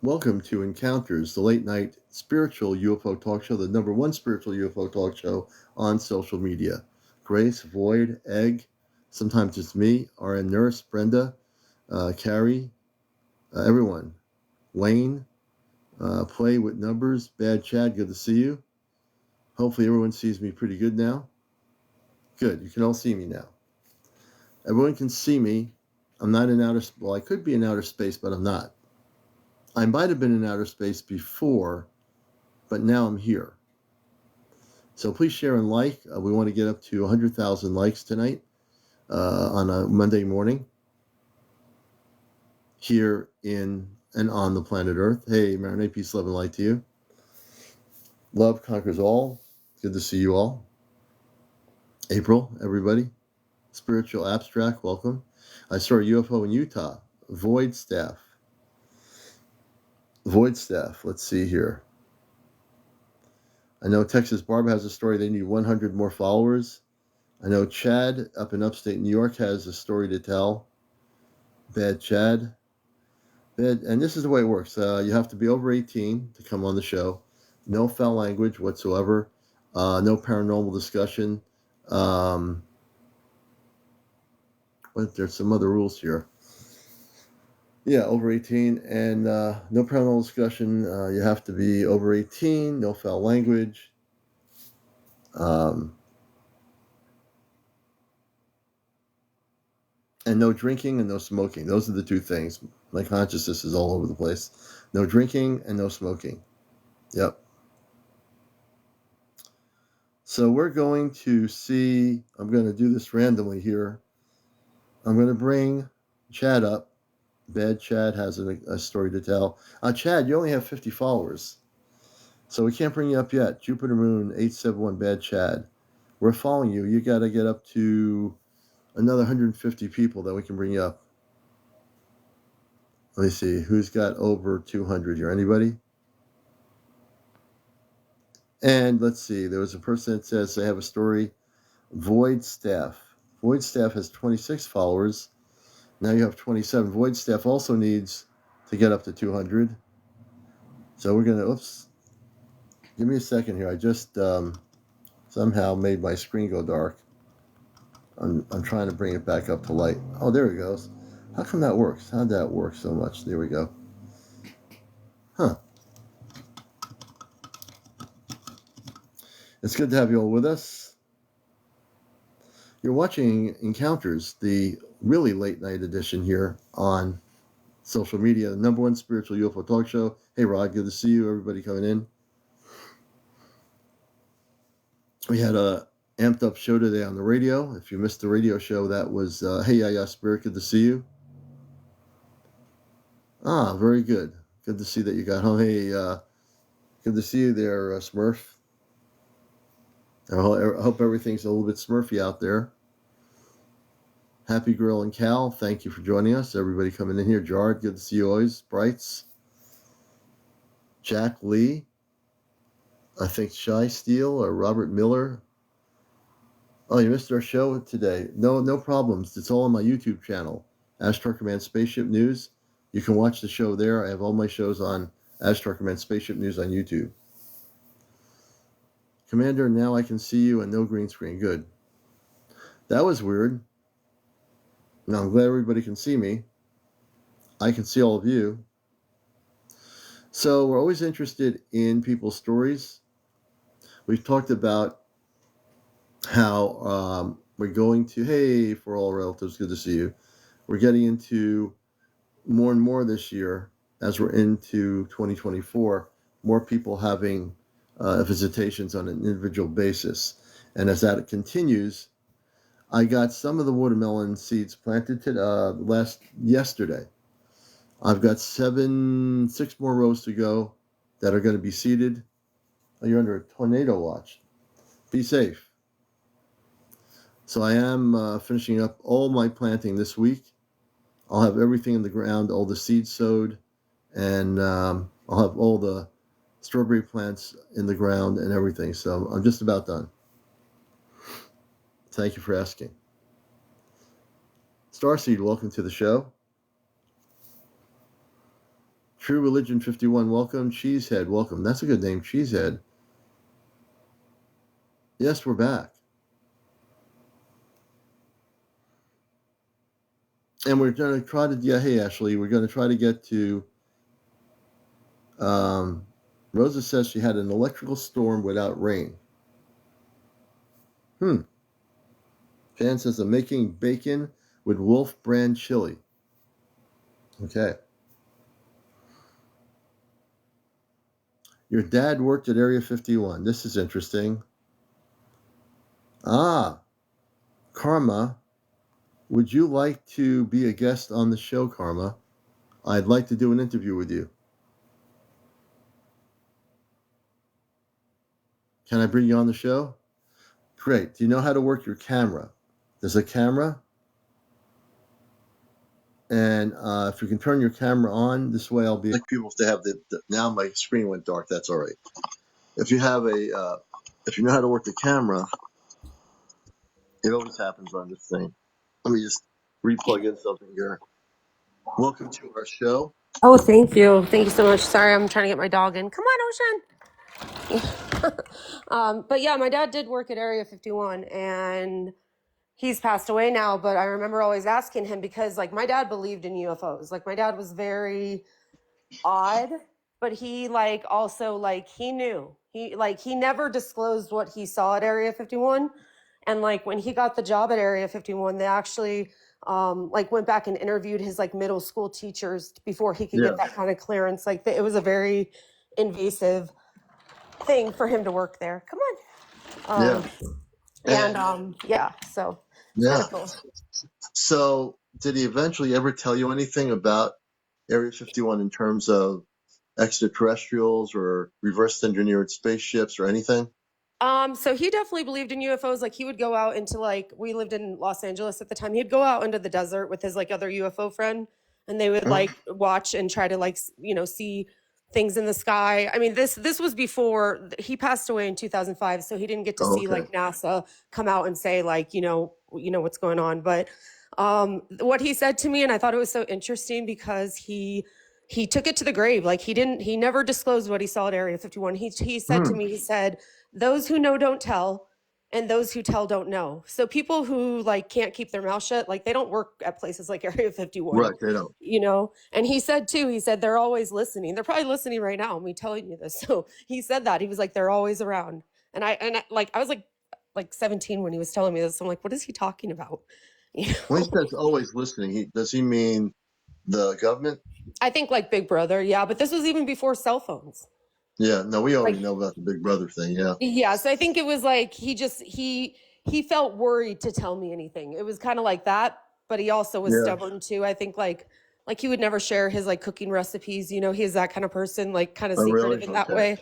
Welcome to Encounters, the late night spiritual UFO talk show, the number one spiritual UFO talk show on social media. Grace, Void, Egg, sometimes it's me, RN Nurse, Brenda, Carrie, everyone. Wayne, Play with Numbers, Bad Chad, good to see you. Hopefully everyone sees me pretty good now. Good, you can all see me now. Everyone can see me. I'm not in outer, well, I could be in outer space, but I'm not. I might have been in outer space before, but now I'm here. So please share and like. We want to get up to 100,000 likes tonight on a Monday morning here in and on the planet Earth. Hey, Marinate, peace, love, and light to you. Love conquers all. Good to see you all. April, everybody. Spiritual Abstract, welcome. I saw a UFO in Utah. Void Staff. Let's see here. I know Texas Barb has a story. They need 100 more followers. I know Chad up in upstate New York has a story to tell. Bad Chad. And this is the way it works. You have to be over 18 to come on the show. No foul language whatsoever. No paranormal discussion. But there's some other rules here. Yeah, over 18. And no paranormal discussion. You have to be over 18. No foul language. And no drinking and no smoking. Those are the two things. My consciousness is all over the place. No drinking and no smoking. Yep. So we're going to see, I'm going to do this randomly here. I'm going to bring Chad up. Bad Chad has a story to tell. Chad, you only have 50 followers. So we can't bring you up yet. Jupiter Moon 871 Bad Chad. We're following you. You got to get up to another 150 people that we can bring you up. Let me see. Who's got over 200 here? Anybody? And let's see. There was a person that says they have a story. Void Staff. Void Staff has 26 followers. Now you have 27. Void Staff also needs to get up to 200. So we're going to, oops. Give me a second here. I just somehow made my screen go dark. I'm trying to bring it back up to light. Oh, there it goes. How come that works? How'd that work so much? There we go. Huh. It's good to have you all with us. You're watching Encounters, the really late night edition here on social media, the number one spiritual UFO talk show. Hey, Rod, good to see you. Everybody coming in. We had a amped up show today on the radio. If you missed the radio show, that was Hey Yeah Spirit, good to see you. Very good. Good to see that you got home. Hey, good to see you there, Smurf. I hope everything's a little bit Smurfy out there. Happy Girl and Cal, thank you for joining us. Everybody coming in here. Jard, good to see you always. Brights. Jack Lee. I think Shy Steele or Robert Miller. Oh, you missed our show today. No problems. It's all on my YouTube channel, Ashtar Command Spaceship News. You can watch the show there. I have all my shows on Ashtar Command Spaceship News on YouTube. Commander, now I can see you and no green screen. Good. That was weird. Now I'm glad everybody can see me. I can see all of you. So we're always interested in people's stories. We've talked about how we're going to, hey, for all relatives, good to see you. We're getting into more and more this year, as we're into 2024, more people having visitations on an individual basis. And as that continues, I got some of the watermelon seeds planted yesterday. I've got 6 more rows to go that are going to be seeded. Oh, you're under a tornado watch. Be safe. So I am finishing up all my planting this week. I'll have everything in the ground, all the seeds sowed, and I'll have all the strawberry plants in the ground and everything. So I'm just about done. Thank you for asking. Starseed, welcome to the show. True Religion 51, welcome. Cheesehead, welcome. That's a good name, Cheesehead. Yes, we're back. And we're going to try to, hey, Ashley, we're going to try to get to, Rosa says she had an electrical storm without rain. Fan says I'm making bacon with Wolf brand chili. Okay. Your dad worked at Area 51. This is interesting. Carma, would you like to be a guest on the show, Carma? I'd like to do an interview with you. Can I bring you on the show? Great. Do you know how to work your camera? There's a camera. And if you can turn your camera on, this way I'll be like people to have now my screen went dark. That's all right. If you have if you know how to work the camera, it always happens on this thing. Let me just replug in something here. Welcome to our show. Oh, thank you. Thank you so much. Sorry, I'm trying to get my dog in. Come on, Ocean. But yeah, my dad did work at Area 51 and he's passed away now, but I remember always asking him because like my dad believed in UFOs. Like my dad was very odd, but he like also like he knew. He never disclosed what he saw at Area 51. And like when he got the job at Area 51, they actually like went back and interviewed his like middle school teachers before he could get that kind of clearance. Like it was a very invasive thing for him to work there. Come on. So it's kind of cool. So did he eventually ever tell you anything about Area 51 in terms of extraterrestrials or reverse engineered spaceships or anything? So he definitely believed in UFOs. Like he would go out into like, we lived in Los Angeles at the time. He'd go out into the desert with his like other UFO friend and they would like watch and try to like, see things in the sky. I mean, this was before he passed away in 2005. So he didn't get to see like NASA come out and say like, what's going on. But what he said to me, and I thought it was so interesting because he took it to the grave. Like he never disclosed what he saw at Area 51. He said to me, he said, those who know don't tell, and those who tell don't know. So people who like can't keep their mouth shut, like they don't work at places like Area 51. Right, they don't. And he said they're always listening. They're probably listening right now, me telling you this. So he said that. He was like, they're always around. And I was like 17 when he was telling me this. I'm like, what is he talking about? When he says always listening, does he mean the government? I think like Big Brother, yeah. But this was even before cell phones. Yeah, no, we already know about the Big Brother thing, yeah. Yeah, so I think it was like he felt worried to tell me anything. It was kind of like that, but he also was stubborn too. I think like he would never share his like cooking recipes. He's that kind of person, like kind of secretive in that way.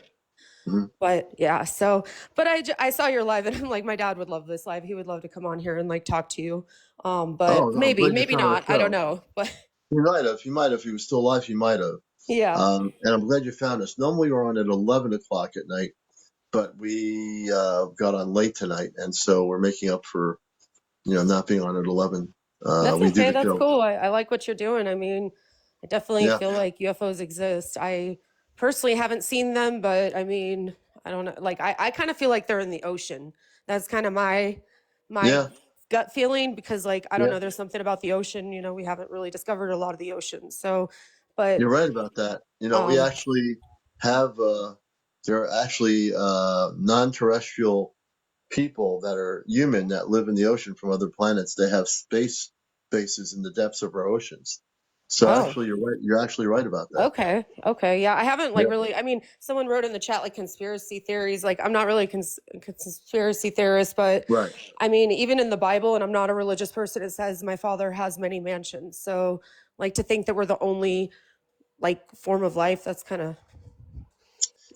Mm-hmm. But yeah, so but I saw your live and I'm like, my dad would love this live. He would love to come on here and like talk to you. But maybe not. I don't know. But he might have. If he was still alive, he might have. Yeah. And I'm glad you found us. Normally we're on at 11 o'clock at night, but we got on late tonight, and so we're making up for, not being on at 11. That's okay. That's cool. I like what you're doing. I mean, I definitely feel like UFOs exist. I personally haven't seen them, but I mean, I don't know. Like, I kind of feel like they're in the ocean. That's kind of my gut feeling because, like, I don't know. There's something about the ocean. We haven't really discovered a lot of the ocean. So, but you're right about that. We actually have. There are actually non-terrestrial people that are human that live in the ocean from other planets. They have space bases in the depths of our oceans. So actually, you're right. You're actually right about that. Okay. Yeah, I haven't really. I mean, someone wrote in the chat like conspiracy theories. Like, I'm not really a conspiracy theorist, but I mean, even in the Bible, and I'm not a religious person, it says my Father has many mansions. So, like, to think that we're the only like form of life, that's kind of.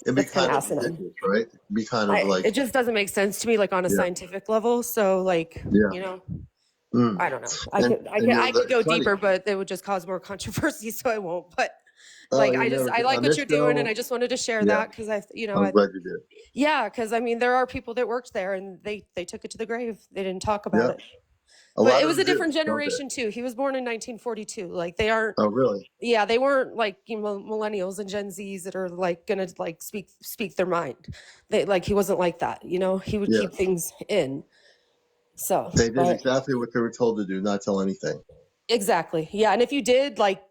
It'd be kind of ridiculous, right? It'd be kind of like it just doesn't make sense to me, like on a scientific level. So, like, I don't know. I could go deeper, but it would just cause more controversy, so I won't. But like, I like what you're doing, and I just wanted to share that because I'm glad you did. Yeah, because I mean, there are people that worked there, and they took it to the grave. They didn't talk about it. A But lot it of was them a do, different don't generation they? too. He was born in 1942. Like they aren't, Oh, really? yeah, they weren't like millennials and Gen Zs that are like gonna like speak their mind. They like he wasn't like that. He would Yeah. keep things in. So, They did but exactly what they were told to do, not tell anything. exactly, yeah. And if you did, like,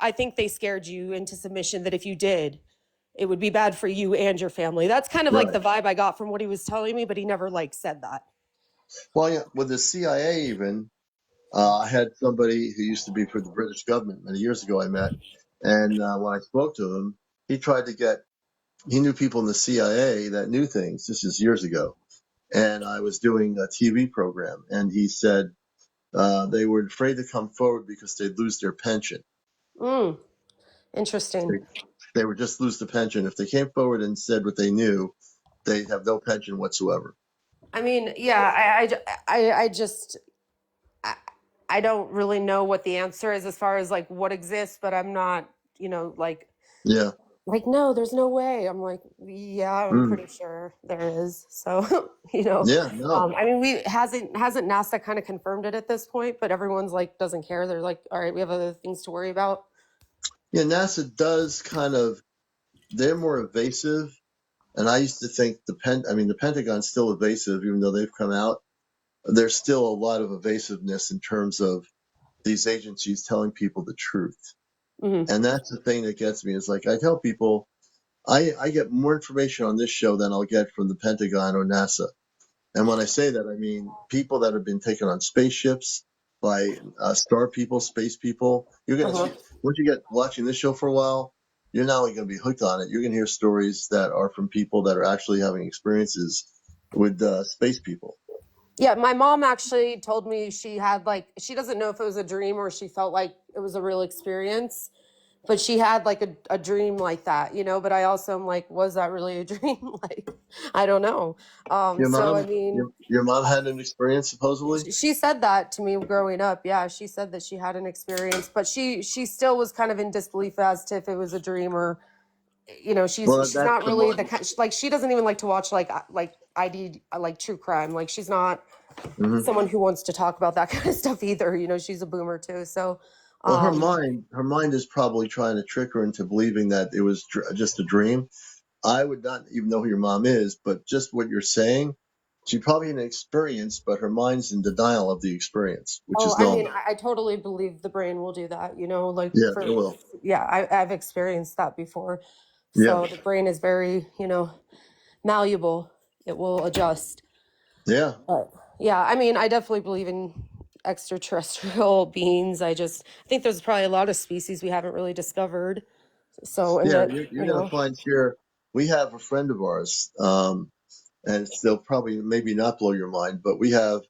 I think they scared you into submission. That if you did, it would be bad for you and your family. That's kind of like Right. the vibe I got from what he was telling me, but he never like said that. Well, yeah, with the CIA even, I had somebody who used to be for the British government many years ago I met. And when I spoke to him, he tried to get, he knew people in the CIA that knew things. This is years ago. And I was doing a TV program. And he said they were afraid to come forward because they'd lose their pension. Mm, interesting. They, they would just lose the pension. If they came forward and said what they knew, they'd have no pension whatsoever. I mean, yeah, I just I, I don't really know what the answer is as far as like what exists, but I'm not, Yeah. no, there's no way. I'm like, yeah, I'm Mm. pretty sure there is. So, Yeah. No. I mean, we hasn't NASA kind of confirmed it at this point, but everyone's like doesn't care. They're like, all right, we have other things to worry about. Yeah. NASA does kind of, they're more evasive. And I used to think the Pentagon's still evasive, even though they've come out. There's still a lot of evasiveness in terms of these agencies telling people the truth. Hmm. And that's the thing that gets me is like, I tell people, I get more information on this show than I'll get from the Pentagon or NASA. And when I say that, I mean people that have been taken on spaceships by star people, space people. You're going to Uh-huh. see, once you get watching this show for a while, you're not only going to be hooked on it, you're going to hear stories that are from people that are actually having experiences with space people. Yeah, my mom actually told me she had like she doesn't know if it was a dream or she felt like it was a real experience, but she had like a dream like that, but I also am like, was that really a dream? Like, I don't know. Your So I mom, mean, your mom had an experience supposedly. she said that to me growing up. Yeah, she said that she had an experience, but she still was kind of in disbelief as to if it was a dream or Well, she's that's not the really the mind. kind like she doesn't even like to watch like ID like true crime. Like she's not Hmm. someone who wants to talk about that kind of stuff either. She's a boomer too. So, Well, um, her mind is probably trying to trick her into believing that it was just a dream. I would not even know who your mom is, but just what you're saying, she probably had an experience, but her mind's in denial of the experience, which oh, is I mean, normal. I totally believe the brain will do that, like Yeah, it will. yeah, I've experienced that before. Yeah, So the brain is very, malleable. It will adjust. yeah, But yeah, I mean, I definitely believe in extraterrestrial beings. I think there's probably a lot of species we haven't really discovered. So, and yeah. that, You're gonna find here. We have a friend of ours, and they'll probably maybe not blow your mind, but we have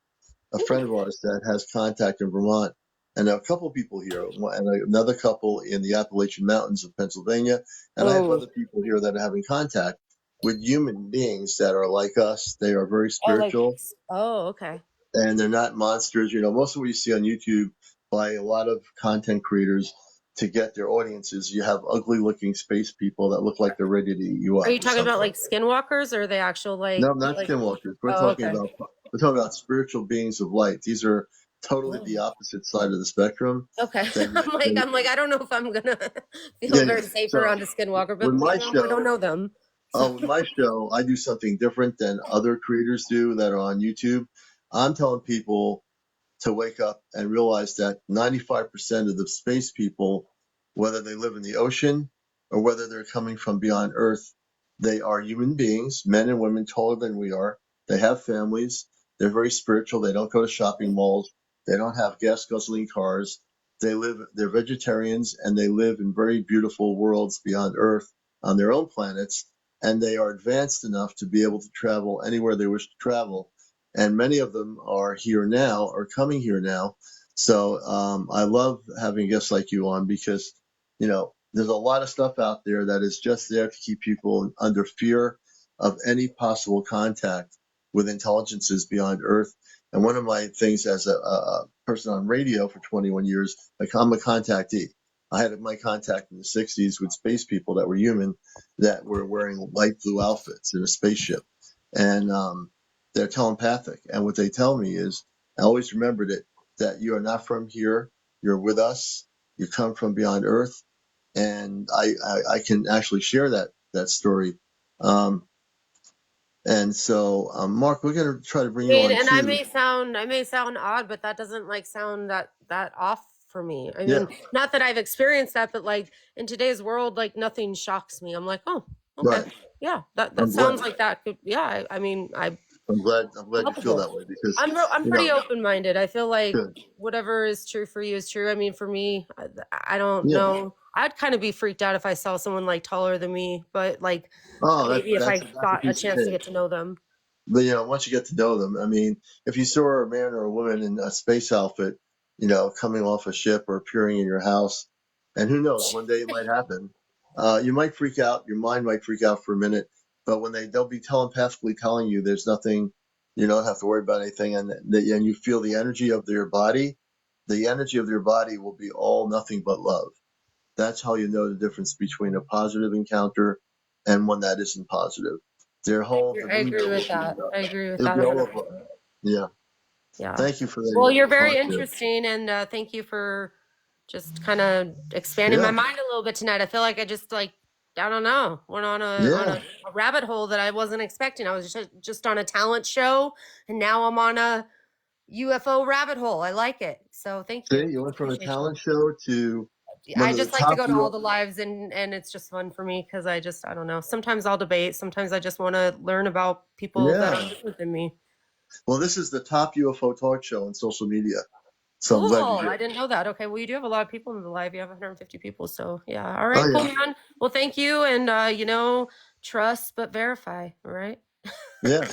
a friend of ours that has contact in Vermont, and a couple of people here, and another couple in the Appalachian Mountains of Pennsylvania, and I have oh, other people here that are having contact with human beings that are like us. They are very oh, like, spiritual, oh, okay. and they're not monsters. Most of what you see on YouTube by a lot of content creators to get their audiences, you have ugly looking space people that look like they're ready to eat you Are up you or talking about something. like skinwalkers or are they actual No, not like skinwalkers. oh okay. We're talking about spiritual beings of light. These are totally the Oh, opposite side of the spectrum. okay. They, they I'm like, I don't know if I'm gonna feel yeah, yeah. very safe So around a skinwalker, with but my I don't show, know them. So with my show, I do something different than other creators do that are on YouTube. I'm telling people to wake up and realize that 95% of the space people, whether they live in the ocean or whether they're coming from beyond Earth, they are human beings, men and women taller than we are. They have families. They're very spiritual. They don't go to shopping malls. They don't have gas guzzling cars. They're vegetarians and they live in very beautiful worlds beyond Earth on their own planets. And they are advanced enough to be able to travel anywhere they wish to travel, and many of them are here now or coming here now. So I love having guests like you on because there's a lot of stuff out there that is just there to keep people under fear of any possible contact with intelligences beyond Earth. And one of my things as a person on radio for 21 years, like I'm a contactee. I had my contact in the 60s with space people that were human that were wearing light blue outfits in a spaceship. And they're telepathic. And what they tell me is, I always remembered it. that you are not from here. You're with us. You come from beyond Earth, and I can actually share that story. And so, Mark, we're going to try to bring I you mean, on and too. I may sound odd, but that doesn't like sound that off for me. I Yeah, mean, not that I've experienced that, but like in today's world, like nothing shocks me. I'm like, oh, okay, right. yeah, that I'm glad. sounds like that could. Yeah, I mean, I'm glad you feel palpable. that way because I'm you know. pretty open minded. I feel like Good. whatever is true for you is true. I mean, for me, I don't Yeah. know. I'd kind of be freaked out if I saw someone like taller than me, but like Oh, maybe if I that's a got a piece of chance to cake. get to know them. But once you get to know them, I mean, if you saw a man or a woman in a space outfit, coming off a ship or appearing in your house, and who knows, one day it might happen. You might freak out. Your mind might freak out for a minute, but when they'll be telepathically telling you there's nothing, you don't have to worry about anything, and you feel the energy of their body, the energy of their body will be all nothing but love. That's how you know the difference between a positive encounter and one that isn't positive. Their whole I demeanor agree will with be, that. I agree with it'll that be all 100%. of love. Yeah. Yeah. Thank you for Well, the you're very positive. interesting, and thank you for just kind of expanding my Yeah. mind a little bit tonight. I feel like I just like I don't know went on Yeah. a rabbit hole that I wasn't expecting. I was just on a talent show, and now I'm on a UFO rabbit hole. I like it. So thank See, you. you went from a Appreciate you. talent show to one I of the just like to top go to all UFO. the lives, and it's just fun for me because I don't know. Sometimes I'll debate. Sometimes I just want to learn about people that are Yeah. different than me. Well, this is the top UFO talk show on social media. So I'm Cool. glad you're I here. didn't know that. Okay. Well, you do have a lot of people in the live. You have 150 people. So yeah. All Oh, right. Cool, yeah. man. Well, thank you. And trust but verify. All right. Yeah.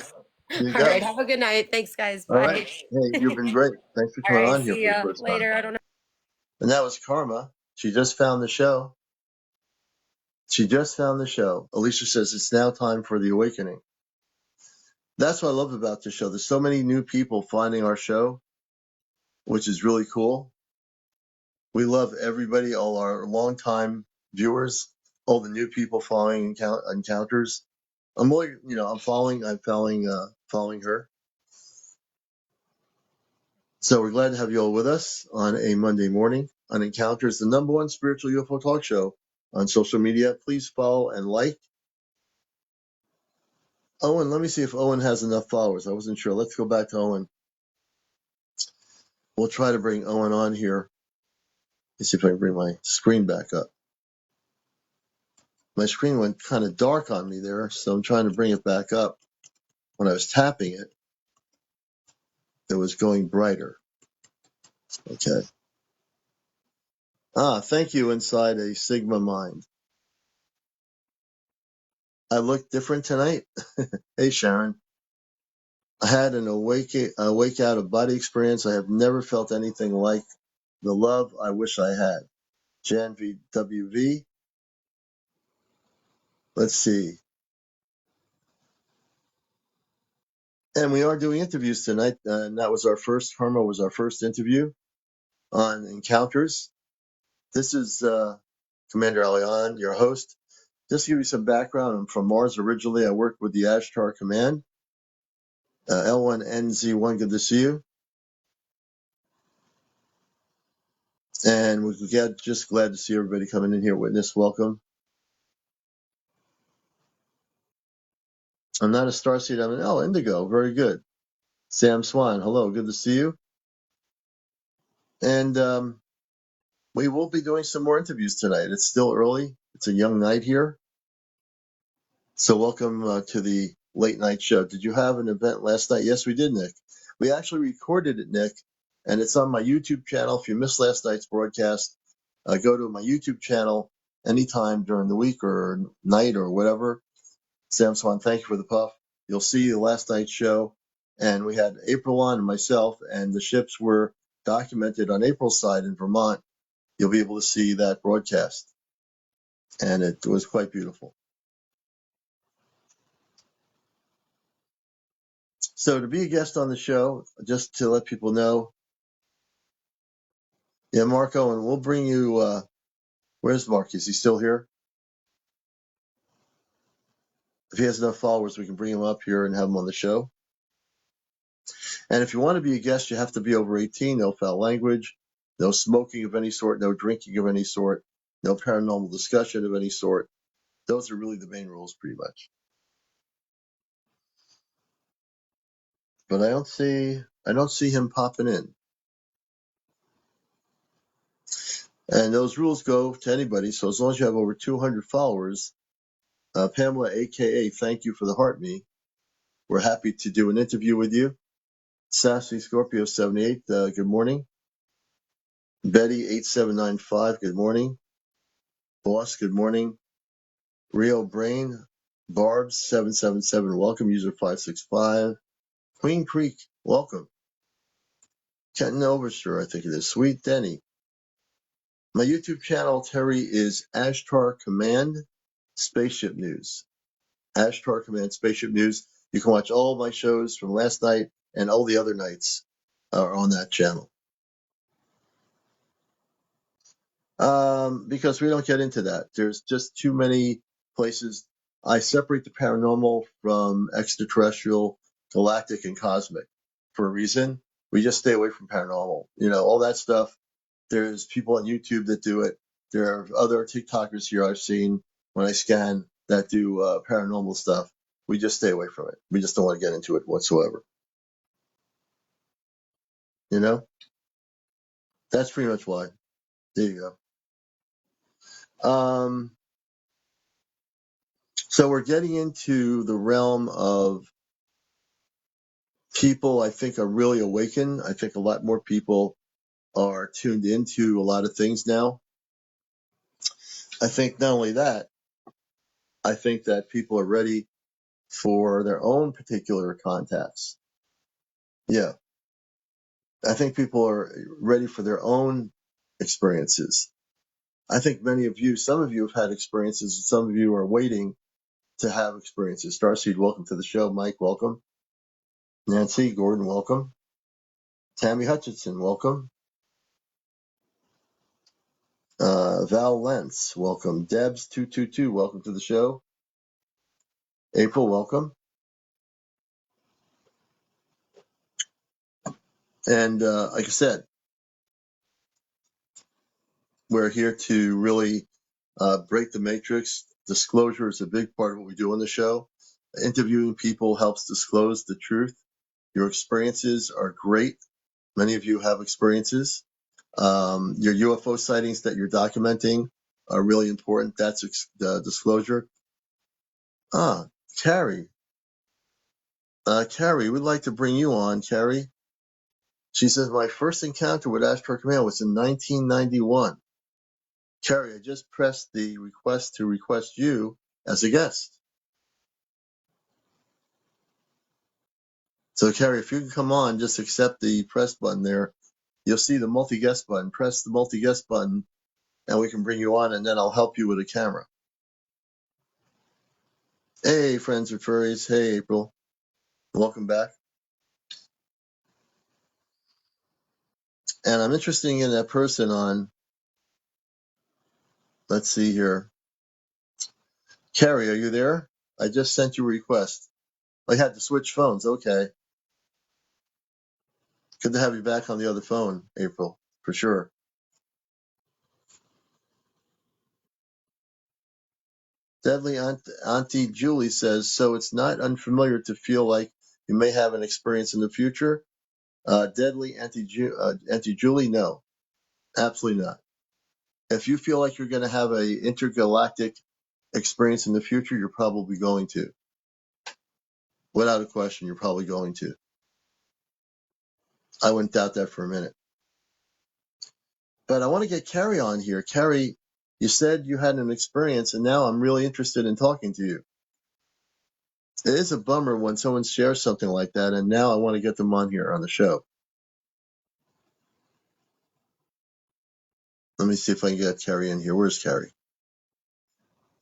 You All right. go. Have a good night. Thanks, guys. All right. Bye. Hey, you've been great. Thanks for All coming right. on here See for the ya first time. later. I don't know. And that was Karma. She just found the show. She just found the show. Alicia says it's now time for the awakening. That's what I love about the show. There's so many new people finding our show, which is really cool. We love everybody, all our longtime viewers, all the new people following encounters. I'm really, following her. So we're glad to have you all with us on a Monday morning on Encounters, the number one spiritual UFO talk show on social media. Please follow and like. Owen, let me see if Owen has enough followers. I wasn't sure. Let's go back to Owen. We'll try to bring Owen on here. Let's see if I can bring my screen back up. My screen went kind of dark on me there, so I'm trying to bring it back up. When I was tapping it, it was going brighter. Okay. Thank you, Inside a Sigma Mind. I look different tonight. Hey, Sharon. I had an awake out of body experience. I have never felt anything like the love I wish I had. Jan VWV. Let's see. And we are doing interviews tonight. And that was our first, Carma was our first interview on Encounters. This is CmdrAleon, your host. Just to give you some background, I'm from Mars originally. I worked with the Ashtar Command. L1NZ1, good to see you. And we're just glad to see everybody coming in here. Witness, welcome. I'm not a starseed. Indigo, very good. Sam Swan, hello, good to see you. And we will be doing some more interviews tonight. It's still early. It's a young night here. So welcome to the late night show. Did you have an event last night? Yes, we did, Nick. We actually recorded it, Nick, and it's on my YouTube channel. If you missed last night's broadcast, go to my YouTube channel anytime during the week or night or whatever. Sam Swan, thank you for the puff. You'll see the last night's show, and we had April on and myself, and the ships were documented on April's side in Vermont. You'll be able to see that broadcast, and it was quite beautiful. So to be a guest on the show, just to let people know, yeah, Marco, and we'll bring you, where's Mark? Is he still here? If he has enough followers, we can bring him up here and have him on the show. And if you want to be a guest, you have to be over 18, no foul language, no smoking of any sort, no drinking of any sort, no paranormal discussion of any sort. Those are really the main rules, pretty much. But I don't see him popping in. And those rules go to anybody. So as long as you have over 200 followers, Pamela, AKA, thank you for the heart me. We're happy to do an interview with you. Sassy Scorpio 78, good morning. Betty 8795, good morning. Boss, good morning. Rio Brain, Barbs 777, welcome. User 565. Queen Creek, welcome. Kenton Overster, I think it is. Sweet Denny. My YouTube channel, Terry, is Ashtar Command Spaceship News. Ashtar Command Spaceship News. You can watch all my shows from last night and all the other nights are on that channel. Because we don't get into that. There's just too many places. I separate the paranormal from extraterrestrial, galactic, and cosmic for a reason. We just stay away from paranormal. All that stuff. There's people on YouTube that do it. There are other TikTokers here I've seen when I scan that do paranormal stuff. We just stay away from it. We just don't want to get into it whatsoever. That's pretty much why. There you go. So we're getting into the realm of people I think are really awakened. I think a lot more people are tuned into a lot of things now. I think not only that, I think that people are ready for their own particular contacts. Yeah. I think people are ready for their own experiences. I think some of you have had experiences, and some of you are waiting to have experiences. Starseed, welcome to the show. Mike, welcome. Nancy, Gordon, welcome. Tammy Hutchinson, welcome. Val Lentz, welcome. Debs222, welcome to the show. April, welcome. And like I said, we're here to really break the matrix. Disclosure is a big part of what we do on the show. Interviewing people helps disclose the truth. Your experiences are great. Many of you have experiences. Your UFO sightings that you're documenting are really important. That's disclosure. Carrie. Carrie, we'd like to bring you on, Carrie. She says, my first encounter with Ashtar Command was in 1991. Carrie, I just pressed the request to request you as a guest. So, Carrie, if you can come on, just accept the press button there. You'll see the multi-guest button. Press the multi-guest button, and we can bring you on, and then I'll help you with a camera. Hey, friends and furries. Hey, April. Welcome back. And I'm interested in that person on, let's see here. Carrie, are you there? I just sent you a request. I had to switch phones. Okay. Good to have you back on the other phone, April, for sure. Deadly Auntie Julie says, so it's not unfamiliar to feel like you may have an experience in the future? Deadly Auntie Julie, no, absolutely not. If you feel like you're going to have an intergalactic experience in the future, you're probably going to. Without a question, you're probably going to. I wouldn't doubt that for a minute. But I want to get Carrie on here. Carrie, you said you had an experience, and now I'm really interested in talking to you. It is a bummer when someone shares something like that, and now I want to get them on here on the show. Let me see if I can get Carrie in here. Where's Carrie?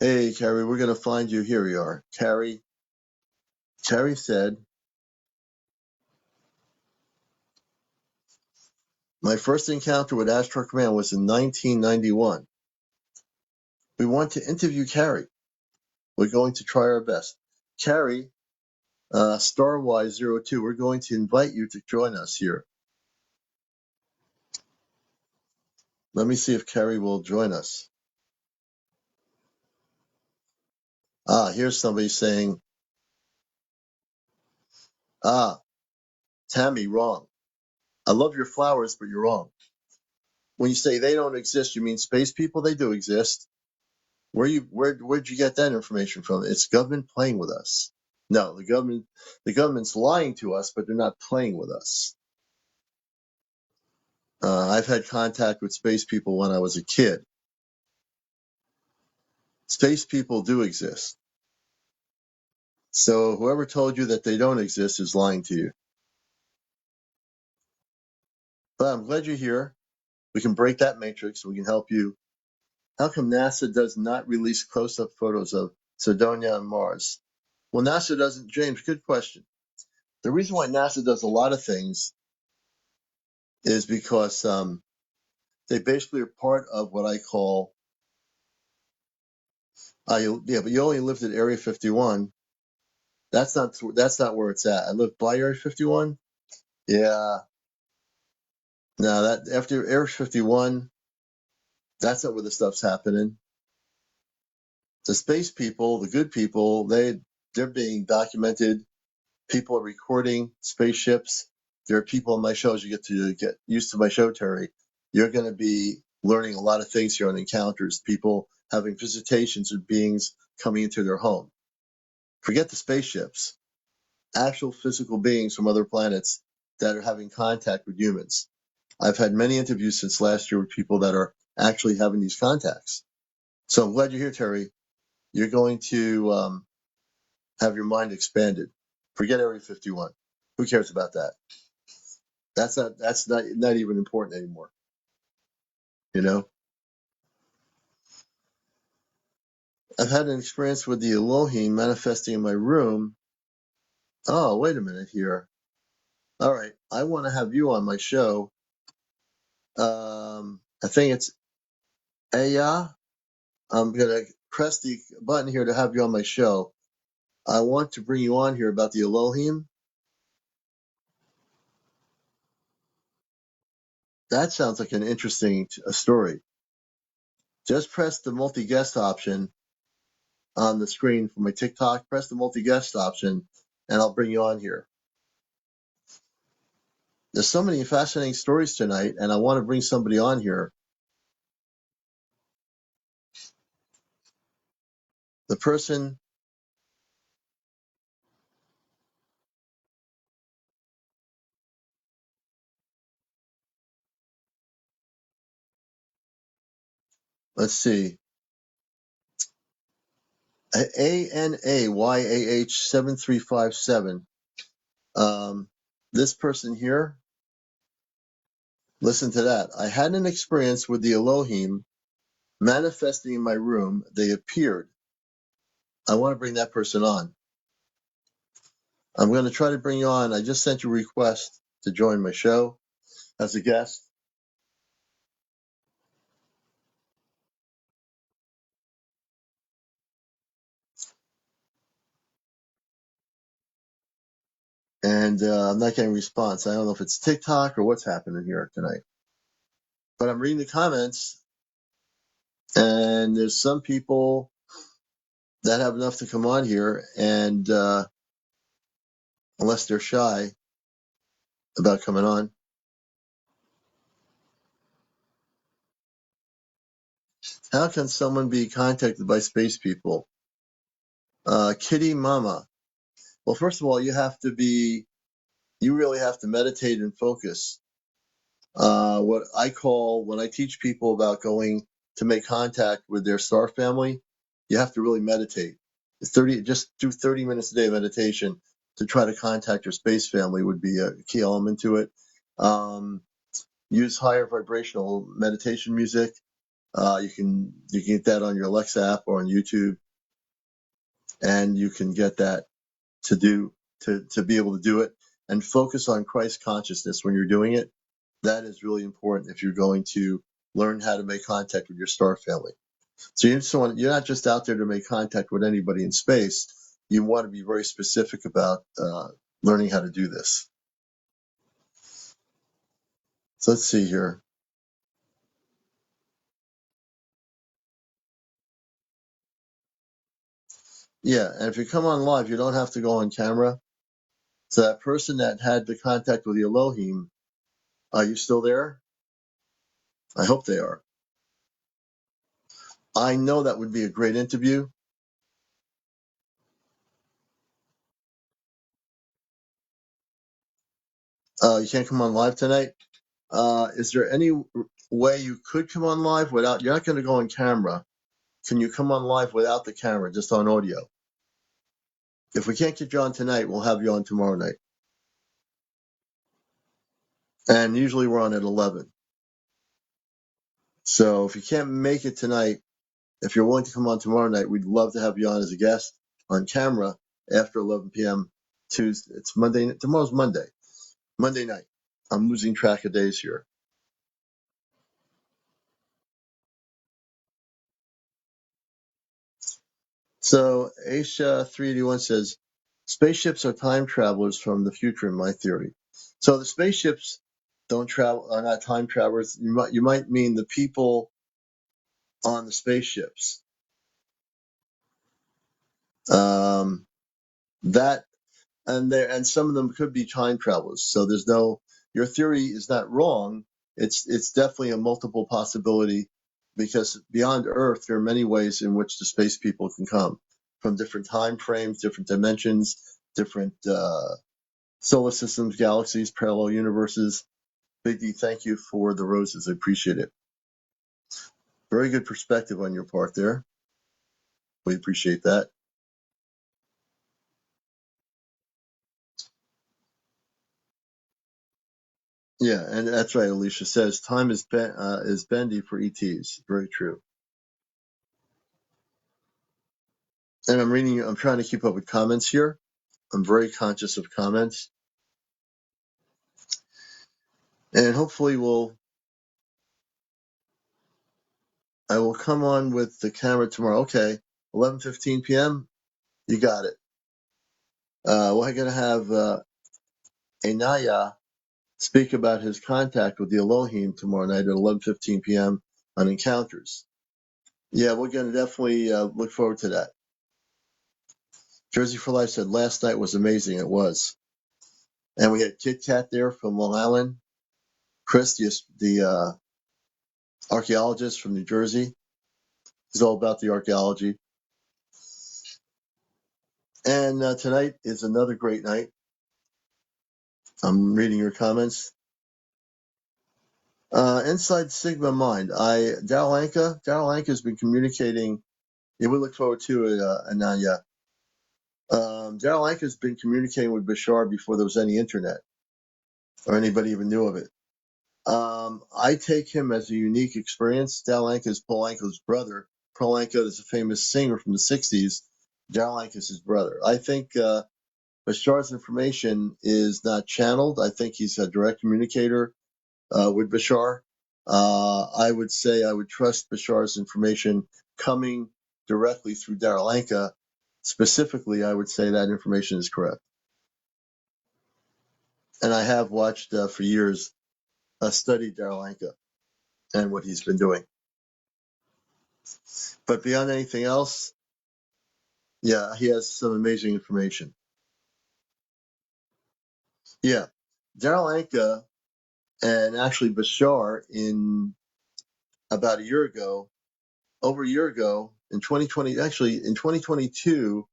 Hey, Carrie, we're going to find you. Here you are. Carrie said, my first encounter with Ashtar Command was in 1991. We want to interview Carrie. We're going to try our best. Carrie, Starwise02, we're going to invite you to join us here. Let me see if Kerry will join us. Here's somebody saying, Tammy, wrong. I love your flowers, but you're wrong. When you say they don't exist, you mean space people? They do exist. Where'd you get that information from? It's government playing with us. No, the government's lying to us, but they're not playing with us. I've had contact with space people when I was a kid. Space people do exist. So whoever told you that they don't exist is lying to you. But I'm glad you're here. We can break that matrix. We can help you. How come NASA does not release close-up photos of Cydonia on Mars? Well, NASA doesn't, James, good question. The reason why NASA does a lot of things is because they basically are part of what I call, but you only lived at Area 51. That's not where it's at. I live by Area 51. Yeah. No, that after Area 51, that's not where the stuff's happening. The space people, the good people, they're being documented. People are recording spaceships. There are people on my shows. You get used to my show, Terry. You're going to be learning a lot of things here on encounters. People having visitations of beings coming into their home. Forget the spaceships. Actual physical beings from other planets that are having contact with humans. I've had many interviews since last year with people that are actually having these contacts. So I'm glad you're here, Terry. You're going to have your mind expanded. Forget Area 51. Who cares about that? That's not even important anymore. You know? I've had an experience with the Elohim manifesting in my room. Oh, wait a minute here. All right. I want to have you on my show. I think it's Aya. I'm going to press the button here to have you on my show. I want to bring you on here about the Elohim. That sounds like an interesting story. Just press the multi-guest option on the screen for my TikTok. Press the multi-guest option, and I'll bring you on here. There's so many fascinating stories tonight, and I want to bring somebody on here. The person, let's see, ANAYAH7357. This person here, listen to that. I had an experience with the Elohim manifesting in my room. They appeared. I want to bring that person on. I'm going to try to bring you on. I just sent you a request to join my show as a guest. And I'm not getting a response. I don't know if it's TikTok or what's happening here tonight. But I'm reading the comments, and there's some people that have enough to come on here, and unless they're shy about coming on. How can someone be contacted by space people? Kitty Mama. Well, first of all, you really have to meditate and focus. What I call, when I teach people about going to make contact with their star family, you have to really meditate. Just do 30 minutes a day of meditation to try to contact your space family would be a key element to it. Use higher vibrational meditation music. You can get that on your Alexa app or on YouTube, and you can get that to be able to do it and focus on Christ consciousness when you're doing it. That is really important if you're going to learn how to make contact with your star family. So you're not just out there to make contact with anybody in space. you want to be very specific about learning how to do this. So let's see here. Yeah, and if you come on live, you don't have to go on camera. So that person that had the contact with the Elohim, are you still there? I hope they are. I know that would be a great interview. You can't come on live tonight. Is there any way you could come on live without, you're not going to go on camera. Can you come on live without the camera, just on audio? If we can't get you on tonight, we'll have you on tomorrow night. And usually we're on at 11. So if you can't make it tonight, if you're willing to come on tomorrow night, we'd love to have you on as a guest on camera after 11 p.m. Tuesday. It's Monday. Tomorrow's Monday. Monday night. I'm losing track of days here. So Aisha 381 says, spaceships are time travelers from the future, in my theory. So the spaceships don't travel, are not time travelers. You might mean the people on the spaceships. That and some of them could be time travelers. So there's no, your theory is not wrong. It's definitely a multiple possibility, because beyond Earth there are many ways in which the space people can come from different time frames, different dimensions, different solar systems, galaxies, parallel universes. Big D, thank you for the roses. I appreciate it. Very good perspective on your part there. We appreciate that. Yeah, and that's right. Alicia says time is bendy for ETs. Very true. And I'm trying to keep up with comments here. I'm very conscious of comments. And hopefully I will come on with the camera tomorrow. Okay, 11:15 p.m. You got it. We're going to have Anaya speak about his contact with the Elohim tomorrow night at 11:15 p.m. on Encounters. Yeah, we're going to definitely look forward to that. Jersey for Life said last night was amazing. It was. And we had Kit Kat there from Long Island. Chris, the archaeologist from New Jersey. He's all about the archaeology. And tonight is another great night. I'm reading your comments. Inside Sigma Mind. Daryl Anka has been communicating. Yeah, we look forward to it, Ananya. Daryl Anka has been communicating with Bashar before there was any internet or anybody even knew of it. I take him as a unique experience. Daryl Anka is Paul Anka's brother. Paul Anka is a famous singer from the 60s. Daryl Anka is his brother. I think Bashar's information is not channeled. I think he's a direct communicator with Bashar. I would say I would trust Bashar's information coming directly through Daryl Anka. Specifically, I would say that information is correct. And I have watched for years, studied Daryl Anka and what he's been doing. But beyond anything else, yeah, he has some amazing information. Yeah, Daryl Anka and actually Bashar in about over a year ago, in 2020, actually in 2022,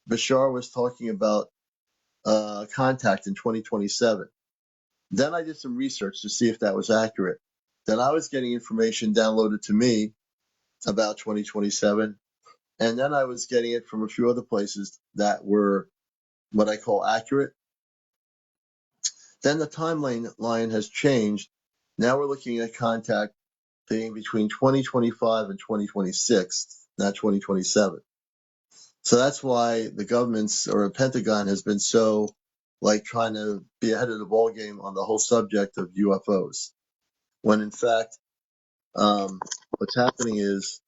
Bashar was talking about contact in 2027. Then I did some research to see if that was accurate. Then I was getting information downloaded to me about 2027. And then I was getting it from a few other places that were what I call accurate. Then the timeline has changed. Now we're looking at contact being between 2025 and 2026, not 2027. So that's why the government's or the Pentagon has been so trying to be ahead of the ball game on the whole subject of UFOs. When in fact, what's happening is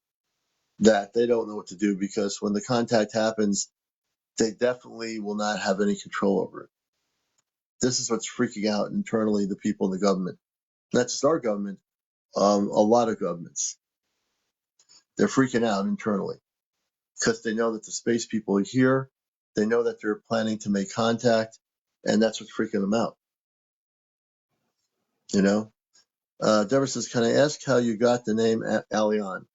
that they don't know what to do, because when the contact happens, they definitely will not have any control over it. This is what's freaking out internally the people in the government. Not just our government, a lot of governments. They're freaking out internally because they know that the space people are here. They know that they're planning to make contact, and that's what's freaking them out. You know? Deborah says, can I ask how you got the name Aleon?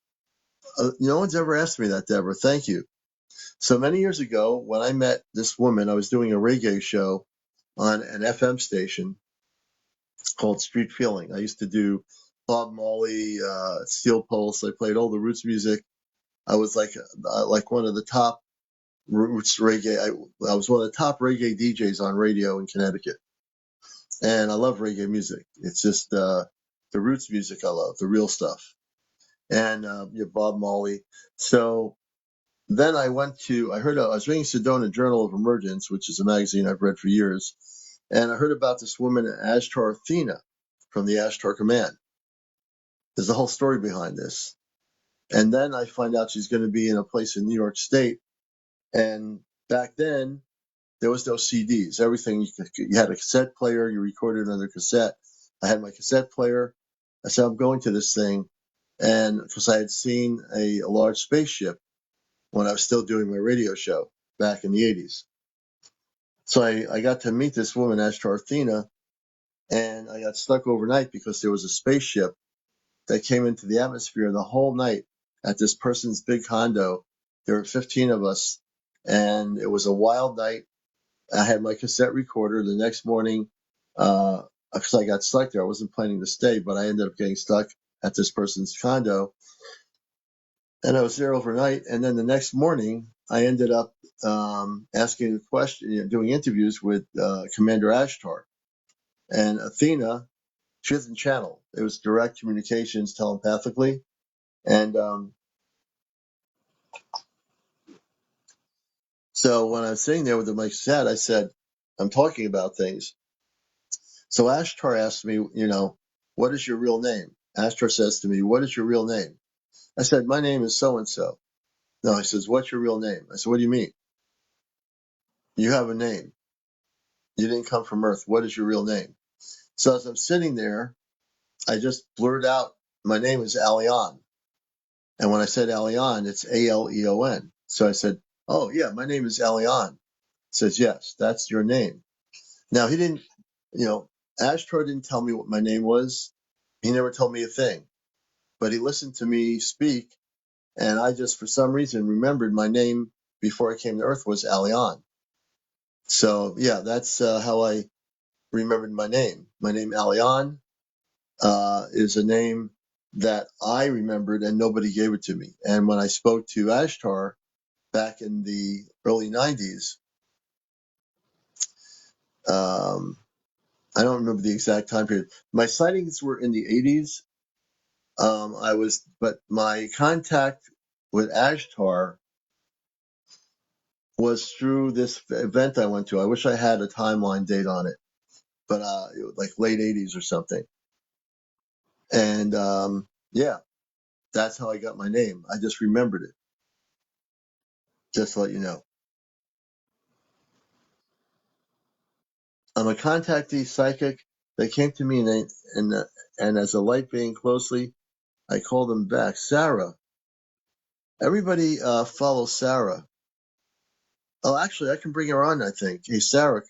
No one's ever asked me that, Deborah. Thank you. So many years ago, when I met this woman, I was doing a reggae show on an FM station called Street Feeling. I used to do Bob Marley, Steel Pulse. I played all the roots music. I was like one of the top roots reggae. I was one of the top reggae DJs on radio in Connecticut, and I love reggae music. It's just the roots music I love, the real stuff, and Bob Marley. So then I was reading Sedona Journal of Emergence, which is a magazine I've read for years, and I heard about this woman, Ashtar Athena, from the Ashtar Command. There's a whole story behind this. And then I find out she's going to be in a place in New York State. And back then, there was no CDs. Everything, you had a cassette player, you recorded on the cassette. I had my cassette player. I said, I'm going to this thing. And because I had seen a large spaceship when I was still doing my radio show back in the 80s. So I got to meet this woman, Ashtar Athena, and I got stuck overnight because there was a spaceship that came into the atmosphere the whole night at this person's big condo. There were 15 of us, and it was a wild night. I had my cassette recorder. The next morning, because I got stuck there, I wasn't planning to stay, but I ended up getting stuck at this person's condo, and I was there overnight. And then the next morning, I ended up asking a question, doing interviews with Commander Ashtar. And Athena, she doesn't channel. It was direct communications telepathically. And so when I was sitting there with the mic set, I said, I'm talking about things. So Ashtar asked me, what is your real name? Ashtar says to me, what is your real name? I said, my name is so-and-so. No, he says, what's your real name? I said, what do you mean? You have a name. You didn't come from Earth. What is your real name? So as I'm sitting there, I just blurted out, my name is Aleon. And when I said Aleon, it's Aleon. So I said, oh, yeah, my name is Aleon. He says, yes, that's your name. Now, he didn't, Ashtar didn't tell me what my name was. He never told me a thing. But he listened to me speak, and I just, for some reason, remembered my name before I came to Earth was Aleon. So, yeah, that's how I remembered my name. My name, Aleon, is a name that I remembered, and nobody gave it to me. And when I spoke to Ashtar back in the early 90s, I don't remember the exact time period. My sightings were in the 80s. But my contact with Ashtar was through this event I went to. I wish I had a timeline date on it, but it was like late 80s or something. And yeah, that's how I got my name. I just remembered it. Just to let you know. I'm a contactee psychic. They came to me and as a light being closely, I called them back. Sarah. Everybody follows Sarah. Oh, actually, I can bring her on, I think. Hey, Sarah,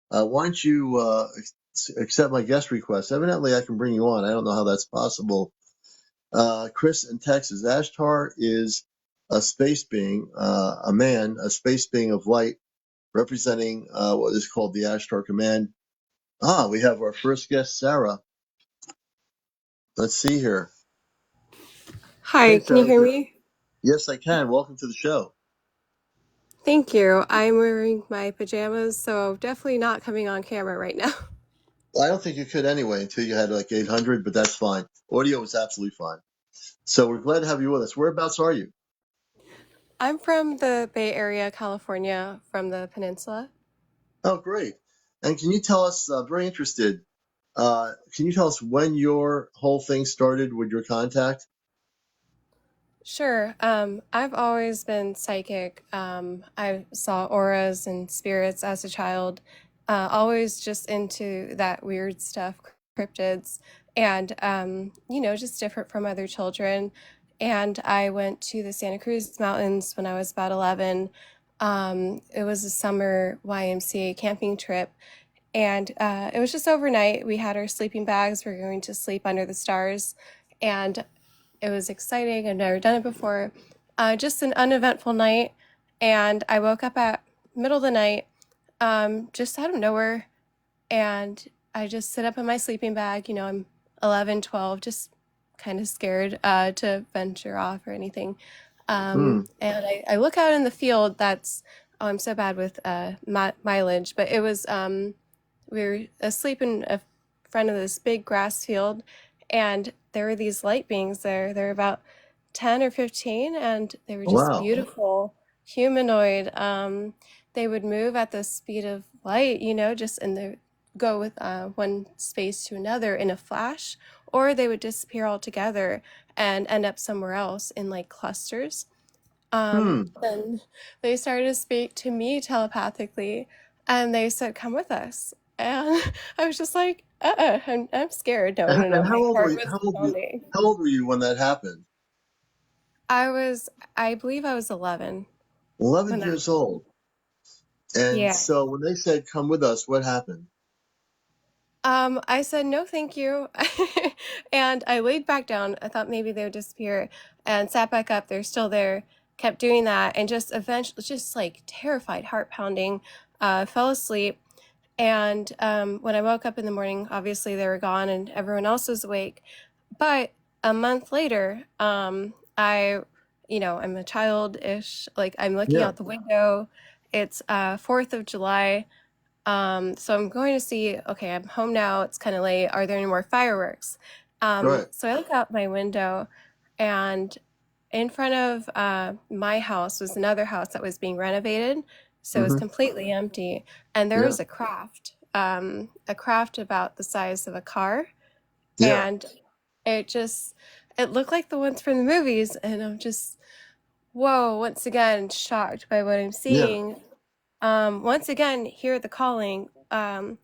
why don't you accept my guest request? Evidently, I can bring you on. I don't know how that's possible. Chris in Texas. Ashtar is a space being, a space being of light, representing what is called the Ashtar Command. We have our first guest, Sarah. Let's see here. Hi, Hey, can you Sarah. hear me? Yes, I can. Welcome to the show. Thank you. I'm wearing my pajamas, so definitely not coming on camera right now. Well, I don't think you could anyway until you had like 800, but that's fine. Audio is absolutely fine. So we're glad to have you with us. Whereabouts are you? I'm from the Bay Area, California, from the peninsula. Oh, great. And can you tell us, very interested, can you tell us when your whole thing started with your contact? Sure. I've always been psychic. I saw auras and spirits as a child. Always just into that weird stuff, cryptids, and just different from other children. And I went to the Santa Cruz Mountains when I was about 11. It was a summer YMCA camping trip, and it was just overnight. We had our sleeping bags. We were going to sleep under the stars, and it was exciting. I've never done it before. Just an uneventful night, and I woke up at middle of the night, just out of nowhere, and I just sit up in my sleeping bag. I'm 11, 12, just kind of scared to venture off or anything. Hmm. And I look out in the field. Oh, I'm so bad with mileage, but it was we were asleep in a front of this big grass field, and there were these light beings there. They're about 10 or 15, and they were just Wow. beautiful, humanoid. They would move at the speed of light, just in the go with one space to another in a flash, or they would disappear altogether and end up somewhere else in like clusters. Hmm. Then they started to speak to me telepathically, and they said, "Come with us." And I was just like, I'm scared. No, no, no. And how My old were heart you? was pounding. How old were you when that happened? I believe I was 11 11 when that, years old. And yeah. so when they said, "Come with us," what happened? I said, no, thank you. And I laid back down. I thought maybe they would disappear and sat back up. They're still there, kept doing that, and just eventually, just like terrified, heart pounding, fell asleep. And when I woke up in the morning, obviously they were gone and everyone else was awake. But a month later, I'm a childish, like I'm looking Yeah. out the window. It's 4th of July. So I'm going to see, okay, I'm home now. It's kind of late. Are there any more fireworks? Right. So I look out my window, and in front of my house was another house that was being renovated. So it was Hmm. completely empty. And there Yeah. was a craft about the size of a car. Yeah. And it just, it looked like the ones from the movies. And I'm just, whoa, once again, shocked by what I'm Yeah. seeing. Once again, hear the calling, come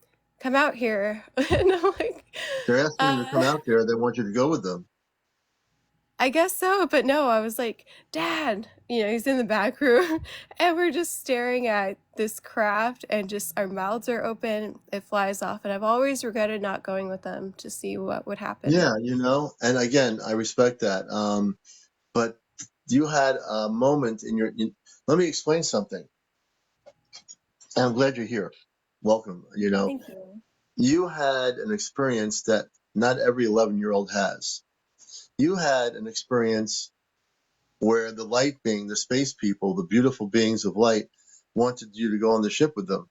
out here. And I'm like, They're asking you to come uh, out there. They want you to go with them. I guess so, but no, I was like, Dad, he's in the back room, and we're just staring at this craft, and just our mouths are open. It flies off, and I've always regretted not going with them to see what would happen. Yeah, and again, I respect that. But you had a moment in let me explain something. And I'm glad you're here. Welcome. Thank you. You had an experience that not every 11-year-old has. You had an experience where the light being, the space people, the beautiful beings of light, wanted you to go on the ship with them.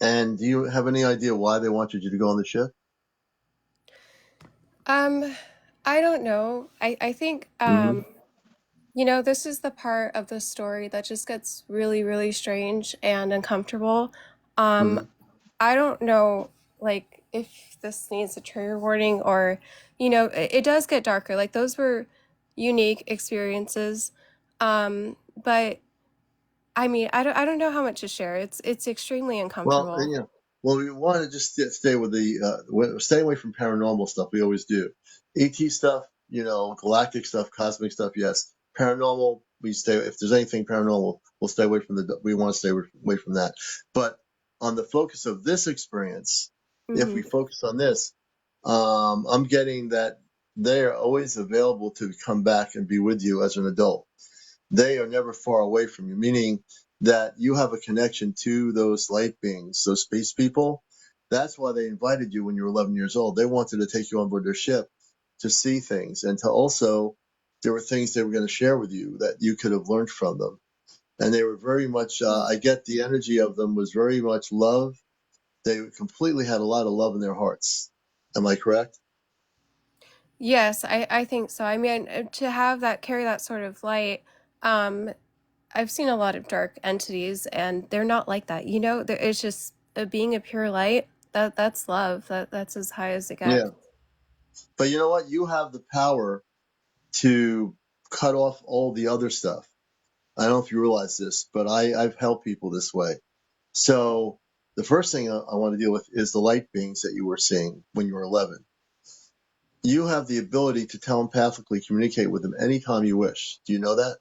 And do you have any idea why they wanted you to go on the ship? Um, I don't know. I think Hmm. this is the part of the story that just gets really, really strange and uncomfortable. Um, Hmm. I don't know, like, if this needs a trigger warning or, it does get darker. Like, those were unique experiences. But I mean, I don't know how much to share. It's extremely Well, uncomfortable. well, we want to just stay with stay away from paranormal stuff. We always do. ET stuff, galactic stuff, cosmic stuff. Yes, paranormal. We stay. If there's anything paranormal, we'll stay away from we want to stay away from that. But on the focus of this experience, if we Hmm. focus on this, I'm getting that they are always available to come back and be with you as an adult. They are never far away from you, meaning that you have a connection to those light beings, those space people. That's why they invited you when you were 11 years old. They wanted to take you on board their ship to see things and to also, there were things they were going to share with you that you could have learned from them. And they were very much, I get the energy of them was very much love. They completely had a lot of love in their hearts. Am I correct? Yes, I think so. I mean, to have that carry that sort of light, um, I've seen a lot of dark entities, and they're not like that. It's just being a pure light. That's love. That's as high as it gets. Yeah. But you know what? You have the power to cut off all the other stuff. I don't know if you realize this, but I've helped people this way. So the first thing I want to deal with is the light beings that you were seeing when you were 11. You have the ability to telepathically communicate with them anytime you wish. Do you know that?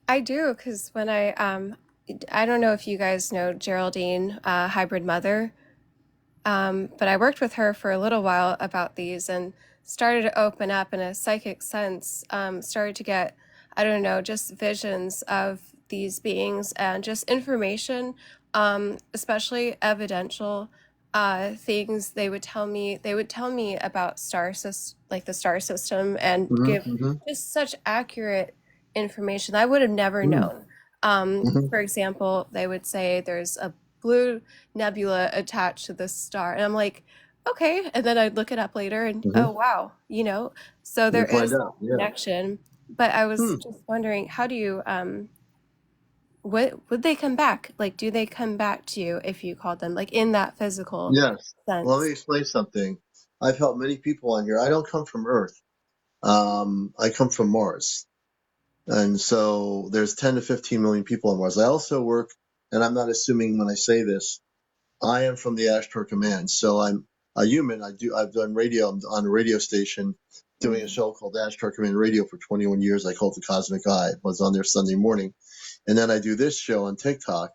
I do, because when I don't know if you guys know Geraldine, Hybrid Mother. But I worked with her for a little while about these and started to open up in a psychic sense, started to get, I don't know, just visions of these beings and just information, especially evidential things. They would tell me about like the star system, and give Mm-hmm, just such accurate information I would have never mm-hmm, known. mm-hmm, For example, they would say there's a blue nebula attached to this star. And I'm like, okay. And then I'd look it up later and, mm-hmm. oh, wow, so there You'll find is that out. Yeah. connection. But I was Hmm. just wondering, how do you, what would they come back? Like, do they come back to you if you called them, like in that physical Yes. Well, let sense? me explain something. I've helped many people on here. I don't come from Earth. I come from Mars. And so there's 10 to 15 million people on Mars. I also work, and I'm not assuming when I say this, I am from the Ashtar Command. So I'm a human. I've done radio. I'm on a radio station doing a Mhm. show called Ashtar Command Radio for 21 years. I call it the Cosmic Eye. I was on there Sunday morning. And then I do this show on TikTok,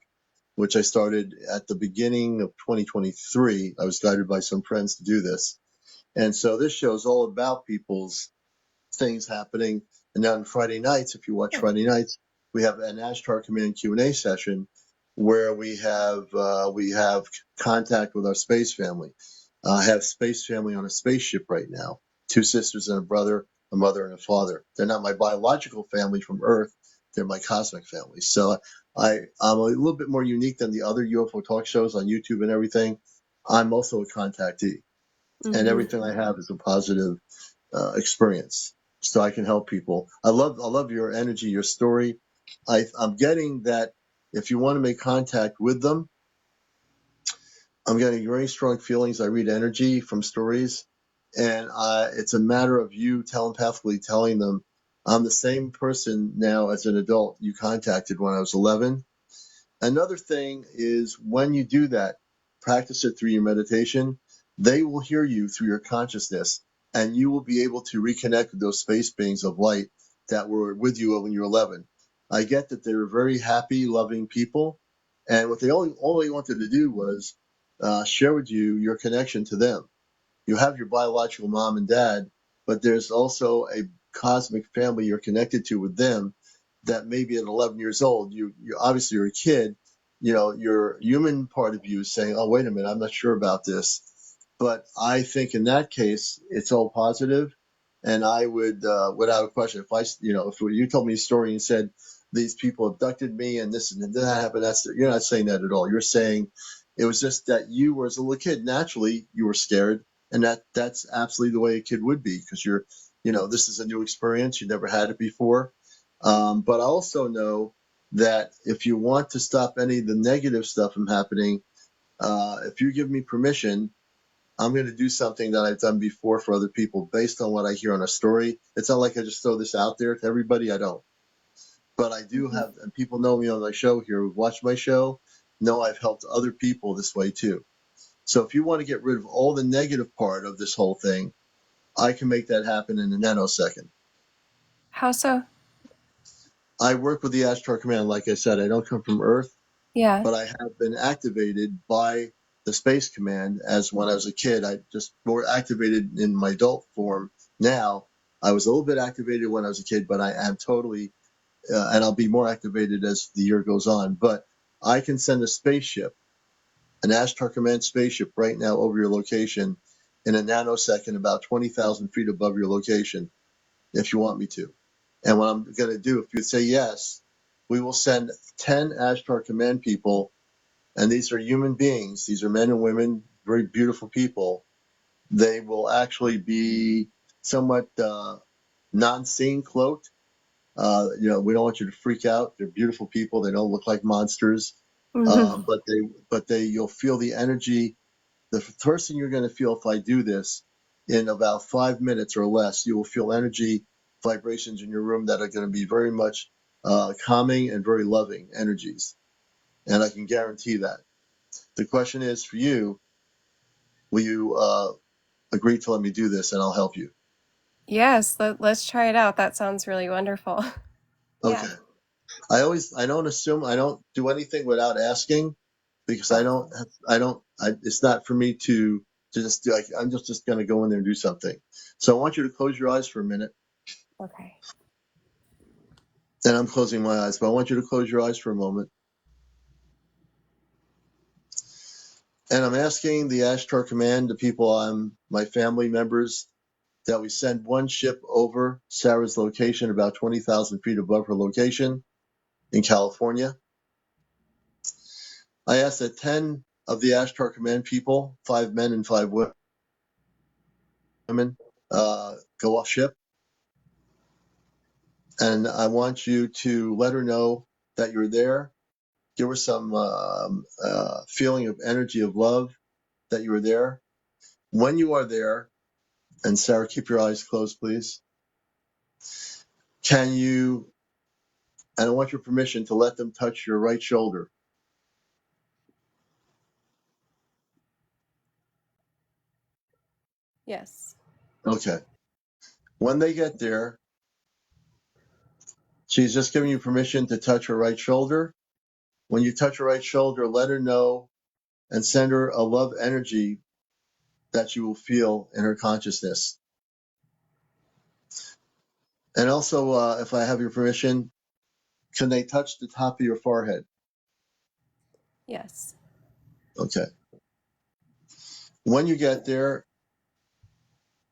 which I started at the beginning of 2023. I was guided by some friends to do this. And so this show is all about people's things happening. And then on Friday nights, if you watch Yeah. Friday nights, we have an Ashtar Command Q&A session where we have contact with our space family. I have space family on a spaceship right now, 2 sisters and a brother, a mother and a father. They're not my biological family from Earth. They're my cosmic family. So I'm a little bit more unique than the other UFO talk shows on YouTube and everything. I'm also a contactee, and Hmm. everything I have is a positive experience, so I can help people. I love your energy, your story. I'm getting that if you want to make contact with them, I'm getting very strong feelings. I read energy from stories, and it's a matter of you telepathically telling them, I'm the same person now as an adult you contacted when I was 11. Another thing is when you do that, practice it through your meditation, they will hear you through your consciousness, and you will be able to reconnect with those space beings of light that were with you when you were 11. I get that they were very happy, loving people, and what they all they wanted to do was share with you your connection to them. You have your biological mom and dad, but there's also a cosmic family you're connected to with them that maybe at 11 years old, you obviously you're a kid, your human part of you is saying, oh, wait a minute, I'm not sure about this. But I think in that case, it's all positive. And I would, without a question, if you told me a story and said, these people abducted me and this and that happened, you're not saying that at all. You're saying it was just that you were as a little kid, naturally, you were scared, and that's absolutely the way a kid would be, because this is a new experience, you never had it before. But I also know that if you want to stop any of the negative stuff from happening, if you give me permission, I'm going to do something that I've done before for other people based on what I hear on a story. It's not like I just throw this out there to everybody. I don't, but I do Hmm. have, and people know me on my show here who've watched my show, know I've helped other people this way too. So if you want to get rid of all the negative part of this whole thing, I can make that happen in a nanosecond. How so? I work with the Ashtar Command. Like I said, I don't come from Earth, Yeah. but I have been activated by the Space Command as when I was a kid. I just more activated in my adult form now. I was a little bit activated when I was a kid, but I am totally, and I'll be more activated as the year goes on. But I can send a spaceship, an Ashtar Command spaceship right now over your location in a nanosecond, about 20,000 feet above your location, if you want me to. And what I'm going to do, if you say yes, we will send 10 Ashtar Command people, and these are human beings. These are men and women, very beautiful people. They will actually be somewhat non-seeing cloaked. We don't want you to freak out. They're beautiful people. They don't look like monsters. Hmm. You'll feel the energy. The first thing you're going to feel if I do this, in about 5 minutes or less, you will feel energy vibrations in your room that are going to be very much calming and very loving energies. And I can guarantee that. The question is for you, will you agree to let me do this and I'll help you? Yes, let's try it out. That sounds really wonderful. Yeah. Okay. I don't do anything without asking because it's not for me to just do, I'm just going to go in there and do something. So I want you to close your eyes for a minute. Okay. And I'm closing my eyes, but I want you to close your eyes for a moment. And I'm asking the Ashtar Command, the people my family members, that we send one ship over Sarah's location, about 20,000 feet above her location in California. I ask that 10 of the Ashtar Command people, 5 men and 5 women, go off ship. And I want you to let her know that you're there. Give her some feeling of energy of love that you are there. When you are there, and Sarah, keep your eyes closed, please. And I want your permission to let them touch your right shoulder. Yes. Okay. When they get there, she's just giving you permission to touch her right shoulder. When you touch her right shoulder, let her know and send her a love energy that you will feel in her consciousness. And also, if I have your permission, can they touch the top of your forehead? Yes. Okay. When you get there,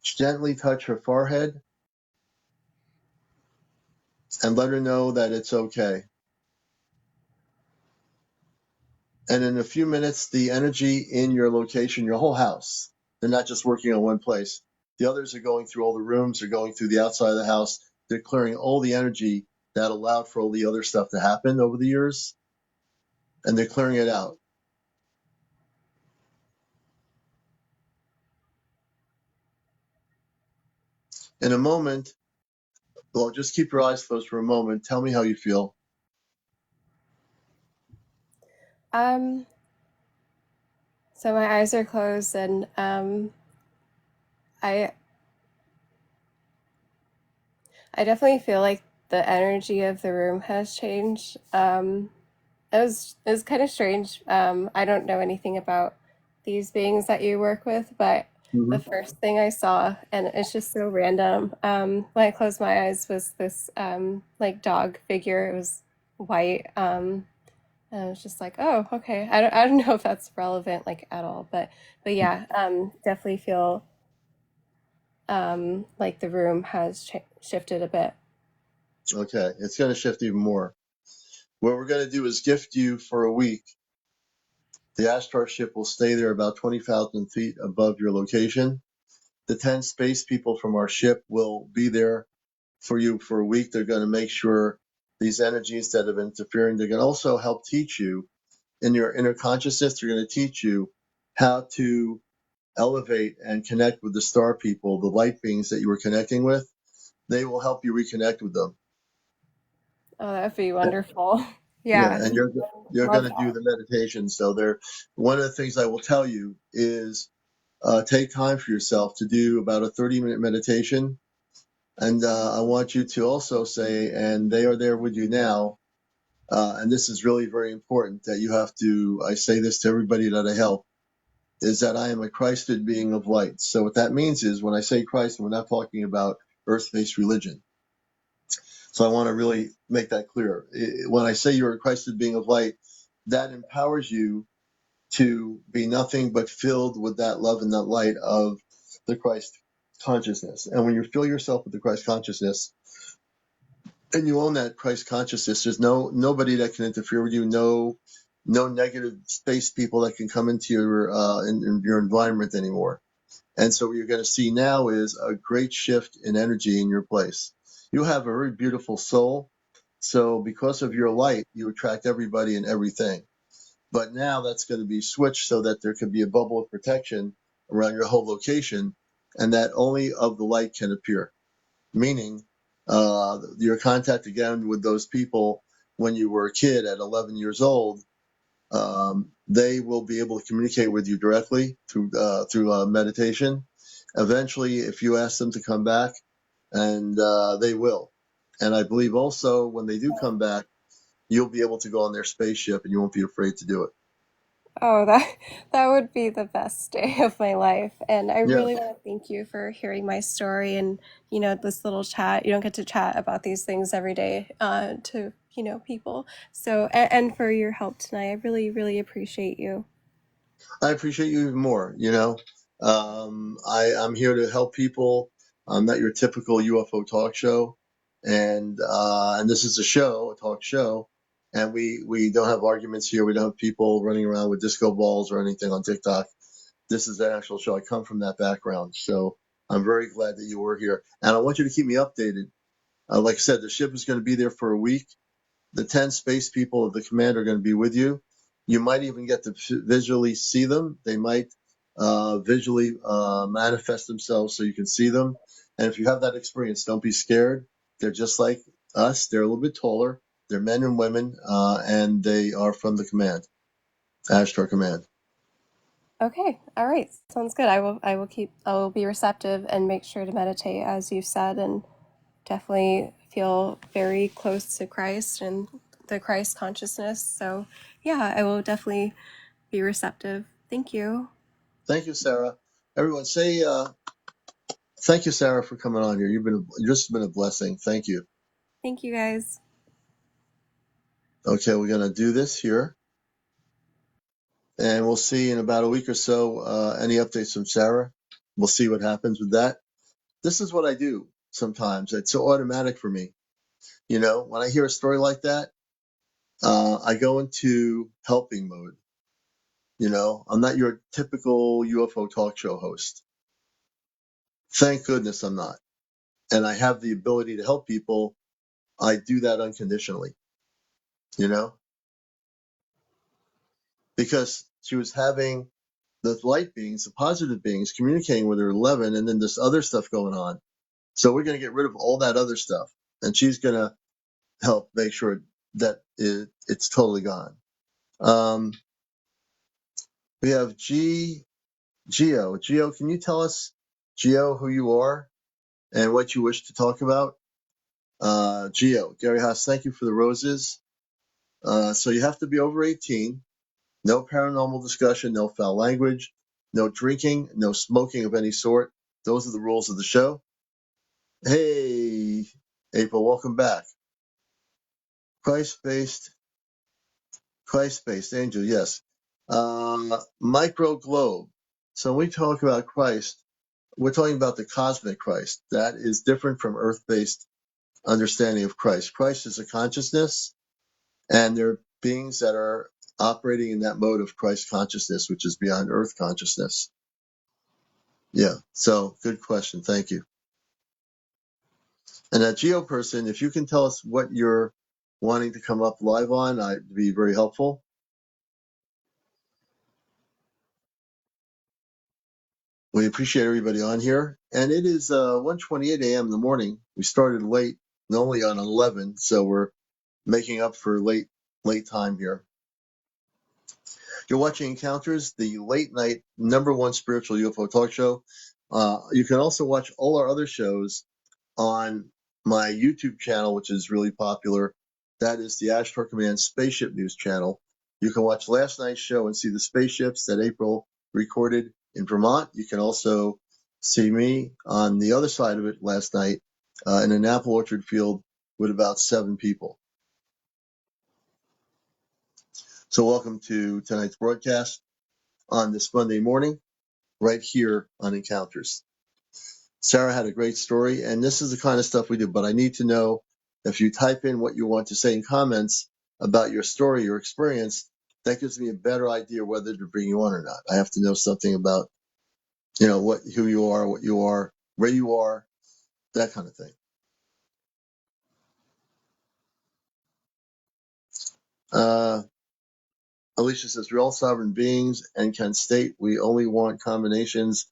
gently touch her forehead and let her know that it's okay. And in a few minutes, the energy in your location, your whole house, they're not just working on one place. The others are going through all the rooms, they're going through the outside of the house. They're clearing all the energy that allowed for all the other stuff to happen over the years, and they're clearing it out. In a moment, well, just keep your eyes closed for a moment. Tell me how you feel. Um, so my eyes are closed and I definitely feel like the energy of the room has changed. It was kind of strange. I don't know anything about these beings that you work with, but the first thing I saw, and it's just so random, when I closed my eyes, was this like dog figure. It was white, and I was just like, oh, okay. I don't know if that's relevant like at all, but yeah, definitely feel like the room has shifted a bit. Okay, it's going to shift even more. What we're going to do is gift you for a week. The Ashtar ship will stay there about 20,000 feet above your location. The 10 space people from our ship will be there for you for a week. They're going to make sure these energies that have been interfering, they're going to also help teach you in your inner consciousness. They're going to teach you how to elevate and connect with the star people, the light beings that you were connecting with. They will help you reconnect with them. Oh, that'd be wonderful. Yeah, Yeah, and you're love going to that. do the meditation. So one of the things I will tell you is take time for yourself to do about a 30-minute meditation. And I want you to also say, and they are there with you now. And this is really very important that you have to, I say this to everybody that I help, is that I am a Christed being of light. So what that means is when I say Christ, we're not talking about earth-based religion. So I want to really make that clear. When I say you're a Christed being of light, that empowers you to be nothing but filled with that love and that light of the Christ consciousness. And when you fill yourself with the Christ consciousness, and you own that Christ consciousness, there's nobody that can interfere with you, no negative space people that can come into your in your environment anymore. And so what you're going to see now is a great shift in energy in your place. You have a very beautiful soul. So because of your light, you attract everybody and everything. But now that's going to be switched so that there can be a bubble of protection around your whole location, and that only of the light can appear. Meaning your contact again with those people when you were a kid at 11 years old, they will be able to communicate with you directly through meditation. Eventually, if you ask them to come back, and they will. And I believe also when they do come back, you'll be able to go on their spaceship and you won't be afraid to do it. Oh, that would be the best day of my life. And I Yeah, really want to thank you for hearing my story and, this little chat. You don't get to chat about these things every day to, people. So, and for your help tonight. I really, really appreciate you. I appreciate you even more. I'm here to help people. I'm not your typical UFO talk show, and this is a talk show, and we don't have arguments here. We don't have people running around with disco balls or anything on TikTok. This is an actual show. I come from that background, so I'm very glad that you were here, and I want you to keep me updated. Like I said, the ship is going to be there for a week. The 10 space people of the command are going to be with you. You might even get to visually see them. They might visually manifest themselves so you can see them. And if you have that experience, don't be scared. They're just like us. They're a little bit taller. They're men and women, and they are from the command, Ashtar Command. Okay. All right. Sounds good. I will be receptive and make sure to meditate as you said, and definitely feel very close to Christ and the Christ consciousness. So yeah, I will definitely be receptive. Thank you. Thank you, Sarah. Everyone say thank you, Sarah, for coming on here. You've just been a blessing. Thank you. Thank you guys. Okay, we're going to do this here. And we'll see in about a week or so any updates from Sarah. We'll see what happens with that. This is what I do sometimes. It's so automatic for me. When I hear a story like that, I go into helping mode. I'm not your typical UFO talk show host. Thank goodness I'm not. And I have the ability to help people. I do that unconditionally, because she was having the light beings, the positive beings communicating with her 11, and then this other stuff going on. So we're going to get rid of all that other stuff, and she's going to help make sure that it's totally gone. We have Geo. Geo, can you tell us, Geo, who you are and what you wish to talk about? Geo, Gary Haas, thank you for the roses. So you have to be over 18, no paranormal discussion, no foul language, no drinking, no smoking of any sort. Those are the rules of the show. Hey, April, welcome back. Christ-based angel, yes. Micro globe. So when we talk about Christ, we're talking about the cosmic Christ. That is different from earth-based understanding of Christ. Christ is a consciousness, and there are beings that are operating in that mode of Christ consciousness, which is beyond earth consciousness. Yeah, so good question. Thank you. And that Geo person, if you can tell us what you're wanting to come up live on, I'd be very helpful. We appreciate everybody on here. And it is 1:28 a.m. in the morning. We started late, normally on 11, so we're making up for late time here. You're watching Encounters, the late night #1 spiritual UFO talk show. You can also watch all our other shows on my YouTube channel, which is really popular. That is the Ashtar Command Spaceship News channel. You can watch last night's show and see the spaceships that April recorded in Vermont. You can also see me on the other side of it last night in an apple orchard field with about 7 people. So welcome to tonight's broadcast on this Monday morning, right here on Encounters. Sarah had a great story, and this is the kind of stuff we do, but I need to know if you type in what you want to say in comments about your story, your experience, that gives me a better idea whether to bring you on or not. I have to know something about, who you are, what you are, where you are, that kind of thing. Alicia says, we're all sovereign beings and can state we only want combinations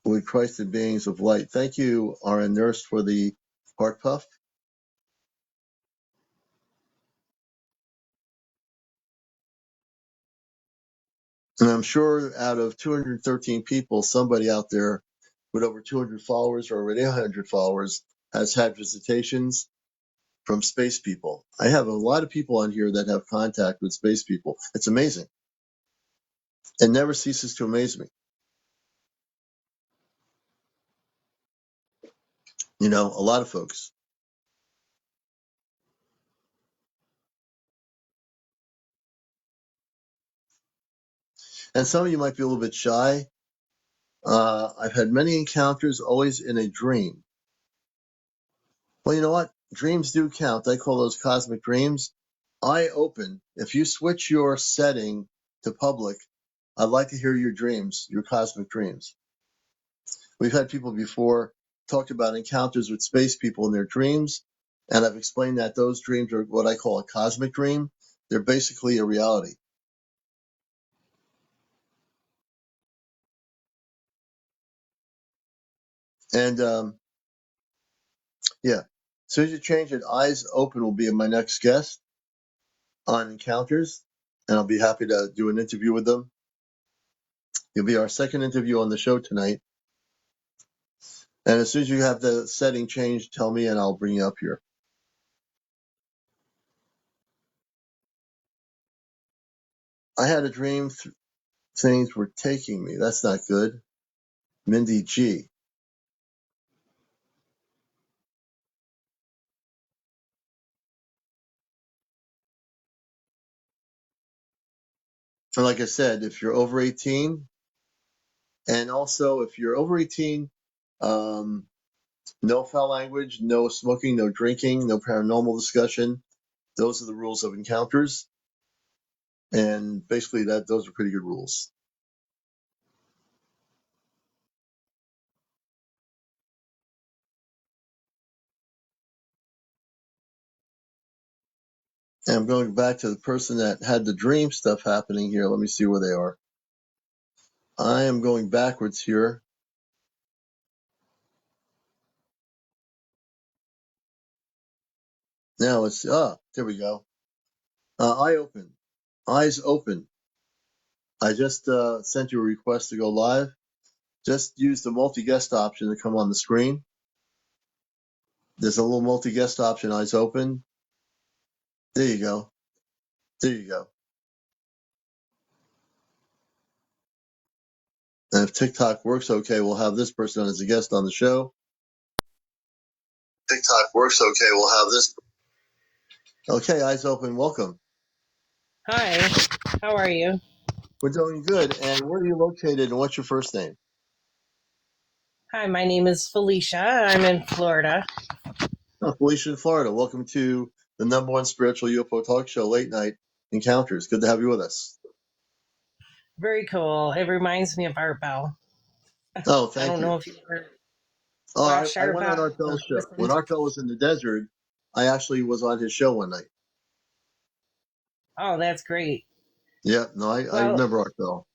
with Christ and beings of light. Thank you, RN Nurse, for the Heart puff. And I'm sure out of 213 people, somebody out there with over 200 followers or already 100 followers has had visitations from space people. I have a lot of people on here that have contact with space people. It's amazing. It never ceases to amaze me. You know, a lot of folks. And some of you might be a little bit shy. I've had many encounters, always in a dream. Well, you know what? Dreams do count. I call those cosmic dreams. Eye open. If you switch your setting to public, I'd like to hear your dreams, your cosmic dreams. We've had people before talked about encounters with space people in their dreams, and I've explained that those dreams are what I call a cosmic dream. They're basically a reality. And yeah, as soon as you change it, eyes open will be my next guest on encounters, and I'll be happy to do an interview with them. You'll be our second interview on the show tonight. And as soon as you have the setting changed, tell me and I'll bring you up here. I had a dream things were taking me. That's not good. Mindy G. And like I said, if you're over 18, and also if you're over 18, no foul language, no smoking, no drinking, no paranormal discussion. Those are the rules of encounters. And basically those are pretty good rules. And I'm going back to the person that had the dream stuff happening here. Let me see where they are. I am going backwards here. Now it's, there we go. Eye open. Eyes open. I just sent you a request to go live. Just use the multi-guest option to come on the screen. There's a little multi-guest option, eyes open. There you go. There you go. And if TikTok works okay, we'll have this person as a guest on the show. TikTok works okay, we'll have this. Okay, eyes open, welcome. Hi, how are you? We're doing good. And where are you located and what's your first name? Hi, my name is Felicia. I'm in Florida. Felicia in Florida. Welcome to the #1 spiritual UFO talk show, Late Night Encounters. Good to have you with us. Very cool. It reminds me of Art Bell. Oh, I thank don't you. know if you ever Oh, watched I Art went on Bell Art Bell's or show. When listened. Art Bell was in the desert, I actually was on his show one night. Oh, that's great. Yeah, no, I Well, remember Art Bell.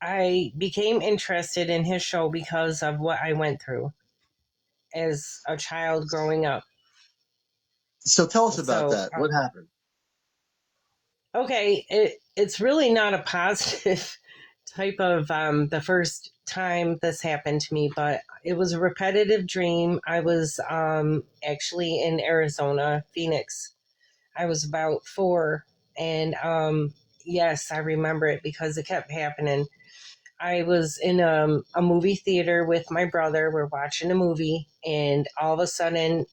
I became interested in his show because of what I went through as a child growing up. So tell us about So, that. What happened? okay, it's really not a positive type of the first time this happened to me, but it was a repetitive dream. I was actually in Arizona, Phoenix. I was about 4, and yes, I remember it because it kept happening. I was in a movie theater with my brother. We're watching a movie, and all of a sudden,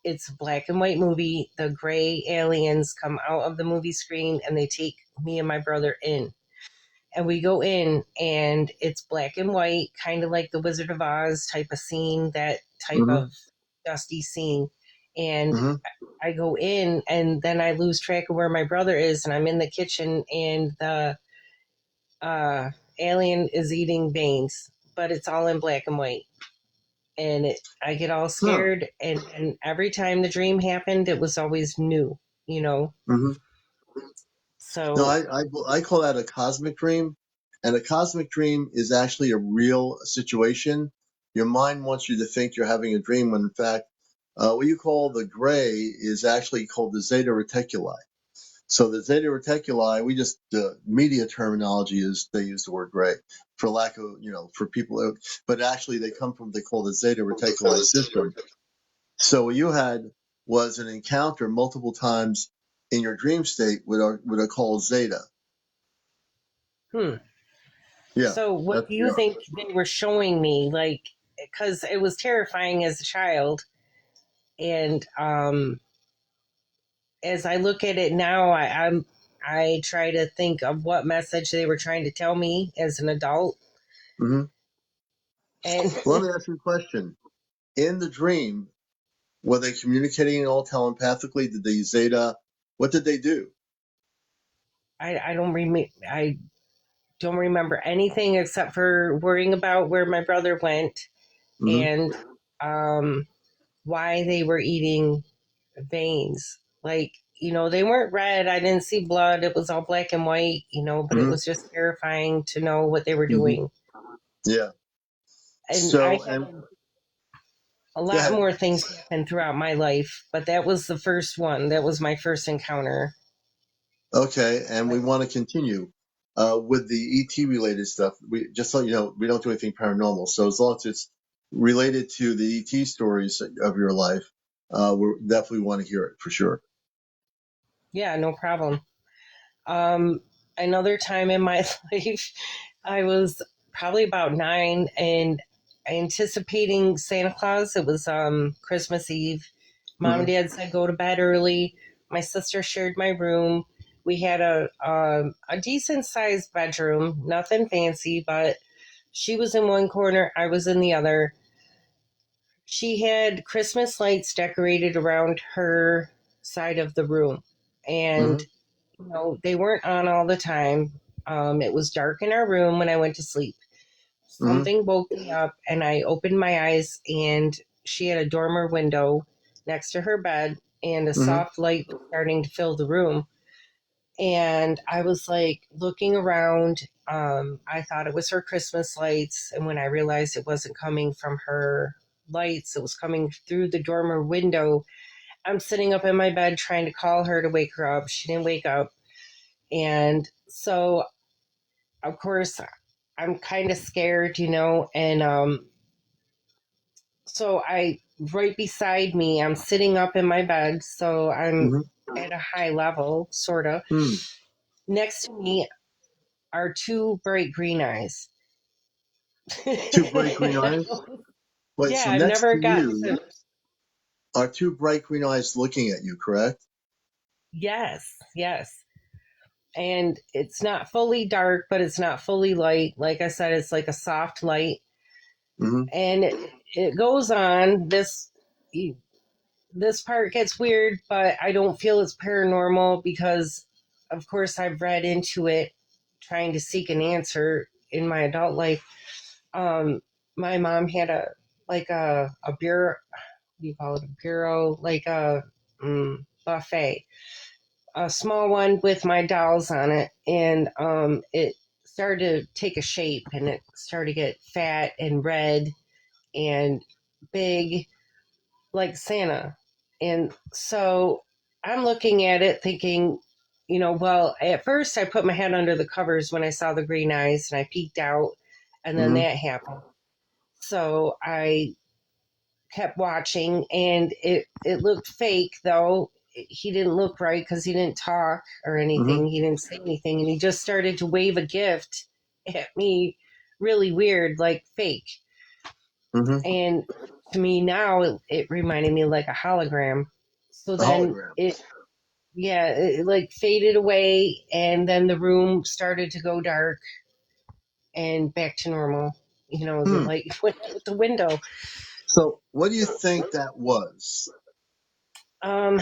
it's a black and white movie. The gray aliens come out of the movie screen, and they take me and my brother in. And we go in, and it's black and white, kind of like the Wizard of Oz type of scene, that type Mm-hmm. of dusty scene. And Mm-hmm. I go in, and then I lose track of where my brother is, and I'm in the kitchen, and the alien is eating veins, but it's all in black and white. And I get all scared, and every time the dream happened, it was always new, you know. Mm-hmm. No, So I call that a cosmic dream, and a cosmic dream is actually a real situation. Your mind wants you to think you're having a dream when in fact What you call the gray is actually called the Zeta Reticuli. So the Zeta Reticuli, we just media terminology is they use the word gray for lack of for people, but actually they come from they call the Zeta Reticuli system. So what you had was an encounter multiple times in your dream state with what I call Zeta. Hmm. Yeah, So what do you think they were showing me? Like, because it was terrifying as a child, and as I look at it now, I try to think of what message they were trying to tell me as an adult. Mm-hmm. And Well, let me ask you a question. In the dream, were they communicating all telepathically? Did they use Zeta? What did they do? I don't remember anything except for worrying about where my brother went Mm-hmm. and um, why they were eating veins. Like, they weren't red. I didn't see blood. It was all black and white, but it Mm-hmm. was just terrifying to know what they were Mm-hmm. doing. Yeah. And I So, had and a go lot ahead. more things happen throughout my life, but that was the first one. That was my first encounter. Okay, and we Like, want to continue with the ET related stuff. We just so you know, we don't do anything paranormal. So as long as it's related to the ET stories of your life, we definitely want to hear it for sure. yeah, no problem. Um, Another time in my life, I was probably about 9 and anticipating Santa Claus. It was Christmas Eve. Mom and Mm-hmm. Dad said go to bed early. My sister shared my room. We had a decent sized bedroom, nothing fancy, but she was in one corner, I was in the other. She had Christmas lights decorated around her side of the room, and Mm-hmm. they weren't on all the time. It was dark in our room when I went to sleep. Mm-hmm. Something woke me up, and I opened my eyes, and she had a dormer window next to her bed, and a Mm-hmm. soft light was starting to fill the room. And I was like looking around. I thought it was her Christmas lights, and when I realized it wasn't coming from her lights, it was coming through the dormer window. I'm sitting up in my bed trying to call her to wake her up. She didn't wake up. And so, of course, I'm kind of scared, and so right beside me, I'm sitting up in my bed, so I'm Mm-hmm. at a high level, sort of. Hmm. Next to me are two bright green eyes. Two bright green eyes. Wait, Yeah, so I've next never to gotten you to. are two bright green eyes looking at you, correct? Yes, yes. And it's not fully dark, but it's not fully light. Like I said, it's like a soft light. Mm-hmm. And it goes on. This part gets weird, but I don't feel it's paranormal because, of course, I've read into it trying to seek an answer in my adult life. My mom had a bureau, what do you call it? A bureau, like a buffet, a small one with my dolls on it, and it started to take a shape, and it started to get fat and red and big, like Santa. And so I'm looking at it thinking, well, at first I put my head under the covers when I saw the green eyes and I peeked out, and then Mm-hmm. that happened. So I kept watching, and it looked fake, though. He didn't look right because he didn't talk or Mm-hmm. anything. He didn't say anything, and he just started to wave a gift at me, really weird, like fake. Mm-hmm. And to me now, it reminded me like a hologram. So A then hologram. it like faded away, and then the room started to go dark and back to normal. The Hmm. light went out the window. So what do you think that was? Um,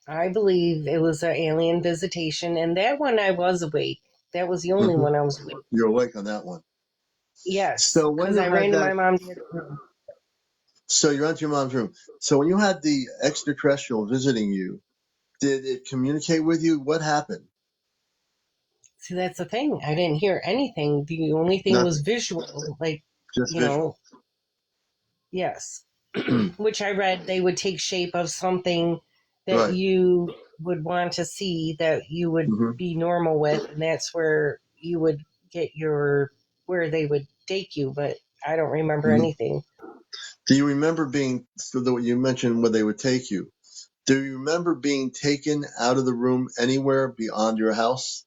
I believe it was an alien visitation, and that one I was awake. That was the only Mm-hmm. one I was awake. You're awake on that one. Yes, So when because you I had ran to that, my mom's room. so you're into your mom's room. So when you had the extraterrestrial visiting you, did it communicate with you? What happened? See, that's the thing. I didn't hear anything. The only thing was Nothing. visual. Like, Just you visual. know, yes. which I read they would take shape of something that Right. you would want to see, that you would be normal with, and that's where you would get where they would take you. But I don't remember anything. Do you remember you mentioned where they would take you? Do you remember being taken out of the room anywhere beyond your house?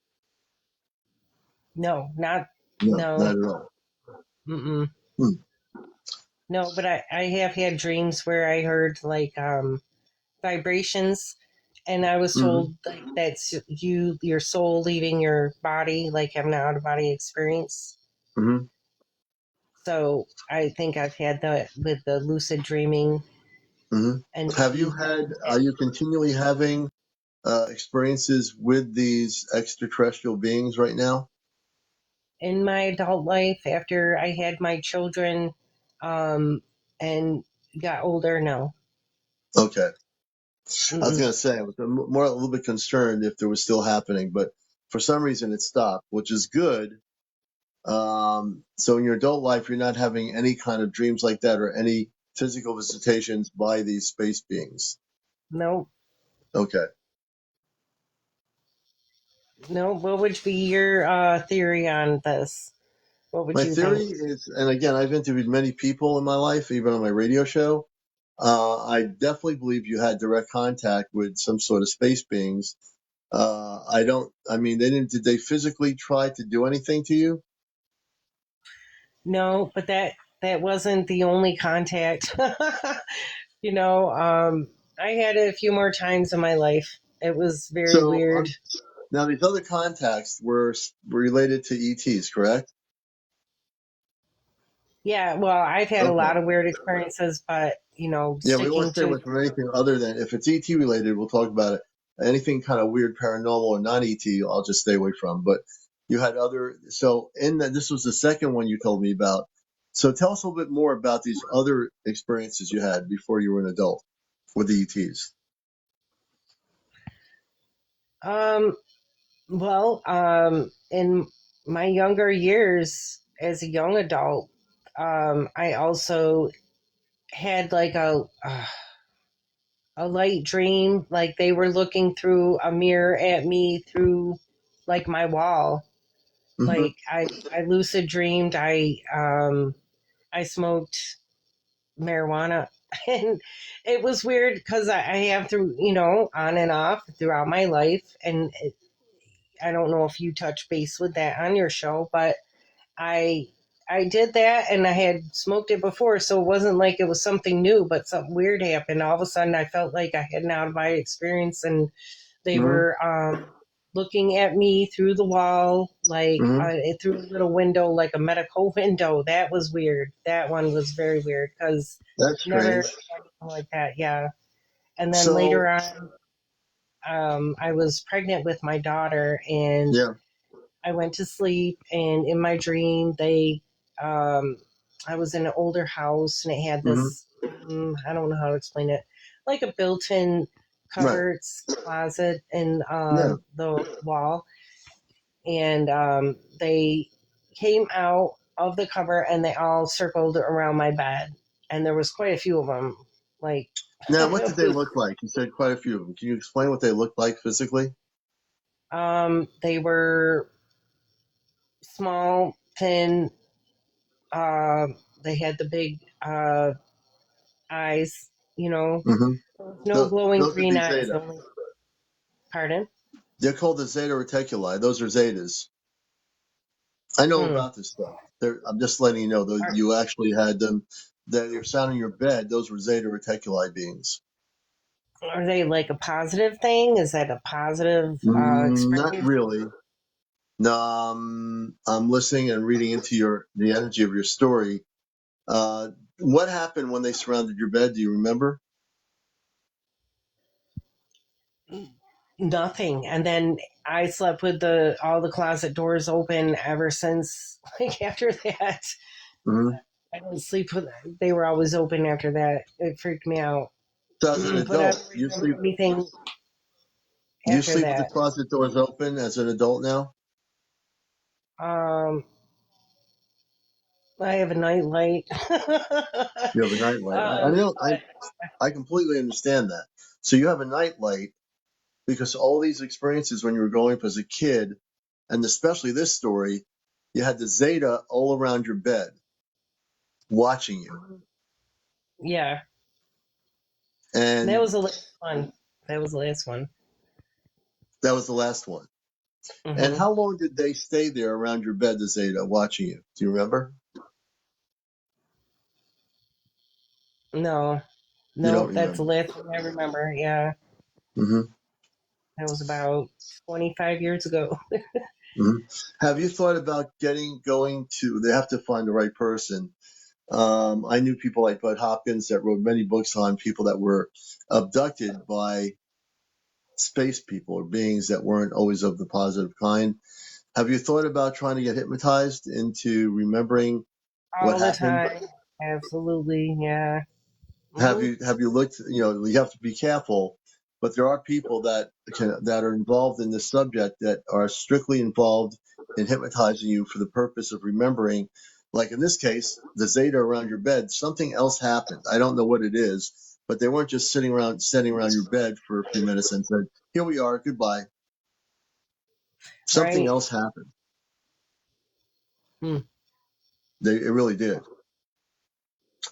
No, not No, not no. at all. Mm-mm. Hmm. No, but I have had dreams where I heard like vibrations, and I was told like that's your soul leaving your body, like having an out of body experience. Mm-hmm. So I think I've had that with the lucid dreaming. Mm-hmm. And Are you continually having experiences with these extraterrestrial beings right now? in my adult life, after I had my children, and got older, no. Okay. I was Mm-mm. going to say, I was a little bit concerned if there was still happening, but for some reason it stopped, which is good. So in your adult life, you're not having any kind of dreams like that or any physical visitations by these space beings. No, Okay. no. What would be your theory on this? What would My you theory think? is, and again, I've interviewed many people in my life, even on my radio show. I definitely believe you had direct contact with some sort of space beings. Did they physically try to do anything to you? No, but that wasn't the only contact. I had it a few more times in my life. It was very So weird. now these other contacts were related to ETs, correct? Yeah, well, I've had a Okay. lot of weird experiences, but Yeah, we won't sticking stay to away from anything other than if it's ET related, we'll talk about it. Anything kind of weird, paranormal, or non ET, I'll just stay away from. But you had so in that, this was the second one you told me about. So tell us a little bit more about these other experiences you had before you were an adult with the ETs. um in my younger years as a young adult, I also had like a light dream, like they were looking through a mirror at me through like my wall. Mm-hmm. Like I lucid dreamed I smoked marijuana. And it was weird because I have through, on and off throughout my life. And I don't know if you touch base with that on your show, but I I did that, and I had smoked it before, so it wasn't like it was something new, but something weird happened. All of a sudden, I felt like I had an out of body experience, and they Mm-hmm. were looking at me through the wall, like Mm-hmm. through a little window, like a medical window. That was weird. That one was very weird because That's never strange. anything like that. Yeah. And then later So on, I was pregnant with my daughter, and yeah. I went to sleep, and in my dream, I was in an older house, and it had Mm-hmm. this, I don't know how to explain it, like a built-in Right. cupboards closet in Yeah. the wall, and they came out of the cupboard, and they all circled around my bed, and there was quite a few of them, like Now, what did it they was, look like? You said quite a few of them. Can you explain what they looked like physically? they were small, thin. Uh, they had the big eyes, Mm-hmm. no glowing Those would green be eyes. Zeta. Only, pardon? They're called the Zeta Reticuli. Those are Zetas. I know Hmm. about this stuff. I'm just letting you know that Are, you actually had them. That you're sound in your bed. Those were Zeta Reticuli beings. are they like a positive thing? Is that a positive Not experience? really. No, I'm listening and reading into the energy of your story. What happened when they surrounded your bed? Do you remember? Nothing. And then I slept with all the closet doors open ever since. Like after that, Mm-hmm. I didn't sleep with. They were always open after that. It freaked me out. So as an But I adult, don't remember anything you after sleep with the that. closet doors open as an adult now. Um, I have a nightlight. You have a nightlight. I um, know. I completely understand that. So you have a nightlight because all these experiences when you were growing up as a kid, and especially this story, you had the Zeta all around your bed watching you. yeah, that And was the last one. That was the last one. that was the last one. And Hmm. how long did they stay there around your bed, the Zeta, watching you? Do you remember? No, You don't no, that's the remember. last one I remember. Yeah, Hmm. that was about 25 years ago. Hmm. Have you thought about going to, they have to find the right person. I knew people like Bud Hopkins that wrote many books on people that were abducted by space people or beings that weren't always of the positive kind. Have you thought about trying to get hypnotized into remembering what All the happened? time. Absolutely. Yeah. Have Hmm. you looked? You know, you have to be careful, but there are people that are involved in this subject that are strictly involved in hypnotizing you for the purpose of remembering. Like in this case, the Zeta around your bed, something else happened. I don't know what it is, but they weren't just standing around your bed for a few minutes and said, "Here we are, goodbye." Something Right. else happened. Hmm. It really did.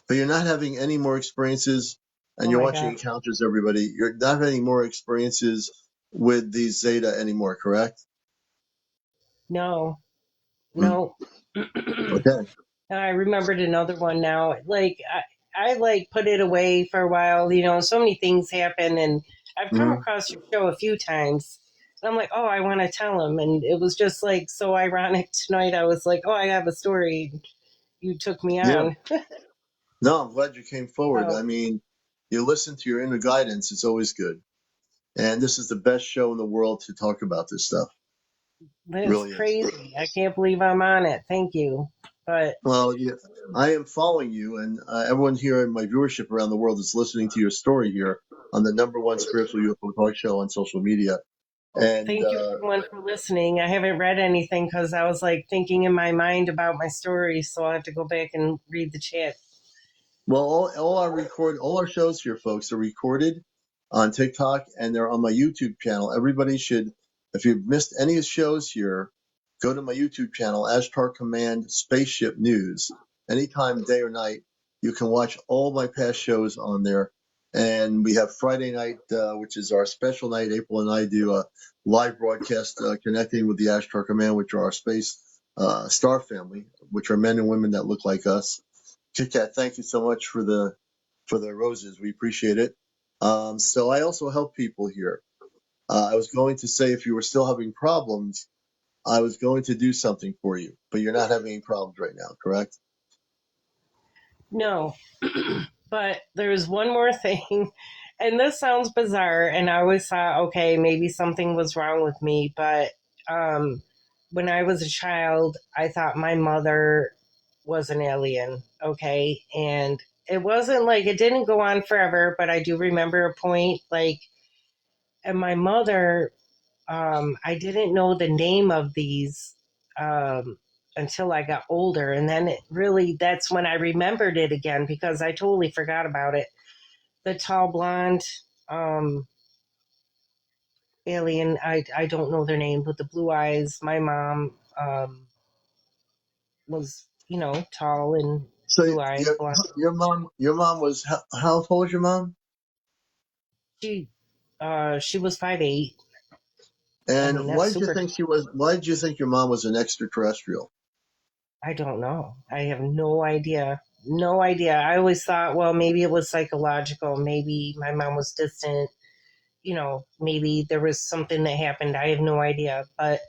But you're not having any more experiences, and Oh you're my watching God. encounters, everybody. You're not having any more experiences with these Zeta anymore, correct? No, Hmm. no. Okay. I remembered another one now. Like I like put it away for a while. So many things happen, and I've come Hmm. across your show a few times. And I'm like, oh, I want to tell him, and it was just like so ironic tonight. I was like, oh, I have a story. You took me Yeah. on. No, I'm glad you came forward. I So mean, you listen to your inner guidance. It's always good. And this is the best show in the world to talk about this stuff. It that's really is. crazy. I can't believe I'm on it. Thank you. But Well, yeah, I am following you, and everyone here in my viewership around the world is listening to your story here on the number one spiritual UFO talk show on social media. well, And thank you everyone for listening. I haven't read anything because I was like thinking in my mind about my story, so I'll have to go back and read the chat. well, all our shows here, folks, are recorded on TikTok and they're on my YouTube channel. Everybody should, if you've missed any of the shows here, go to my YouTube channel, Ashtar Command Spaceship News. Anytime, day or night, you can watch all my past shows on there. And we have Friday night, which is our special night. April and I do a live broadcast connecting with the Ashtar Command, which are our space star family, which are men and women that look like us. Kit Kat, thank you so much for the roses. We appreciate it. So I also help people here. I was going to say if you were still having problems, I was going to do something for you, but you're not having any problems right now, correct? No, but there's one more thing, and this sounds bizarre. And I always thought, okay, maybe something was wrong with me. But um, when I was a child, I thought my mother was an alien. Okay, and it wasn't like it didn't go on forever, but I do remember a point like, and my mother, I didn't know the name of these. Until I got older. And then that's when I remembered it again because I totally forgot about it. The tall blonde um, alien, I don't know their name, but the blue eyes, my mom was, tall and So blue eyes, blonde. your mom was how old was your mom? She was 5'8". I And mean, that's super. why did you think your mom was an extraterrestrial? I don't know. I have no idea. No idea. I always thought, well, maybe it was psychological. Maybe my mom was distant. Maybe there was something that happened. I have no idea. But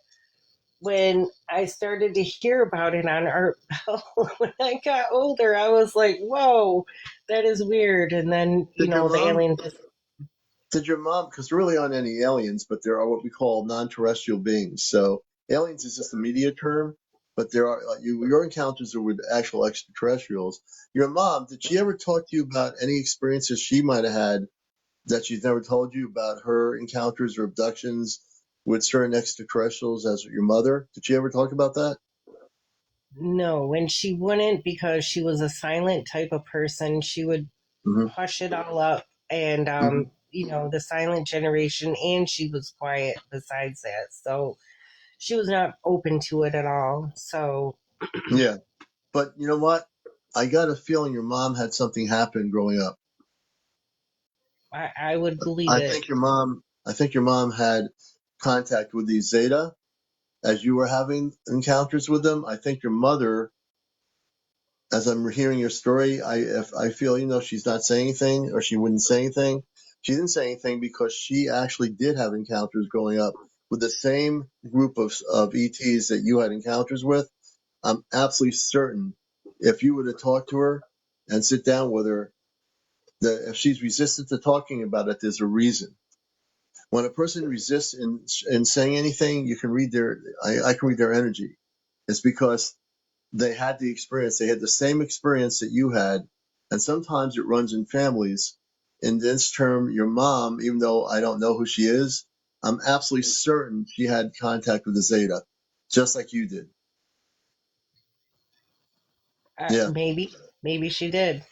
when I started to hear about it on Art Bell, when I got older, I was like, whoa, that is weird. And then, Did your the mom alien. Did your mom, because there really aren't any aliens, but there are what we call non-terrestrial beings. So aliens is just a media term, but there are your encounters are with actual extraterrestrials. Your mom, did she ever talk to you about any experiences she might have had that she's never told you about her encounters or abductions with certain extraterrestrials as your mother? Did she ever talk about that? No, and she wouldn't, because she was a silent type of person. She would Hmm. hush it all up, and Hmm. the silent generation, and she was quiet besides that. So she was not open to it at all. So Yeah. But you know what? I got a feeling your mom had something happen growing up. I would believe I it. think your mom had contact with these Zeta as you were having encounters with them. I think your mother, as I'm hearing your story, if I feel, she's not saying anything or she wouldn't say anything. She didn't say anything because she actually did have encounters growing up with the same group of ETs that you had encounters with. I'm absolutely certain if you were to talk to her and sit down with her, that if she's resistant to talking about it, there's a reason. When a person resists in saying anything, you can read I can read their energy. It's because they had the experience. They had the same experience that you had. And sometimes it runs in families. In this term, your mom, even though I don't know who she is, I'm absolutely certain she had contact with the Zeta, just like you did. Yeah. Maybe she did.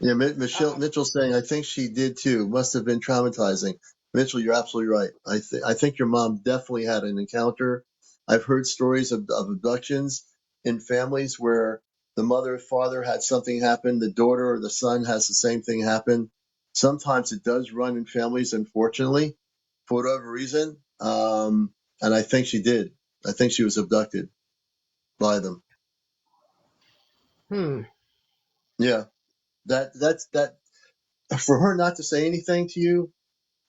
Yeah, Um, Mitchell's saying, I think she did too. Must have been traumatizing. Mitchell, you're absolutely right. I think your mom definitely had an encounter. I've heard stories of abductions in families where the mother or father had something happen, the daughter or the son has the same thing happen. Sometimes it does run in families, unfortunately, for whatever reason. And I think she did. I think she was abducted by them. hmm. Yeah, that for her not to say anything to you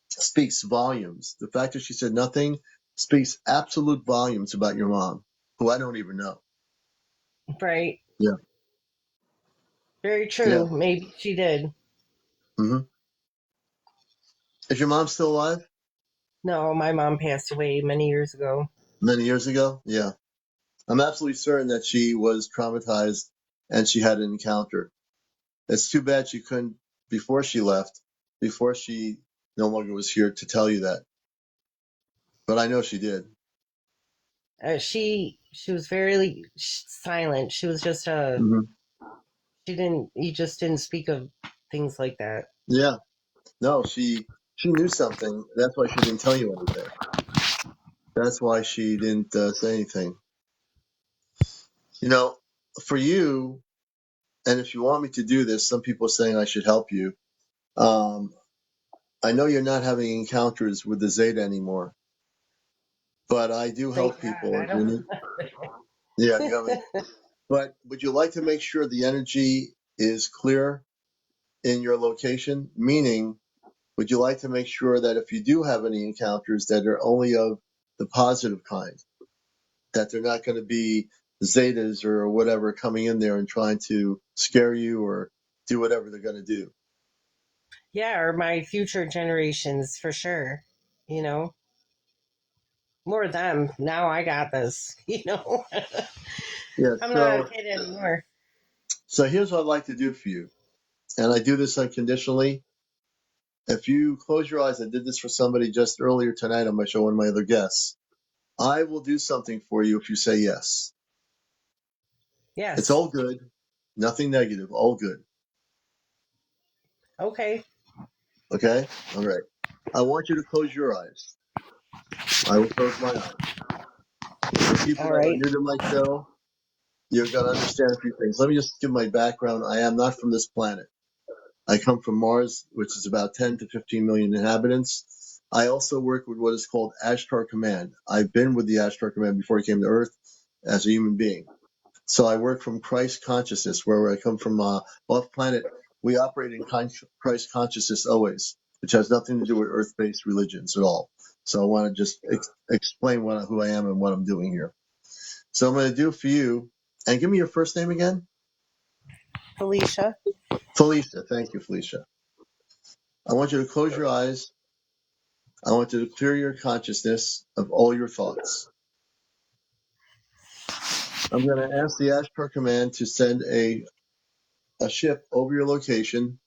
speaks volumes. The fact that she said nothing speaks absolute volumes about your mom, who I don't even know. Right. Yeah, Very yeah. true. Maybe she did. Hmm. Is your mom still alive? No, my mom passed away many years ago. Many years ago? Yeah. I'm absolutely certain that she was traumatized and she had an encounter. It's too bad she couldn't, before she left, before she no longer was here to tell you that. But I know she did. She was very silent. She was just Hmm. she didn't you just didn't speak of things like that. Yeah. No, she knew something. That's why she didn't tell you anything. That's why she didn't say anything. You know, for you, and if you want me to do this, some people are saying I should help you. Um, I know you're not having encounters with the Zeta anymore, but I do Thank help God. people. I don't. Yeah, you haven't. But would you like to make sure the energy is clear in your location? Meaning, would you like to make sure that if you do have any encounters, that are only of the positive kind, that they're not going to be Zetas or whatever coming in there and trying to scare you or do whatever they're going to do? Yeah, or my future generations for sure. You know, more of them. Now I got this. Yeah. I'm not a So, kid anymore. so here's what I'd like to do for you, and I do this unconditionally. If you close your eyes, I did this for somebody just earlier tonight on my show, one of my other guests. I will do something for you if you say yes. It's Yes. all good, nothing negative, all good. Okay. Okay? All right. I want you to close your eyes. I will close my eyes. For people All that are right. new to my show, you've got to understand a few things. Let me just give my background. I am not from this planet. I come from Mars, which is about 10 to 15 million inhabitants. I also work with what is called Ashtar Command. I've been with the Ashtar Command before I came to Earth as a human being. So I work from Christ consciousness, where I come from off planet. We operate in Christ consciousness always, which has nothing to do with Earth-based religions at all. So I want to just explain who I am and what I'm doing here. So I'm going to do for you, and give me your first name again. Felicia. Felicia. Thank you, Felicia. I want you to close your eyes. I want you to clear your consciousness of all your thoughts. I'm going to ask the Ashtar Command to send a ship over your location,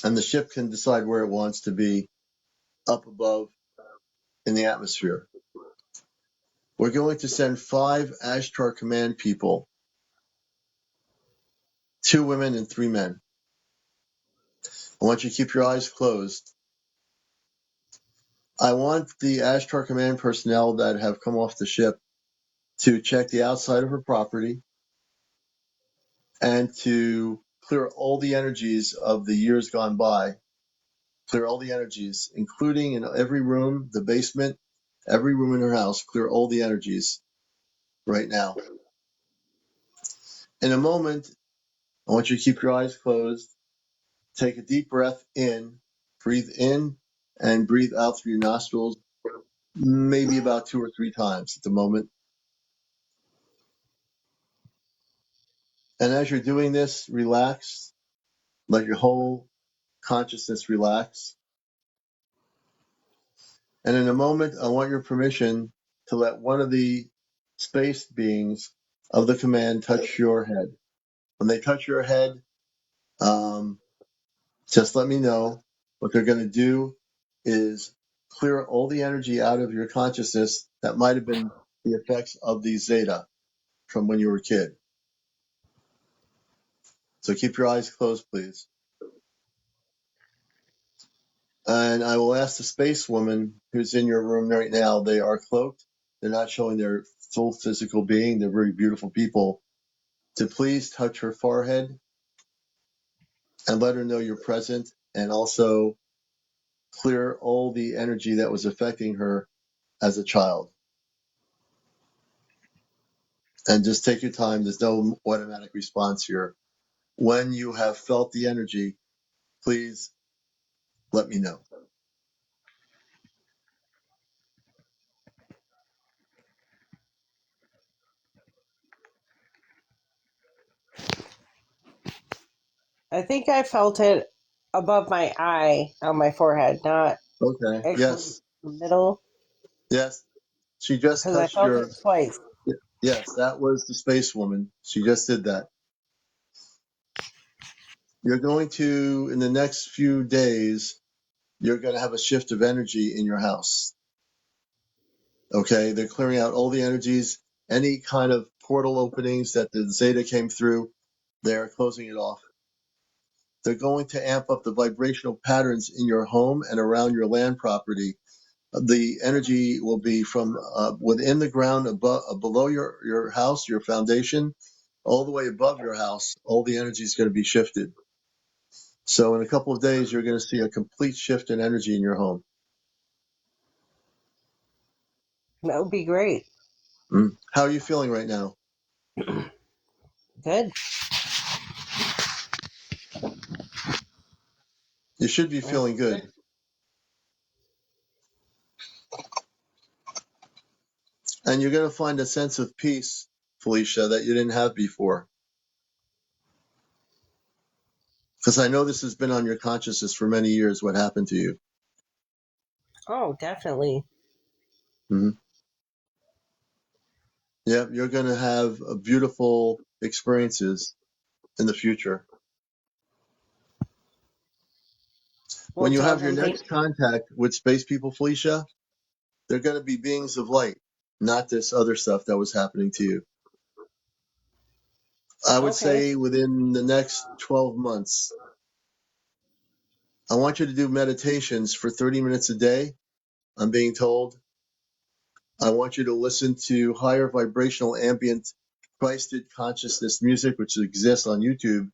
and the ship can decide where it wants to be, up above in the atmosphere. We're going to send 5 Ashtar Command people, 2 women and 3 men. I want you to keep your eyes closed. I want the Ashtar Command personnel that have come off the ship to check the outside of her property and to clear all the energies of the years gone by, clear all the energies, including in every room, the basement, every room in her house, clear all the energies right now. In a moment, I want you to keep your eyes closed. Take a deep breath in, breathe in, and breathe out through your nostrils, maybe about 2 or 3 times at the moment. And as you're doing this, relax. Let your whole consciousness relax. And in a moment, I want your permission to let one of the space beings of the command touch your head. When they touch your head, just let me know. What they're going to do is clear all the energy out of your consciousness that might have been the effects of the Zeta from when you were a kid. So keep your eyes closed, please. And I will ask the space woman who's in your room right now. They are cloaked. They're not showing their full physical being. They're very beautiful people. To please touch her forehead and let her know you're present, and also clear all the energy that was affecting her as a child. And just take your time. There's no automatic response here. When you have felt the energy, please let me know. I think I felt it above my eye on my forehead, not Okay. actually Yes. in the middle, Yes. She just because I touched felt it your. twice. Yes, that was the space woman. She just did that. You're going to, in the next few days, you're going to have a shift of energy in your house. Okay. They're clearing out all the energies, any kind of portal openings that the Zeta came through. They're closing it off. They're going to amp up the vibrational patterns in your home and around your land property. The energy will be from within the ground, above, below your house, your foundation, all the way above your house. All the energy is going to be shifted. So in a couple of days, you're going to see a complete shift in energy in your home. That would be great. How are you feeling right now? Good. You should be feeling good. And you're going to find a sense of peace, Felicia, that you didn't have before. Because I know this has been on your consciousness for many years, what happened to you. Oh, definitely. Mm-hmm. Yeah, you're going to have beautiful experiences in the future. Well, When you tell have your them thank next contact with space people, Felicia, they're going to be beings of light, not this other stuff that was happening to you. I would Okay. say within the next 12 months, I want you to do meditations for 30 minutes a day. I'm being told. I want you to listen to higher vibrational ambient Christed consciousness music, which exists on YouTube.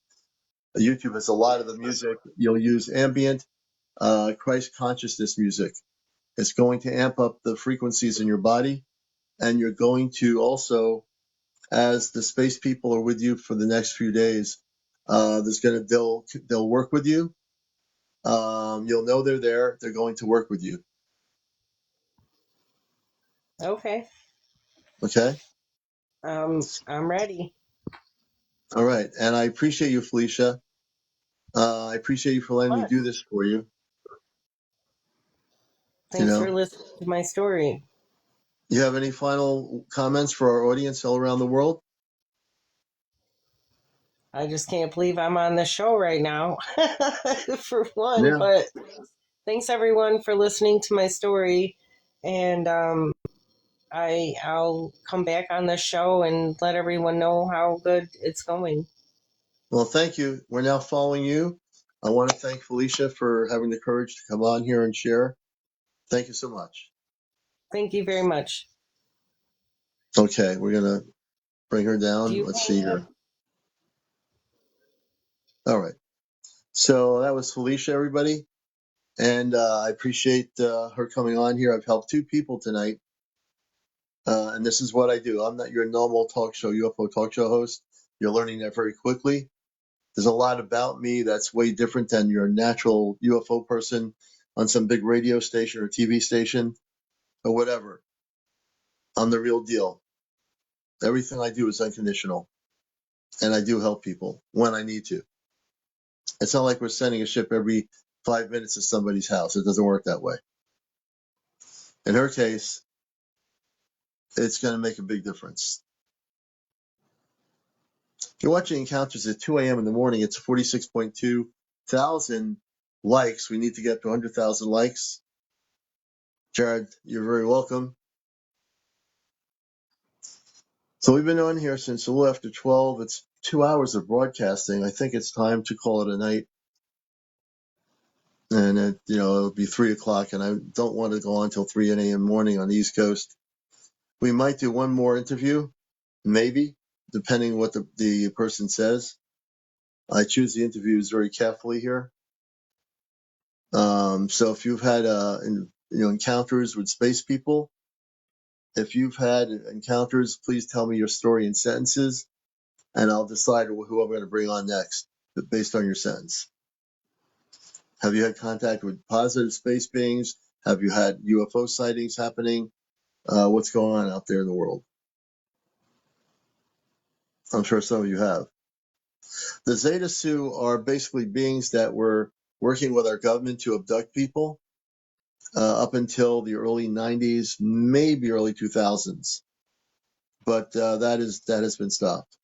YouTube has a lot of the music. You'll use ambient Christ consciousness music. It's going to amp up the frequencies in your body, and you're going to also, as the space people are with you for the next few days, they'll work with you. You'll know they're there. They're going to work with you. Okay. Okay. I'm ready. All right. And I appreciate you, Felicia. I appreciate you for letting me What? do this for you. You Thanks for know, listening to my story. you have any final comments for our audience all around the world? I just can't believe I'm on the show right now, for one. Yeah. But thanks everyone for listening to my story. And I'll come back on the show and let everyone know how good it's going. Well, thank you. We're now following you. I want to thank Felicia for having the courage to come on here and share. Thank you so much. Thank you very much. Okay, we're going to bring her Do down. you Let's see here. All right. So that was Felicia, everybody. And I appreciate her coming on here. I've helped two people tonight. And this is what I do. I'm not your normal talk show, UFO talk show host. You're learning that very quickly. There's a lot about me that's way different than your natural UFO person on some big radio station or TV station or whatever. I'm the real deal. Everything I do is unconditional. And I do help people when I need to. It's not like we're sending a ship every 5 minutes to somebody's house. It doesn't work that way. In her case, it's going to make a big difference. If you're watching Encounters at 2 a.m. in the morning, it's 46.2 thousand likes. We need to get to 100,000 likes. Jared, you're very welcome. So we've been on here since a little after 12. It's 2 hours of broadcasting. I think it's time to call it a night. And it'll be 3 o'clock, and I don't want to go on until 3 a.m. morning on the East Coast. We might do one more interview, maybe, depending what the person says. I choose the interviews very carefully here. So if you've had encounters with space people, if you've had encounters, please tell me your story in sentences, and I'll decide who I'm going to bring on next based on your sentence. Have you had contact with positive space beings? Have you had UFO sightings happening? What's going on out there in the world? I'm sure some of you have. The Zeta Sioux are basically beings that were working with our government to abduct people up until the early 90s, maybe early 2000s. But that has been stopped.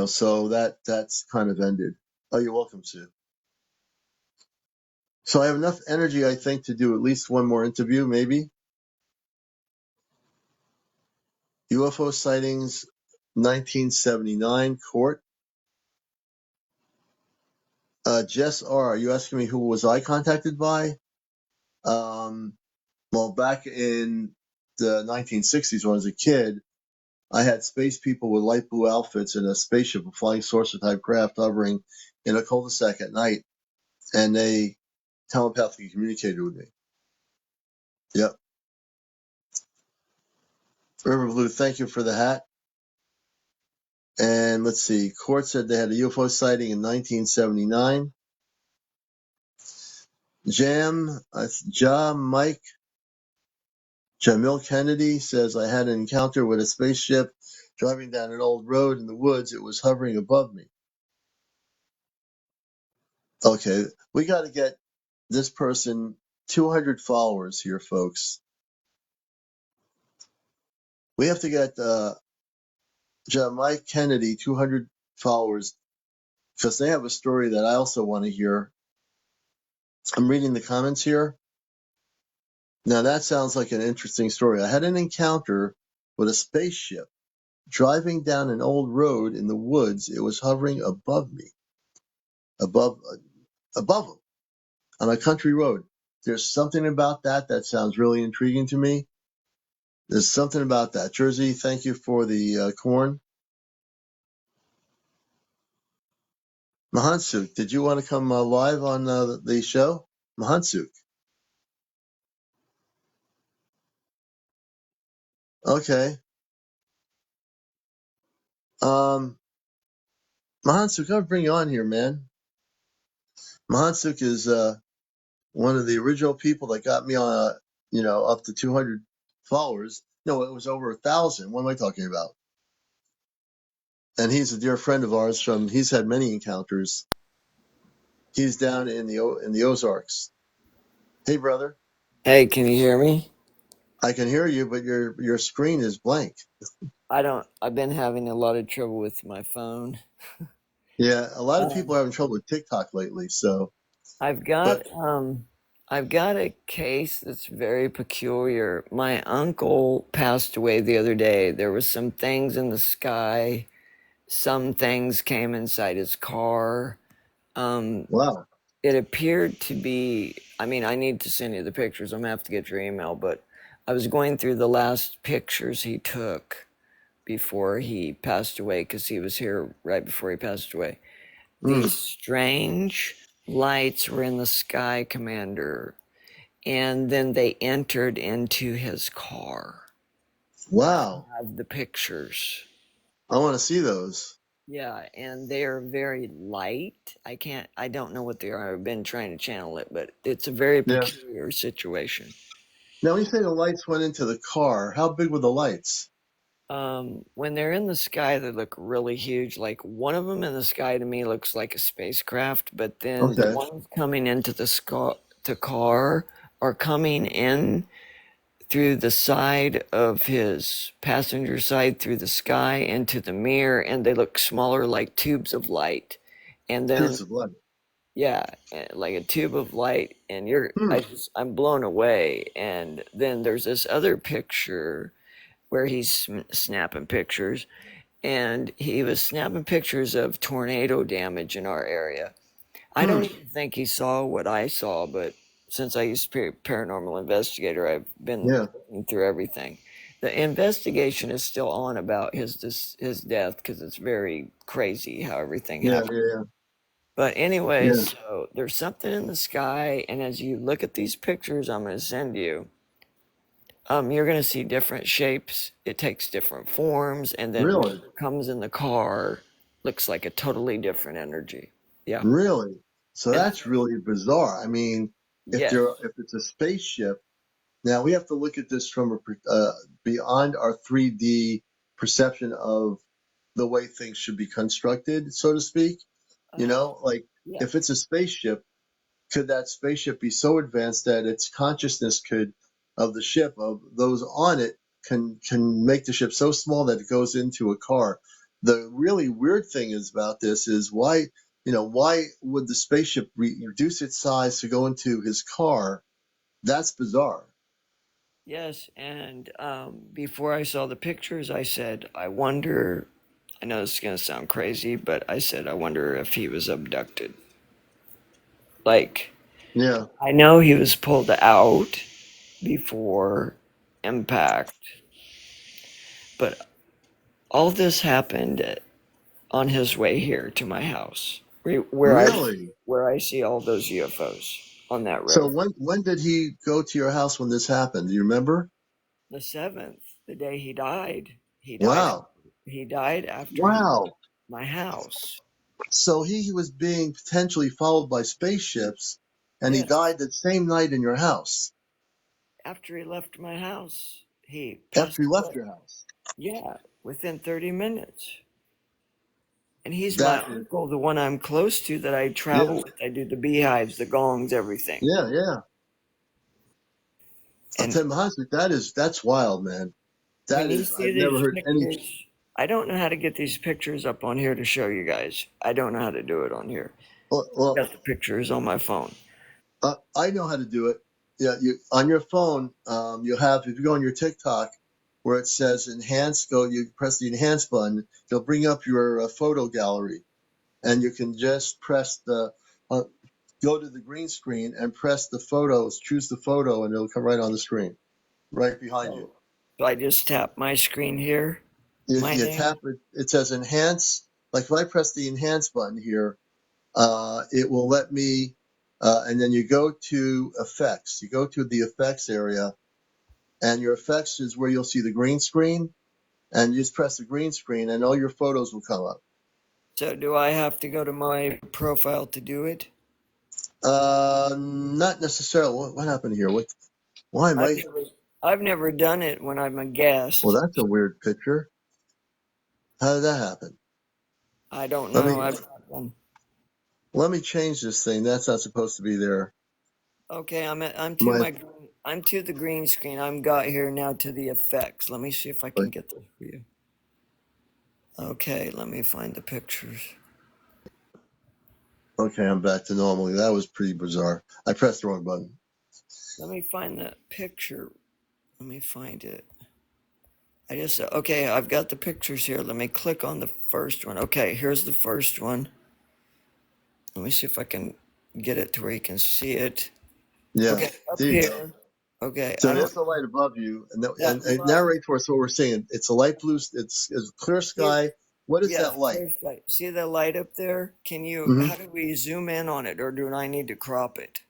So that's kind of ended. Oh, you're welcome, Sue. So I have enough energy, I think, to do at least one more interview, maybe. UFO sightings, 1979 court. Jess R., are you asking me who was I contacted by? Well, back in the 1960s when I was a kid, I had space people with light blue outfits in a spaceship, a flying saucer type craft hovering in a cul-de-sac at night, and they telepathically communicated with me. Yep. River Blue, thank you for the hat. And let's see, court said they had a UFO sighting in 1979. Mike, Jamil Kennedy says, I had an encounter with a spaceship driving down an old road in the woods. It was hovering above me. Okay, we got to get this person 200 followers here, folks. We have to get Mike Kennedy 200 followers because they have a story that I also want to hear. I'm reading the comments here. Now, that sounds like an interesting story. I had an encounter with a spaceship driving down an old road in the woods. It was hovering above me, above them, on a country road. There's something about that sounds really intriguing to me. There's something about that. Jersey, thank you for the corn. Mahansuk, did you want to come live on the show? Mahansuk. Okay. Mahansuk, I'll bring you on here, man. Mahansuk is one of the original people that got me on, up to 200 followers. No, it was over 1,000. What am I talking about? And he's a dear friend of ours he's had many encounters. He's down in the Ozarks. Hey, brother. Hey, can you hear me? I can hear you, but your screen is blank. I've been having a lot of trouble with my phone. Yeah, a lot of people are having trouble with TikTok lately. So, I've got but I've got a case that's very peculiar. My uncle passed away the other day. There was some things in the sky. Some things came inside his car. Wow. It appeared to be, I mean, I need to send you the pictures. I'm gonna have to get your email, but I was going through the last pictures he took before he passed away, because he was here right before he passed away. These strange lights were in the sky, Commander, and then they entered into his car. Wow. I have the pictures. I want to see those. Yeah, and they are very light. I don't know what they are. I've been trying to channel it, but it's a very Yeah. peculiar situation. Now, when you say the lights went into the car, how big were the lights? When they're in the sky, they look really huge. Like one of them in the sky to me looks like a spacecraft, but then the Okay. ones coming into the car are coming in through the side of his passenger side, through the sky into the mirror, and they look smaller, like tubes of light. And then, Tubes of light. yeah, like a tube of light, and Hmm. I'm blown away. And then there's this other picture where he's snapping pictures, and he was snapping pictures of tornado damage in our area. I Hmm. don't even think he saw what I saw, but since I used to be a paranormal investigator, I've been Yeah. looking through everything. The investigation is still on about his death, because it's very crazy how everything Yeah. happened. Yeah. But anyway, Yeah. so there's something in the sky, and as you look at these pictures I'm going to send you, you're going to see different shapes. It takes different forms, and then Really? whatever comes in the car looks like a totally different energy. Yeah. Really? So And that's really bizarre. I mean, yes. if it's a spaceship, now we have to look at this from beyond our 3D perception of the way things should be constructed, so to speak. Like Yeah. if it's a spaceship, could that spaceship be so advanced that its consciousness of the ship, of those on it, can make the ship so small that it goes into a car? The really weird thing is about this is why would the spaceship reduce its size to go into his car? That's bizarre. Yes. And before I saw the pictures, I said, I wonder. I know this is going to sound crazy, but I said, I wonder if he was abducted. Like, Yeah. I know he was pulled out before impact, but all this happened on his way here to my house, Really? where I see all those UFOs on that So road. when did he go to your house when this happened? Do you remember? The 7th, the day he died. He died. Wow. He died after he left Wow. my house. So he was being potentially followed by spaceships, and he Yes, died that same night in your house after he left my house, he after passed he left away. your house. Yeah, within 30 minutes. And he's my That is, uncle, the one I'm close to, that I yeah, travel with. I do the beehives, the gongs, everything. yeah, yeah. I'll And tell you, Mahansuk, that's wild, man. when you see I've never these heard any. pictures, I don't know how to get these pictures up on here to show you guys. I don't know how to do it on here. Well, Got the pictures on my phone. I know how to do it. Yeah, you on your phone, you'll have if you go on your TikTok where it says enhance, you press the enhance button. It'll bring up your photo gallery, and you can just press go to the green screen and press the photos, choose the photo, and it'll come right on the screen, right behind you. So I just tap my screen here, my You name. tap it, it says enhance. Like if I press the enhance button here, it will let me, and then you go to effects. You go to the effects area, and your effects is where you'll see the green screen, and you just press the green screen, and all your photos will come up. So do I have to go to my profile to do it? Not necessarily. What happened here? Why am I've I? never, I've never done it when I'm a guest. Well, that's a weird picture. How did that happen? I don't Let know. me I've not done. let me change this thing. That's not supposed to be there. Okay, My I'm to the green screen. I'm got here now to the effects. Let me see if I can get this for you. Okay, let me find the pictures. okay, I'm back to normal. That was pretty bizarre. I pressed the wrong button. Let me find that picture. Let me find it. Okay, I've got the pictures here. Let me click on the first one. Okay, here's the first one. Let me see if I can get it to where you can see it. Yeah. Okay, up There you go. here. Okay, So I that's don't. the light above you, and, That and light, narrate for us what we're saying. It's a light blue. It's clear sky. What is yes, that light? there's light. See the light up there? Can you? Hmm. How do we zoom in on it, or do I need to crop it?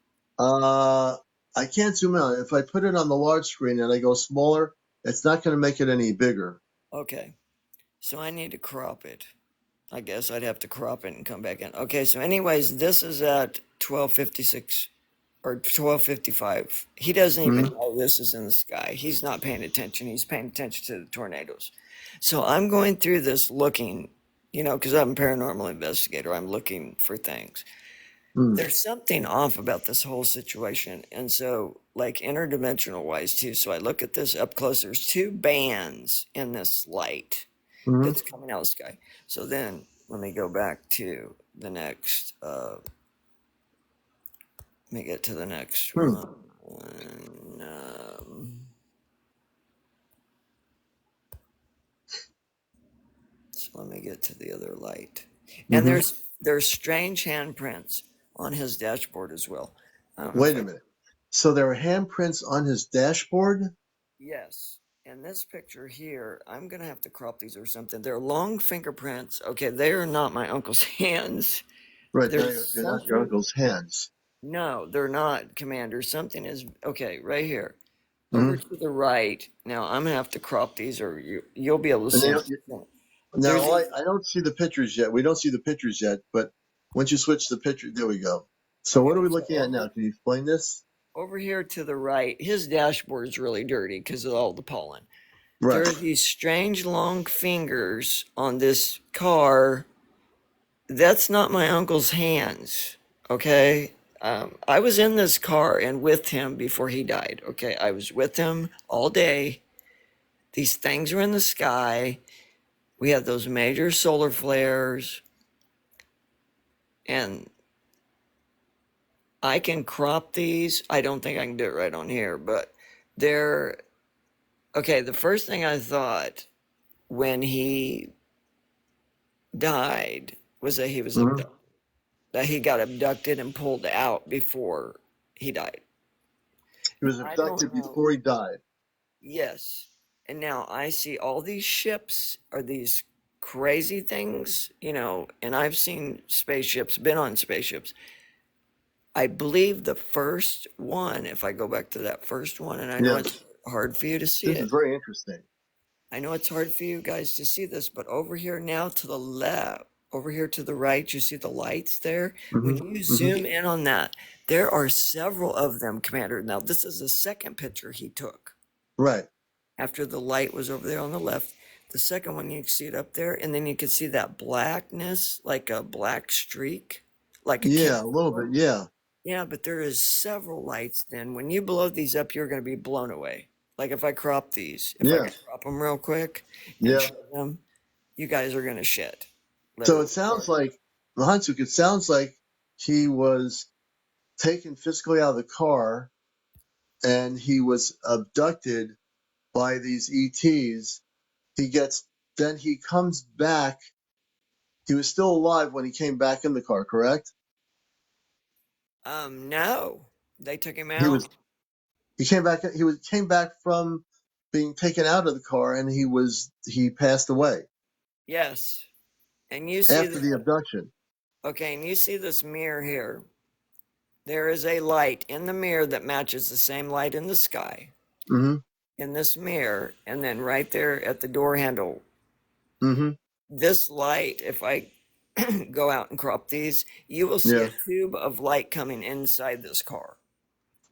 I can't zoom out. If I put it on the large screen and I go smaller, it's not going to make it any bigger. Okay, so I need to crop it. I guess I'd have to crop it and come back in. Okay, so anyways, this is at 12:56 or 12:55. He doesn't even Hmm. know this is in the sky. He's not paying attention. He's paying attention to the tornadoes. So I'm going through this looking, because I'm a paranormal investigator. I'm looking for things. Hmm. There's something off about this whole situation. And so, like interdimensional wise, too. So I look at this up close. There's two bands in this light Hmm. that's coming out of the sky. So then let me go back to the next. Let me get to the next Hmm. one. So let me get to the other light. And Hmm. there's strange handprints on his dashboard as well. I don't know if Wait a I. minute. So there are handprints on his dashboard? Yes. And this picture here, I'm gonna have to crop these or something. They're long fingerprints. Okay, they are not my uncle's hands. Right. There's They're not your something. uncle's hands. No, they're not, Commander. Something is okay right here. Hmm. Over to the right. Now I'm gonna have to crop these, or you'll be able to And see they them. don't, There's now these I don't see the pictures yet. We don't see the pictures yet, but once you switch the picture, there we go. So what are okay. we So looking at now? Can you explain this? over here to the right, his dashboard is really dirty because of all the pollen. There Right. are these strange long fingers on this car. That's not my uncle's hands. Okay. I was in this car and with him before he died. Okay. I was with him all day. These things were in the sky. We had those major solar flares. And I can crop these. I don't think I can do it right on here, but they're okay. The first thing I thought when he died was that he was Hmm. abducted, that he got abducted and pulled out before he died. He was I don't abducted know. before he died. Yes. And now I see all these ships are these crazy things, and I've seen spaceships, been on spaceships. I believe the first one, if I go back to that first one, and I know Yeah. it's hard for you to see This is it. very interesting. I know it's hard for you guys to see this, but over here now to the left, over here to the right, you see the lights there? Hmm. When you Hmm. zoom in on that, there are several of them, Commander. Now, this is the second picture he took Right. after the light was over there on the left. The second one, you can see it up there, and then you can see that blackness, like a black streak, like a Yeah, a little bit. chemical. Yeah. Yeah, but there is several lights then. When you blow these up, you're going to be blown away. Like if I crop these, if I Yeah. can crop them real quick and Yeah. show them, you guys are going to shit. So it Literally. sounds like, Mahansuk, it sounds like he was taken physically out of the car and he was abducted by these ETs. Then he comes back. He was still alive when he came back in the car, correct? No, they took him He was, out. came back from being taken out of the car and he passed away Yes. And you see after the, the abduction. okay, and you see this mirror here. There is a light in the mirror that matches the same light in the sky Hmm. in this mirror. And then right there at the door handle, Hmm. this light, if I go out and crop these, you will see Yeah. a tube of light coming inside this car.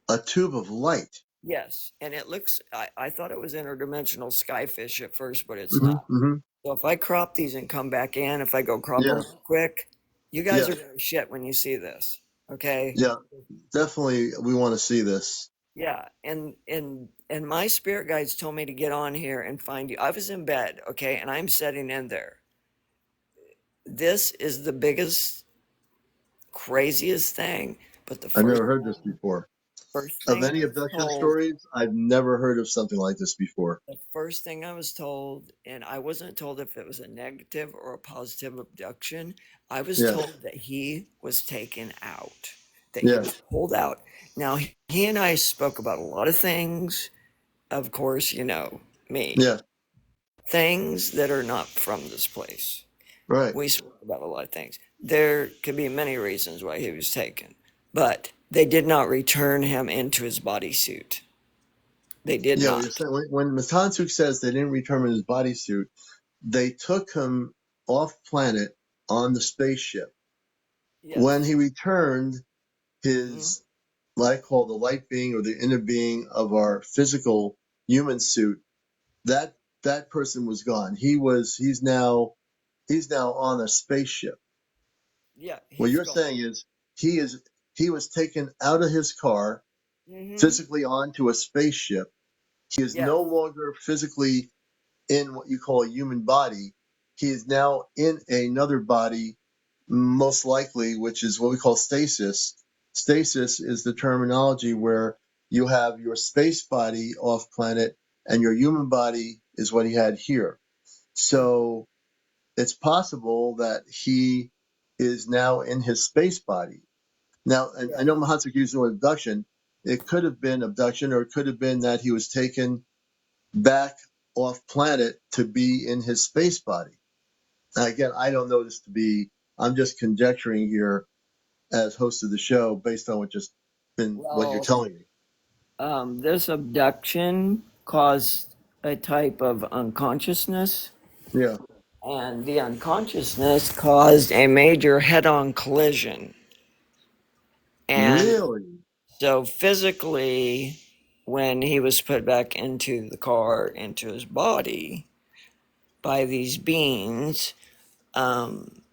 A tube of light. Yes, and it looks, I thought it was interdimensional skyfish at first, but it's Hmm. not. Hmm. So if I crop these and come back in, if I go crop them Yeah. real quick, you guys Yeah. are going to shit when you see this. Okay. Yeah. Definitely, we want to see this. Yeah, and my spirit guides told me to get on here and find you. I was in bed, okay, and I'm sitting in there. This is the biggest, craziest thing. But the I've first never heard this before. First Of thing any I was abduction told, stories, I've never heard of something like this before. the first thing I was told, and I wasn't told if it was a negative or a positive abduction. I was Yeah, told that he was taken out, that he yeah, was pulled out. Now, he and I spoke about a lot of things. Of course, you know me, yeah, things that are not from this place. right. We spoke about a lot of things. There could be many reasons why he was taken, but they did not return him into his bodysuit. They did Yeah, you're not. saying when Mahansuk says they didn't return his bodysuit, they took him off planet on the spaceship. When Yes. he returned, Hmm. his what I call the light being or the inner being of our physical human suit, that that person was gone. He's now on a spaceship. Yeah, What he's you're gone. saying is he was taken out of his car Hmm. physically onto a spaceship. He is Yes. no longer physically in what you call a human body. He is now in another body, most likely, which is what we call stasis. Stasis is the terminology where you have your space body off planet and your human body is what he had here. So it's possible that he is now in his space body. Now, and I Yes. know Mahansuk used the word abduction. It could have been abduction, or it could have been that he was taken back off planet to be in his space body. Now, again, I don't know this to be, I'm just conjecturing here as host of the show based on what you're Well, telling me. this abduction caused a type of unconsciousness, Yeah. and the unconsciousness caused a major head-on collision. And Really? so physically, when he was put back into the car, into his body by these beings, um,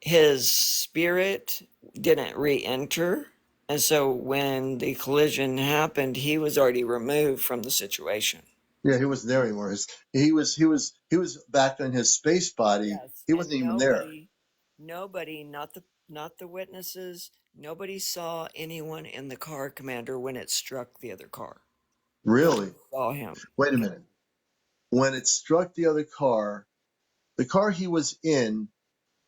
his spirit didn't re-enter. And so when the collision happened, he was already removed from the situation. Yeah, he wasn't there anymore. He was back in his space body. Yes, He wasn't and even there. nobody, not the witnesses, nobody saw anyone in the car, Commander, when it struck the other car. Nobody Really? saw him. Wait a Okay. minute. When it struck the car he was in,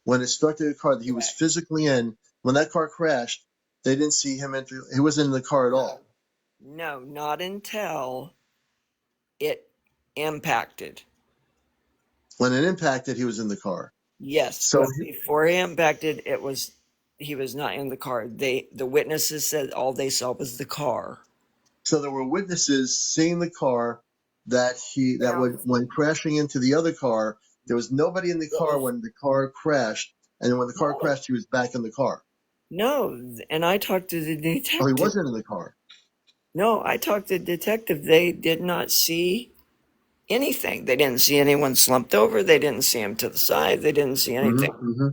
when it struck the car that he was Correct. physically in, when that car crashed, they didn't see him enter. He wasn't in the car at No, all. no, not until it impacted. When it impacted, he was in the car. Yes, So, but before he impacted, he was not in the car. The witnesses said all they saw was the car. so there were witnesses seeing the car that Now, would when crashing into the other car. There was nobody in the it car was when the car crashed, and then when the car no, crashed, he was back in the car. no. And I talked to the Oh, he detective. wasn't in the car. No, I talked to the detective. They did not see anything. They didn't see anyone slumped over. They didn't see him to the side. They didn't see anything. Hmm.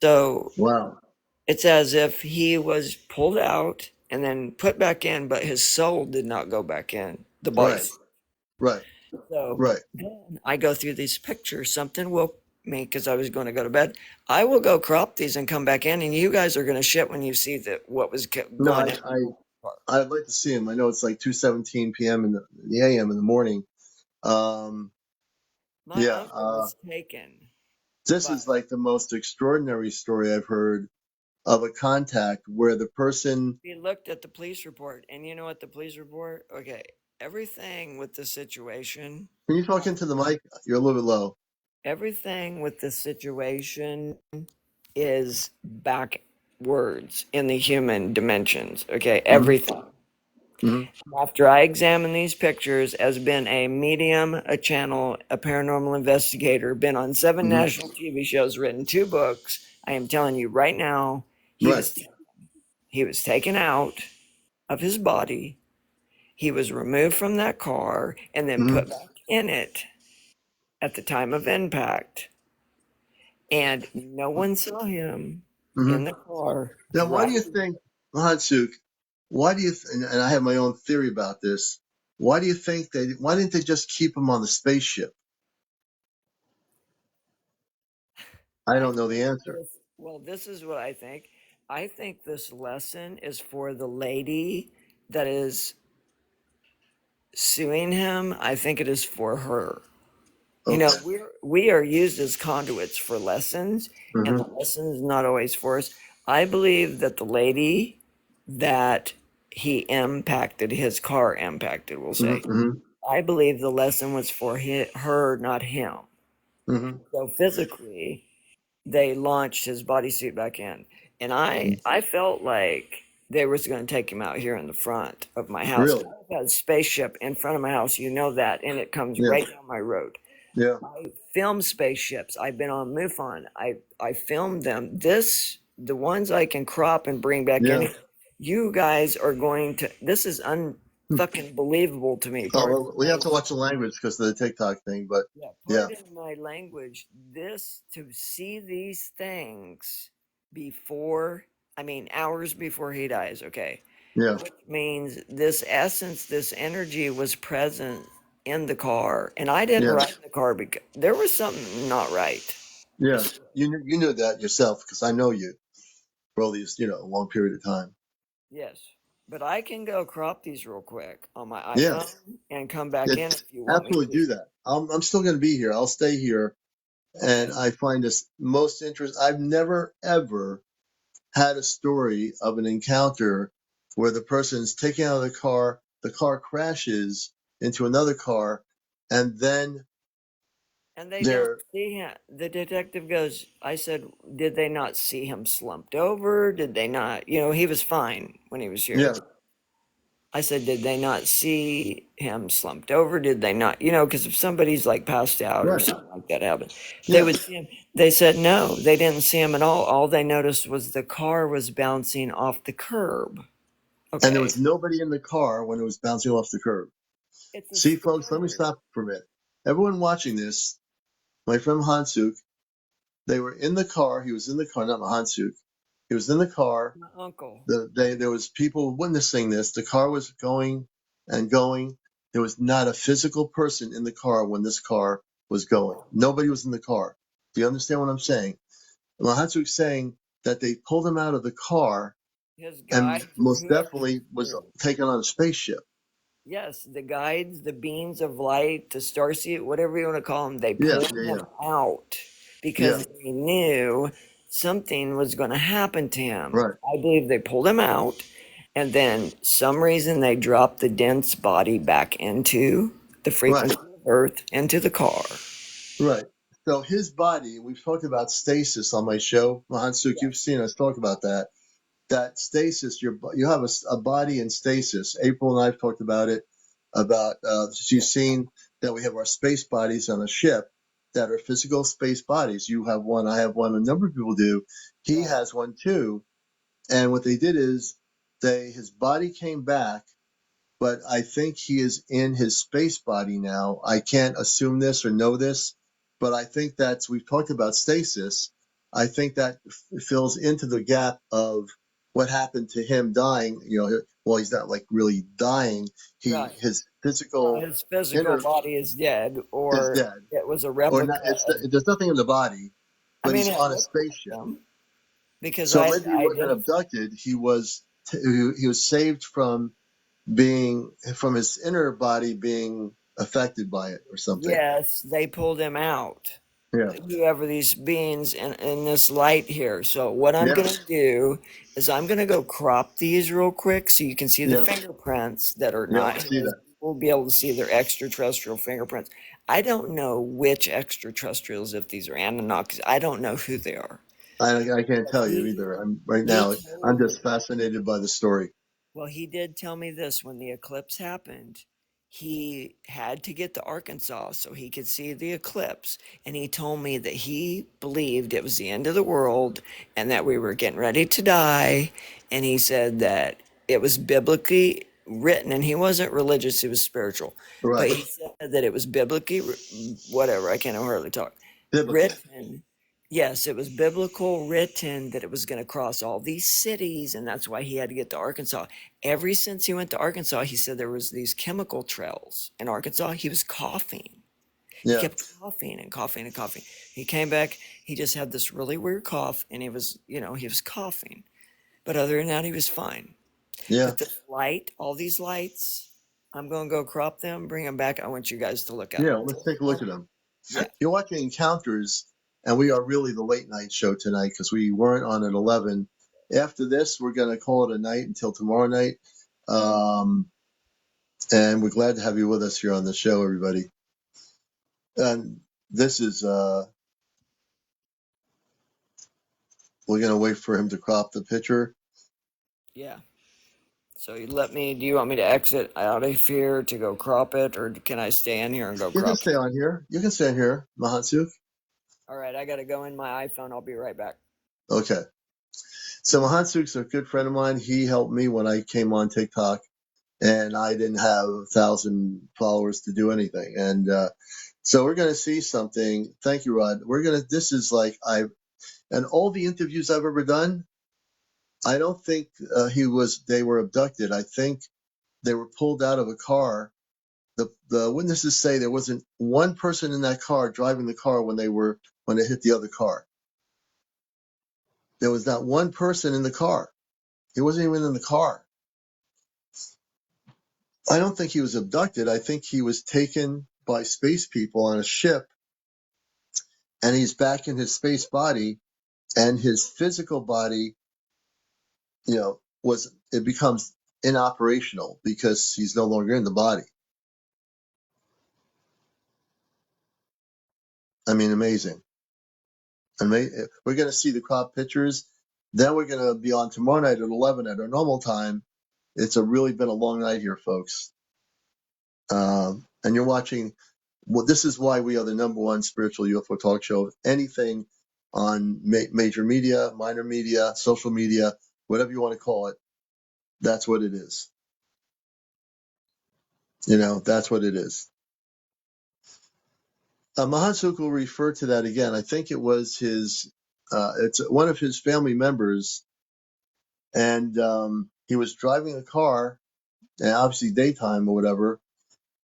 So Wow. it's as if he was pulled out and then put back in, but his soul did not go back in the body. Right. Right. So Right. then I go through these pictures. Something woke me because I was going to go to bed. I will go crop these and come back in, and you guys are going to shit when you see that what was No, going in. I'd like to see him. I know it's like 2:17 p.m. in the a.m. in the morning. Um, My yeah. uncle was taken, This but is like the most extraordinary story I've heard of a contact where the person. we looked at the police report, and you know what the police report? Okay, everything with the situation, Can you talk into the mic? You're a little bit low. everything with the situation is backwards in the human dimensions. Okay, Hmm. everything. Hmm. After I examine these pictures, as been a medium, a channel, a paranormal investigator, been on 7 Hmm. national TV shows, written 2 books, I am telling you right now, he Right. was he was taken out of his body. He was removed from that car and then Hmm. put back in it at the time of impact. And no one saw him Hmm. in the car Now, why do you driving. think, Mahansuk? Why do you? And I have my own theory about this. Why do you think they? Why didn't they just keep him on the spaceship? I I don't know the think answer. this, well, this is what I think. I think this lesson is for the lady that is suing him, I think it is for her. You know, we are used as conduits for lessons, and the lessons not always for us. I believe that the lady that he impacted, his car impacted, we'll say, I believe the lesson was for her, not him. So physically, they launched his bodysuit back in, and I felt like they was going to take him out here in the front of my house. Really? I've got a spaceship in front of my house, you know that, and it comes right down my road. Yeah. I film spaceships. I've been on MUFON. I filmed them. The ones I can crop and bring back in. You guys are going to. This is unfucking believable to me. Oh, well, we have to watch the language because of the TikTok thing, but Pardon my language. This to see these things before. I mean, hours before he dies. Okay. yeah, Which means this essence, this energy was present in the car, and I didn't ride in the car because there was something not right. yeah. You knew that yourself because I know you for all these, a long period of time. Yes, but I can go crop these real quick on my Yeah. iPhone and come back Yeah, in if you want me absolutely to. do that. I'm still going to be here. I'll stay here, and I find this most interesting. I've never ever had a story of an encounter where the person's taken out of the car crashes into another car, and then And they don't they're see him. The detective goes, I said, did they not see him slumped over? Did they not? You know, he was fine when he was here. yeah, I said, did they not see him slumped over? Did they not? You know, because if somebody's like passed out or right, something like that happened, they yeah. would see him. They said, no, they didn't see him at all. All they noticed was the car was bouncing off the curb. And there Okay. was nobody in the car when it was bouncing off the curb. It's a See, folks, let me standard. stop for a minute. Everyone watching this, my friend Mahansuk, they were in the car. He was in the car, not Mahansuk. He was in the car. My uncle. There was people witnessing this. The car was going and going. There was not a physical person in the car when this car was going. Nobody was in the car. Do you understand what I'm saying? Mahansuk's saying that they pulled him out of the car His and guides, most whoever. definitely was taken on a spaceship. Yes, the guides, the beams of light, the starseed, whatever you want to call them, they Yeah, pulled yeah, him out yeah, because they knew something was going to happen to him. right, I believe they pulled him out, and then some reason they dropped the dense body back into the right, frequency of Earth, into the car. right. So his body, we've talked about stasis on my show. Mahansuk, you've seen us talk about that. That stasis, you have a body in stasis. April and I have talked about it. About she's seen that we have our space bodies on a ship that are physical space bodies. You have one, I have one, a number of people do. He has one too. And what they did is his body came back, but I think he is in his space body now. I can't assume this or know this, but I think we've talked about stasis. I think that fills into the gap of what happened to him dying. Well, he's not like really dying. Right. His Well, physical his physical inner body is dead, is or dead, it was a or replica not. of. There's nothing in the body, I but mean, he's it on a looked spaceship. like him because So I maybe he wasn't identified. abducted. He was saved from his inner body being affected by it or something. Yes, they pulled him out. Yeah. Whoever these beings in this light here. So what I'm Yeah. gonna do is I'm gonna go crop these real quick so you can see the Yeah. fingerprints that are Yeah. I not. see that. We'll be able to see their extraterrestrial fingerprints. I don't know which extraterrestrials, if these are Anunnakis. I don't know who they are. I can't tell you He either. Right he now, I'm told me. just fascinated by the story. Well, he did tell me this when the eclipse happened. He had to get to Arkansas so he could see the eclipse. And he told me that he believed it was the end of the world and that we were getting ready to die. And he said that it was biblically written, and he wasn't religious, he was spiritual. But Right. he said that it was biblically, whatever, I can't hardly talk, Biblical. written. Yes, it was biblical written that it was going to cross all these cities, and that's why he had to get to Arkansas. Ever since he went to Arkansas, he said there was these chemical trails in Arkansas. He was coughing. He Yeah. kept coughing and coughing and coughing. He came back. He just had this really weird cough, and he was coughing. But other than that, he was fine. Yeah. But this light, all these lights, I'm going to go crop them, bring them back. I want you guys to look at Yeah. them. Let's take a look at them. Yeah. You're watching Encounters, and we are really the late night show tonight because we weren't on at 11. After this, we're going to call it a night until tomorrow night. And we're glad to have you with us here on the show, everybody. And this is, we're going to wait for him to crop the picture. Yeah. So do you want me to exit out of here to go crop it, or can I stay in here and go You can crop stay it? on here. You can stay in here, Mahansuk. All right, I got to go in my iPhone. I'll be right back. Okay. So Mahansuk's a good friend of mine. He helped me when I came on TikTok, and I didn't have 1,000 followers to do anything. And so we're going to see something. Thank you, Rod. This is like and all the interviews I've ever done, I don't think they were abducted. I think they were pulled out of a car. The witnesses say there wasn't one person in that car driving the car when they hit the other car. There was not one person in the car. He wasn't even in the car. I don't think he was abducted. I think he was taken by space people on a ship, and he's back in his space body, and his physical body, it becomes inoperational because he's no longer in the body. I mean, amazing. We're going to see the crop pictures. Then we're going to be on tomorrow night at 11 at our normal time. It's really been a long night here, folks. And you're watching. Well, this is why we are the number one spiritual UFO talk show. Anything on major media, minor media, social media, whatever you want to call it, that's what it is. That's what it is. Mahansuk will refer to that again. I think it was it's one of his family members, and he was driving a car, and obviously daytime or whatever.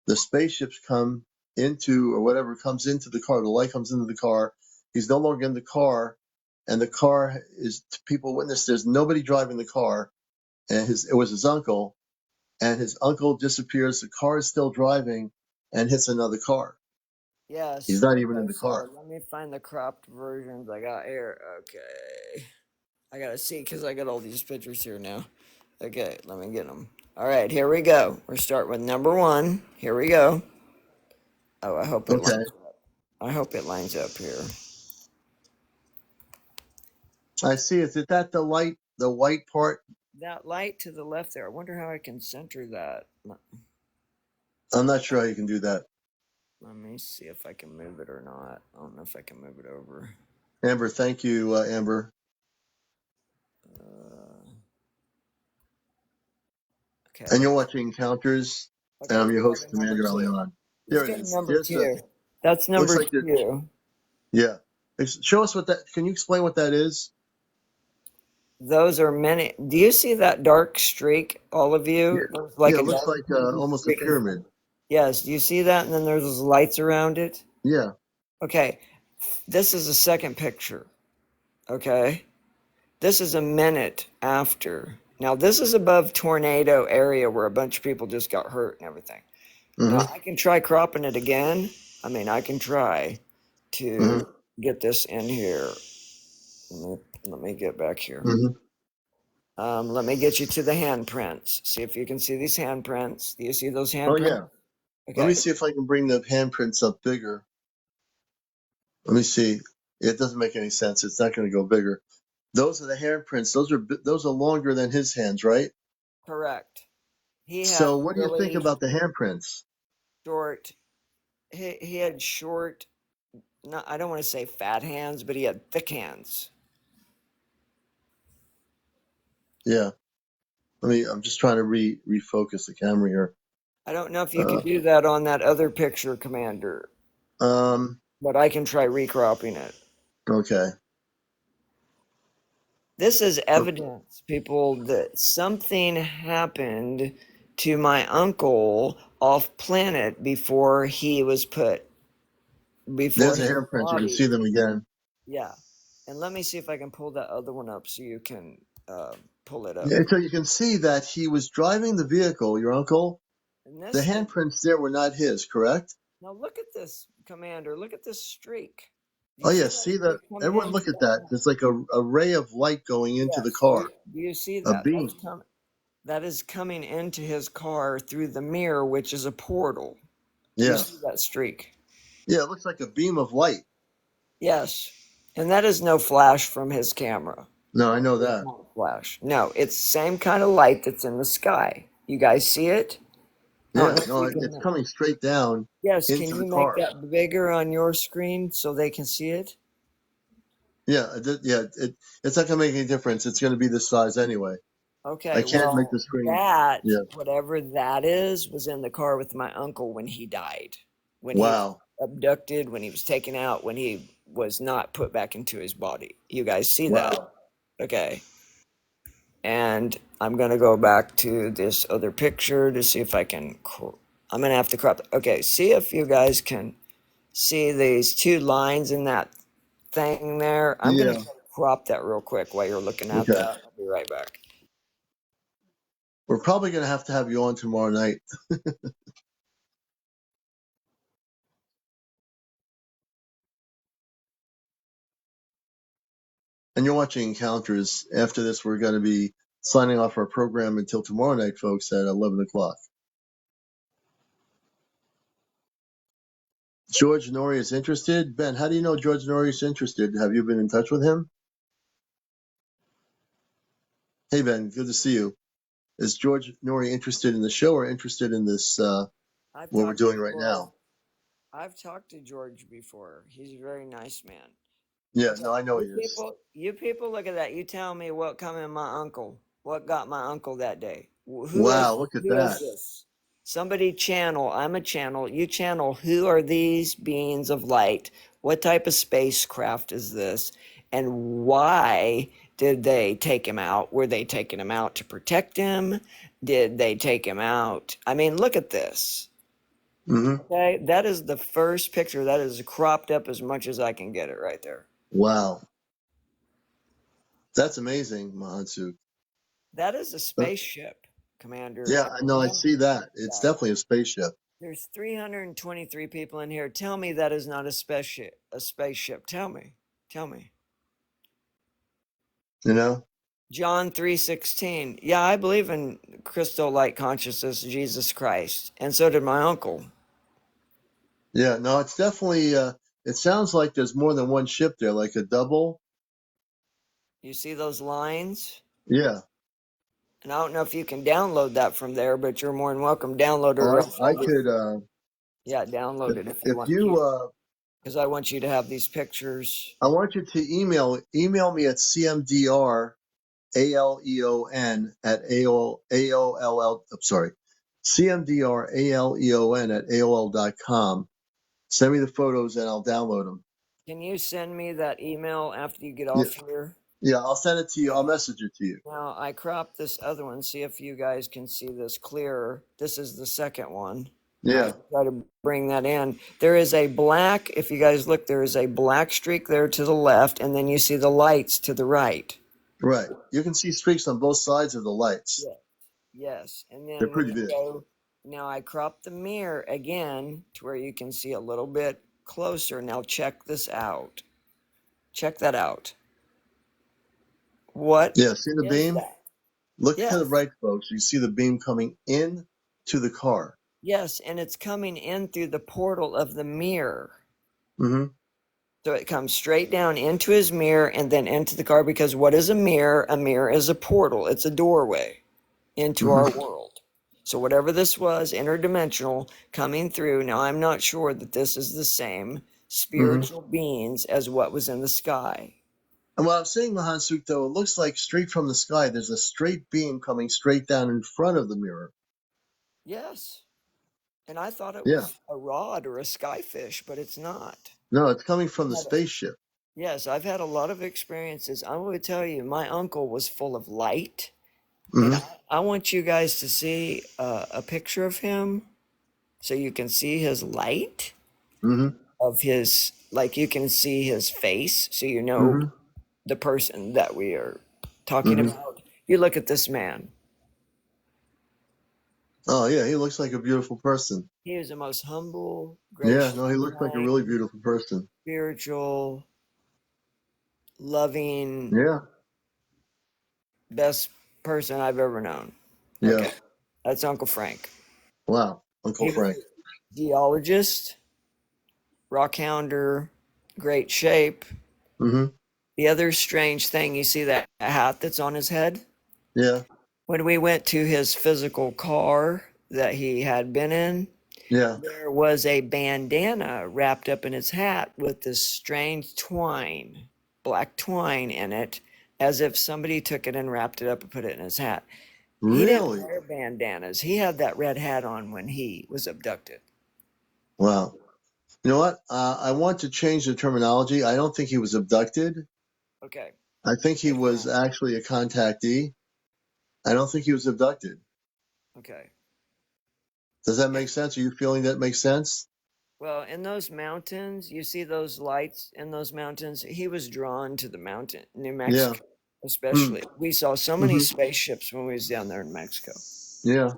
The spaceships come into, or whatever comes into the car. The light comes into the car. He's no longer in the car, and the car is. People witness. There's nobody driving the car, and it was his uncle, and his uncle disappears. The car is still driving, and hits another car. Yes. He's not even Okay, in the so car. let me find the cropped versions I got here. Okay. I got to see because I got all these pictures here now. Okay, let me get them. All right, here we go. We're starting with number 1. Here we go. Oh, I hope it Okay. lines up. I hope it lines up here. I see. Is it that the white part? That light to the left there. I wonder how I can center that. I'm not sure how you can do that. Let me see if I can move it or not. I don't know if I can move it over. Amber, thank you, Amber. Okay. And you're watching Encounters, and Okay, I'm let's your go host, to number 2. CmdrAleon. Let's There it go to is. number 2. That's Looks number like 2. Yeah. Show us what that. Can you explain what that is? Those are many. Do you see that dark streak, all of you? Yeah. Looks like Yeah, a it looks dark like almost a streak. pyramid. Yes, do you see that? And then there's those lights around it. Yeah. Okay, this is the second picture. Okay, this is a minute after. Now, this is above tornado area where a bunch of people just got hurt and everything. Mm-hmm. Now, I can try cropping it again. I mean, I can try to get this in here. Let me get back here. Mm-hmm. Let me get you to the handprints. See if you can see these handprints. Do you see those Oh, handprints? yeah. Okay. Let me see if I can bring the handprints up bigger. Let me see. It doesn't make any sense. It's not going to go bigger. Those are the handprints. Those are longer than his hands, right? Correct. He had So what do you think really about the handprints? short. He had short. Not, I don't want to say fat hands, but he had thick hands. Yeah. I'm just trying to refocus the camera here. I don't know if you could do that on that other picture, Commander, but I can try recropping it. Okay. This is evidence, people, that something happened to my uncle off planet before he was put. There's the handprints. You can see them again. Yeah. And let me see if I can pull that other one up so you can pull it up. Yeah, so you can see that he was driving the vehicle, your uncle. And The this thing, handprints there were not his, correct? now look at this, Commander. Look at this streak. Do Oh you see yeah, that see that? streak coming Everyone into look at that? that. There's like a ray of light going into the Yes. car. Do you see A that? beam. That is coming into his car through the mirror, which is a portal. Do you Yeah. see that streak? Yeah, it looks like a beam of light. Yes. And that is no flash from his camera. No, I know It's that. not a flash. No, it's the same kind of light that's in the sky. You guys see it? I don't Yeah, know if no, you can. it's coming straight down Yes, can into the you make car. that bigger on your screen so they can see it? Yeah, it's not gonna make any difference. It's gonna be this size anyway. I Okay, can't make well, the screen. that, Yeah. whatever that is, was in the car with my uncle when he died. When he was Wow. abducted, when he was taken out, when he was not put back into his body. You guys see that? Wow. Okay. And I'm going to go back to this other picture to see if I can. I'm going to have to crop. Okay, see if you guys can see these two lines in that thing there. I'm going Yeah. to crop that real quick while you're looking at Okay. that. I'll be right back. We're probably gonna have to have you on tomorrow night. And you're watching Encounters. After this, we're going to be signing off our program until tomorrow night, folks, at 11 o'clock. George Norrie is interested. Ben, how do you know George Norrie is interested? Have you been in touch with him? Hey, Ben, good to see you. Is George Norrie interested in the show or interested in this, what we're doing right now? I've talked to George before. He's a very nice man. Yeah, Okay, no, I know he is. you people, look at that. You tell me what come in my uncle. What got my uncle that day? Wow, look at Who is that. this? Somebody channel. I'm a channel. You channel. Who are these beings of light? What type of spacecraft is this? And why did they take him out? Were they taking him out to protect him? Did they take him out? I mean, look at this. Mm-hmm. Okay, that is the first picture. That is cropped up as much as I can get it right there. Wow. That's amazing, Mahansuk. That is a spaceship, Commander. Yeah, I know, I see that. It's definitely a spaceship. There's 323 people in here. Tell me that is not a spaceship. A spaceship. Tell me. Tell me. You know? John 3:16. Yeah, I believe in crystal light consciousness, Jesus Christ, and so did my uncle. Yeah, no, it's definitely, it sounds like there's more than one ship there, like a double. You see those lines? Yeah. And I don't know if you can download that from there, but you're more than welcome. Download it. Or else I could, yeah, download it if you if want. you, Because I want you to have these pictures. I want you to email me at CmdrAleon at AOL, I'm sorry, CmdRAleon at AOL.com. Send me the photos and I'll download them. Can you send me that email after you get Yeah, off here? yeah, I'll send it to you. I'll message it to you. Now, I cropped this other one. See if you guys can see this clearer. This is the second one. Yeah. I try to bring that in. There is a black, if you guys look, there is a black streak there to the left, and then you see the lights to the right. Right. You can see streaks on both sides of the lights. Yeah. Yes. And They're then when pretty you big. go, now I cropped the mirror again to where you can see a little bit closer. Now check this out. Check that out. What Yeah, see the is beam? that? Look to the Yes. right, folks. You see the beam coming in to the car. Yes, and it's coming in through the portal of the mirror. Mm-hmm. So it comes straight down into his mirror and then into the car, because what is a mirror? A mirror is a portal. It's a doorway into our world. So whatever this was, interdimensional, coming through. Now, I'm not sure that this is the same spiritual beings as what was in the sky. And what I'm saying, Mahansuk, though, it looks like straight from the sky. There's a straight beam coming straight down in front of the mirror. Yes. And I thought it Yeah. was a rod or a skyfish, but it's not. No, it's coming from the spaceship. Yes, I've had a lot of experiences. I will tell you, my uncle was full of light. Mm-hmm. And I want you guys to see a picture of him so you can see his light Mm-hmm. of his, like you can see his face so you know Mm-hmm. the person that we are talking Mm-hmm. about. You look at this man. Oh yeah, he looks like a beautiful person. He is the most humble, Yeah, gracious, no, he looks like a really kind, beautiful person. spiritual, loving, Yeah, best person I've ever known. yeah. Okay. That's Uncle Frank. Wow, Uncle He was Frank. a geologist, rock hounder, great shape. Mm-hmm. The other strange thing, you see that hat that's on his head? Yeah, When we went to his physical car that he had been in, yeah. there was a bandana wrapped up in his hat with this strange twine, black twine in it, as if somebody took it and wrapped it up and put it in his hat. He didn't Really? wear bandanas. He had that red hat on when he was abducted. Wow. You know what? I want to change the terminology. I don't think he was abducted. Okay. I think he was actually a contactee. I don't think he was abducted. Okay. Does that make sense? Are you feeling that makes sense? Well, in those mountains, you see those lights in those mountains. He was drawn to the mountain, New Yeah. Mexico, Hmm. especially. We saw so many Mm-hmm. spaceships when we was down there in Mexico. Yeah.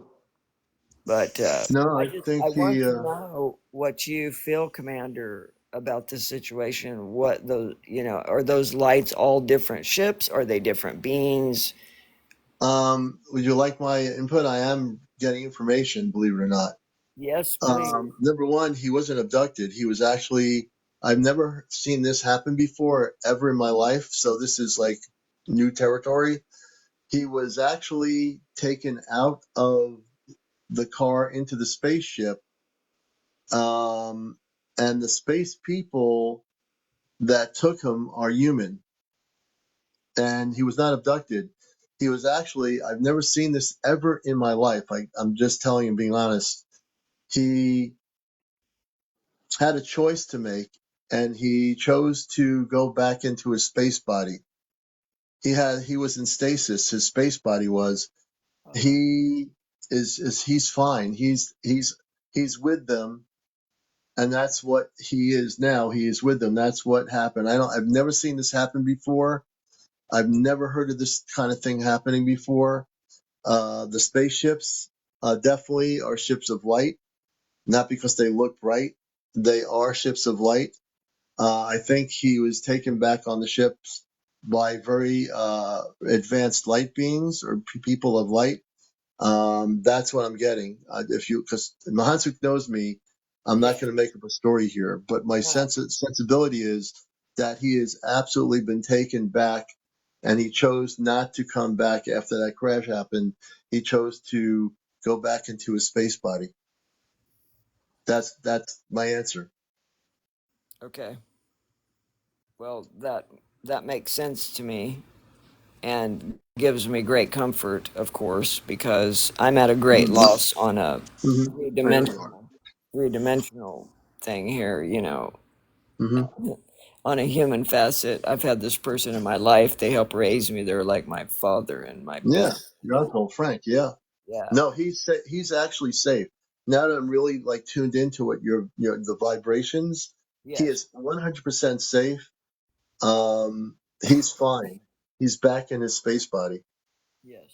But No, I think I he. want to know what you feel, Commander, about the situation. What those, are those lights all different ships? Are they different beings? Would you like my input? I am getting information, believe it or not. Yes, please. Number one, he wasn't abducted. He was actually. I've never seen this happen before ever in my life, so this is like new territory. He was actually taken out of the car into the spaceship, um, and the space people that took him are human, and he was not abducted. He was actually. I've never seen this ever in my life. I'm just telling you, being honest. He had a choice to make, and he chose to go back into his space body. He was in stasis. His space body was. He is he's fine. He's with them, and that's what he is now. He is with them. That's what happened. I've never seen this happen before. I've never heard of this kind of thing happening before. The spaceships definitely are ships of light, not because they look bright. They are ships of light. I think he was taken back on the ships by very advanced light beings or people of light. That's what I'm getting. Because Mahansuk knows me, I'm not Yeah. going to make up a story here. But my No. sensibility is that he has absolutely been taken back, and he chose not to come back after that crash happened. He chose to go back into his space body. That's my answer. Okay. Well, that makes sense to me and gives me great comfort, of course, because I'm at a great Mm-hmm. loss on a Mm-hmm. I know you are. three-dimensional thing here, Mm-hmm. on a human facet. I've had this person in my life. They help raise me. They're like my father and my Yeah, best your friend. uncle Frank. Yeah. Yeah. No, he's actually safe. Now that I'm really like tuned into it, the vibrations, he Yes. is 100% safe. He's fine. He's back in his space body. Yes.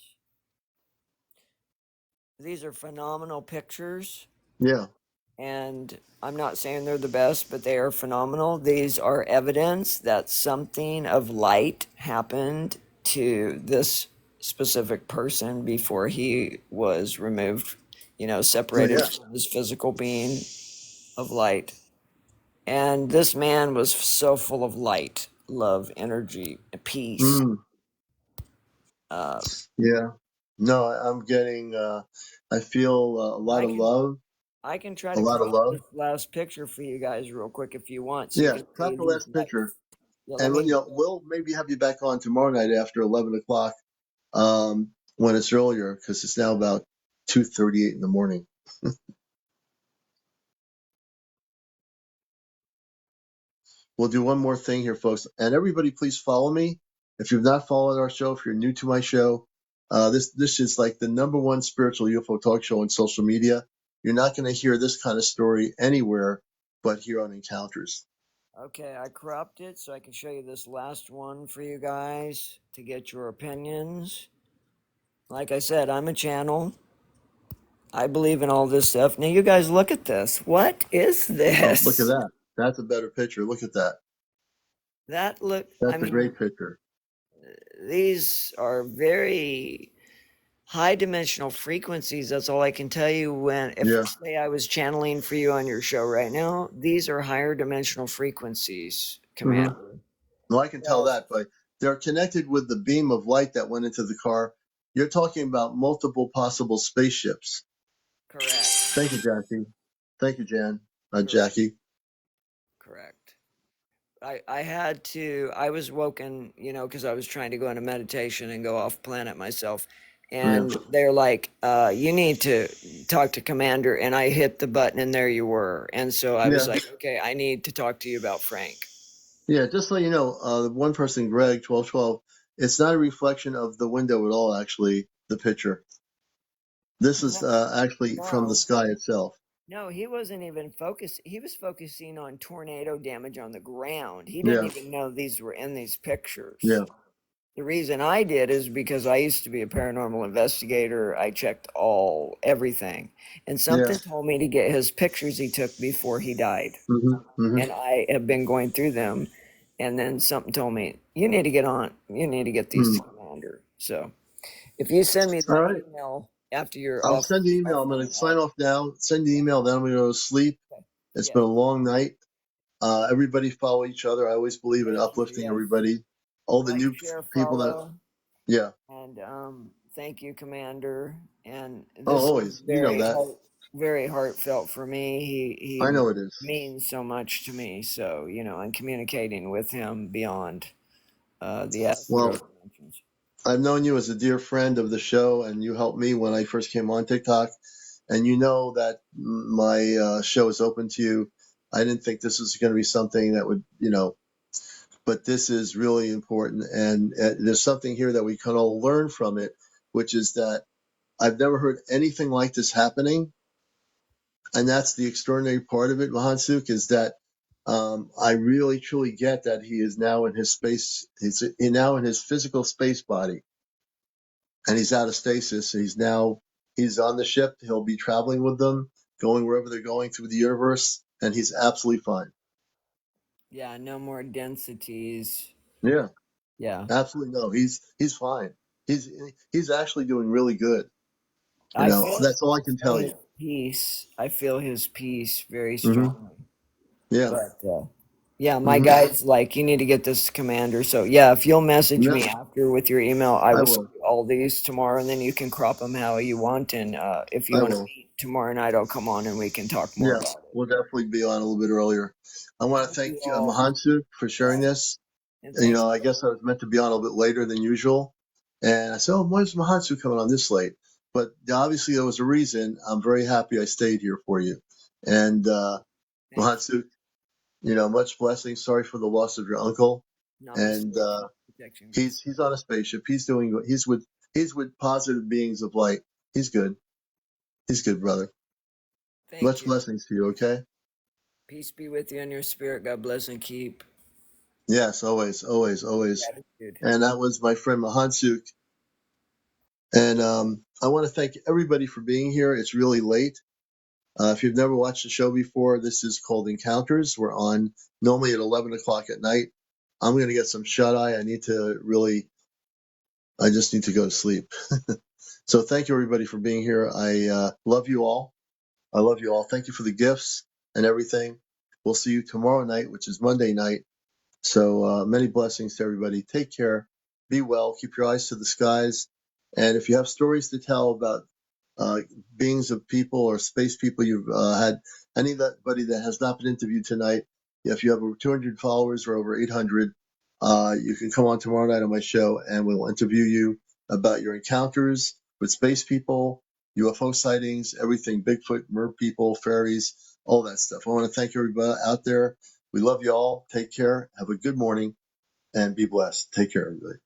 These are phenomenal pictures. Yeah. And I'm not saying they're the best, but they are phenomenal. These are evidence that something of light happened to this specific person before he was removed, Oh separated yeah. from his physical being of light. And this man was so full of light, love, energy, peace. Mm, Uh, yeah. No, I'm getting. I feel a lot I of can love. I can try A to lot of crop love. this last picture for you guys real quick if you want, so you Yeah. can see Top the these last lights. picture, Yeah, let and me. we'll maybe have you back on tomorrow night after 11 o'clock. When it's earlier, because it's now about 2:38 in the morning. We'll do one more thing here, folks. And everybody, please follow me. If you've not followed our show, if you're new to my show, this is like the number one spiritual UFO talk show on social media. You're not going to hear this kind of story anywhere but here on Encounters. Okay, I cropped it so I can show you this last one for you guys to get your opinions. Like I said, I'm a channel. I believe in all this stuff. Now, you guys look at this. What is Oh, look at this? that. That's a better picture. Look at that. That look, I That's a mean, great picture. these are very high dimensional frequencies. That's all I can tell you. When, if Yeah. say I was channeling for you on your show right now, these are higher dimensional frequencies, Commander. Well, I can tell So, that, but they're connected with the beam of light that went into the car. You're talking about multiple possible spaceships. correct. Thank you, Jackie. Thank you, Jan. Correct. Jackie. Correct. I was woken, because I was trying to go into meditation and go off planet myself. Yeah. And they're like, you need to talk to Commander. And I hit the button and there you were. And so I was Yeah. like, okay, I need to talk to you about Frank. Yeah. Just so you know, the one person, Greg, 1212, it's not a reflection of the window at all, actually, the picture. This is actually from the No, sky itself. no, he wasn't even focused. He was focusing on tornado damage on the ground. He Yeah. didn't even know these were in these pictures. Yeah. The reason I did is because I used to be a paranormal investigator. I checked everything. And something told me to get his pictures he took before he died. And I have been going through them. And then something told me, you need to get these to Commander. So if you send me All that right. email after you're I'll off, send the email. I'm going to sign off now. Send the email, then I'm going to go to sleep. It's Yeah. been a long night. Everybody follow each other. I always believe in Thank you, uplifting yes. everybody. All the Like, new share, people that, follow. yeah. And thank you, Commander. And Oh, this is always. You know that. very heartfelt for me. He I know it is. means so much to me. So, I'm communicating with him beyond the astral Well, dimensions. I've known you as a dear friend of the show, and you helped me when I first came on TikTok. And you know that my show is open to you. I didn't think this was going to be something that would, but this is really important. And there's something here that we can all learn from it, which is that I've never heard anything like this happening. And that's the extraordinary part of it, Mahansuk, is that I really truly get that he is now in his space. He's now in his physical space body, and he's out of stasis. He's on the ship. He'll be traveling with them, going wherever they're going through the universe, and he's absolutely fine. Yeah, no more densities. Yeah, Yeah. absolutely no. He's fine. He's actually doing really good. That's all I can tell you. Peace. I feel his peace very Mm-hmm. strongly. Yeah. But yeah, my guy's like, you need to get this to Commander. So yeah, if you'll message me after with your email, I will send you all these tomorrow, and then you can crop them how you want. And if you want to meet tomorrow night, I'll come on and we can talk more about it. We'll definitely be on a little bit earlier. I want to thank Mahansuk for sharing this. I guess I was meant to be on a little bit later than usual. And I said, oh, why is Mahansuk coming on this late? But obviously there was a reason. I'm very happy I stayed here for you. And Mahansuk, much blessing. Sorry for the loss of your uncle. And he's on a spaceship. He's with positive beings of light. He's good. He's good, brother. Much blessings to you, okay? Peace be with you and your spirit. God bless and keep. Yes, always, always, always. Gratitude. And that was my friend Mahansuk. And I want to thank everybody for being here. It's really late. If you've never watched the show before, this is called Encounters. We're on normally at 11 o'clock at night. I'm going to get some shut-eye. I just need to go to sleep. So thank you, everybody, for being here. I love you all. I love you all. Thank you for the gifts and everything. We'll see you tomorrow night, which is Monday night. So many blessings to everybody. Take care. Be well. Keep your eyes to the skies. And if you have stories to tell about beings of people or space people you've had, anybody that has not been interviewed tonight, if you have over 200 followers or over 800, you can come on tomorrow night on my show and we'll interview you about your encounters with space people, UFO sightings, everything, Bigfoot, mer people, fairies, all that stuff. I want to thank everybody out there. We love you all. Take care. Have a good morning and be blessed. Take care, everybody.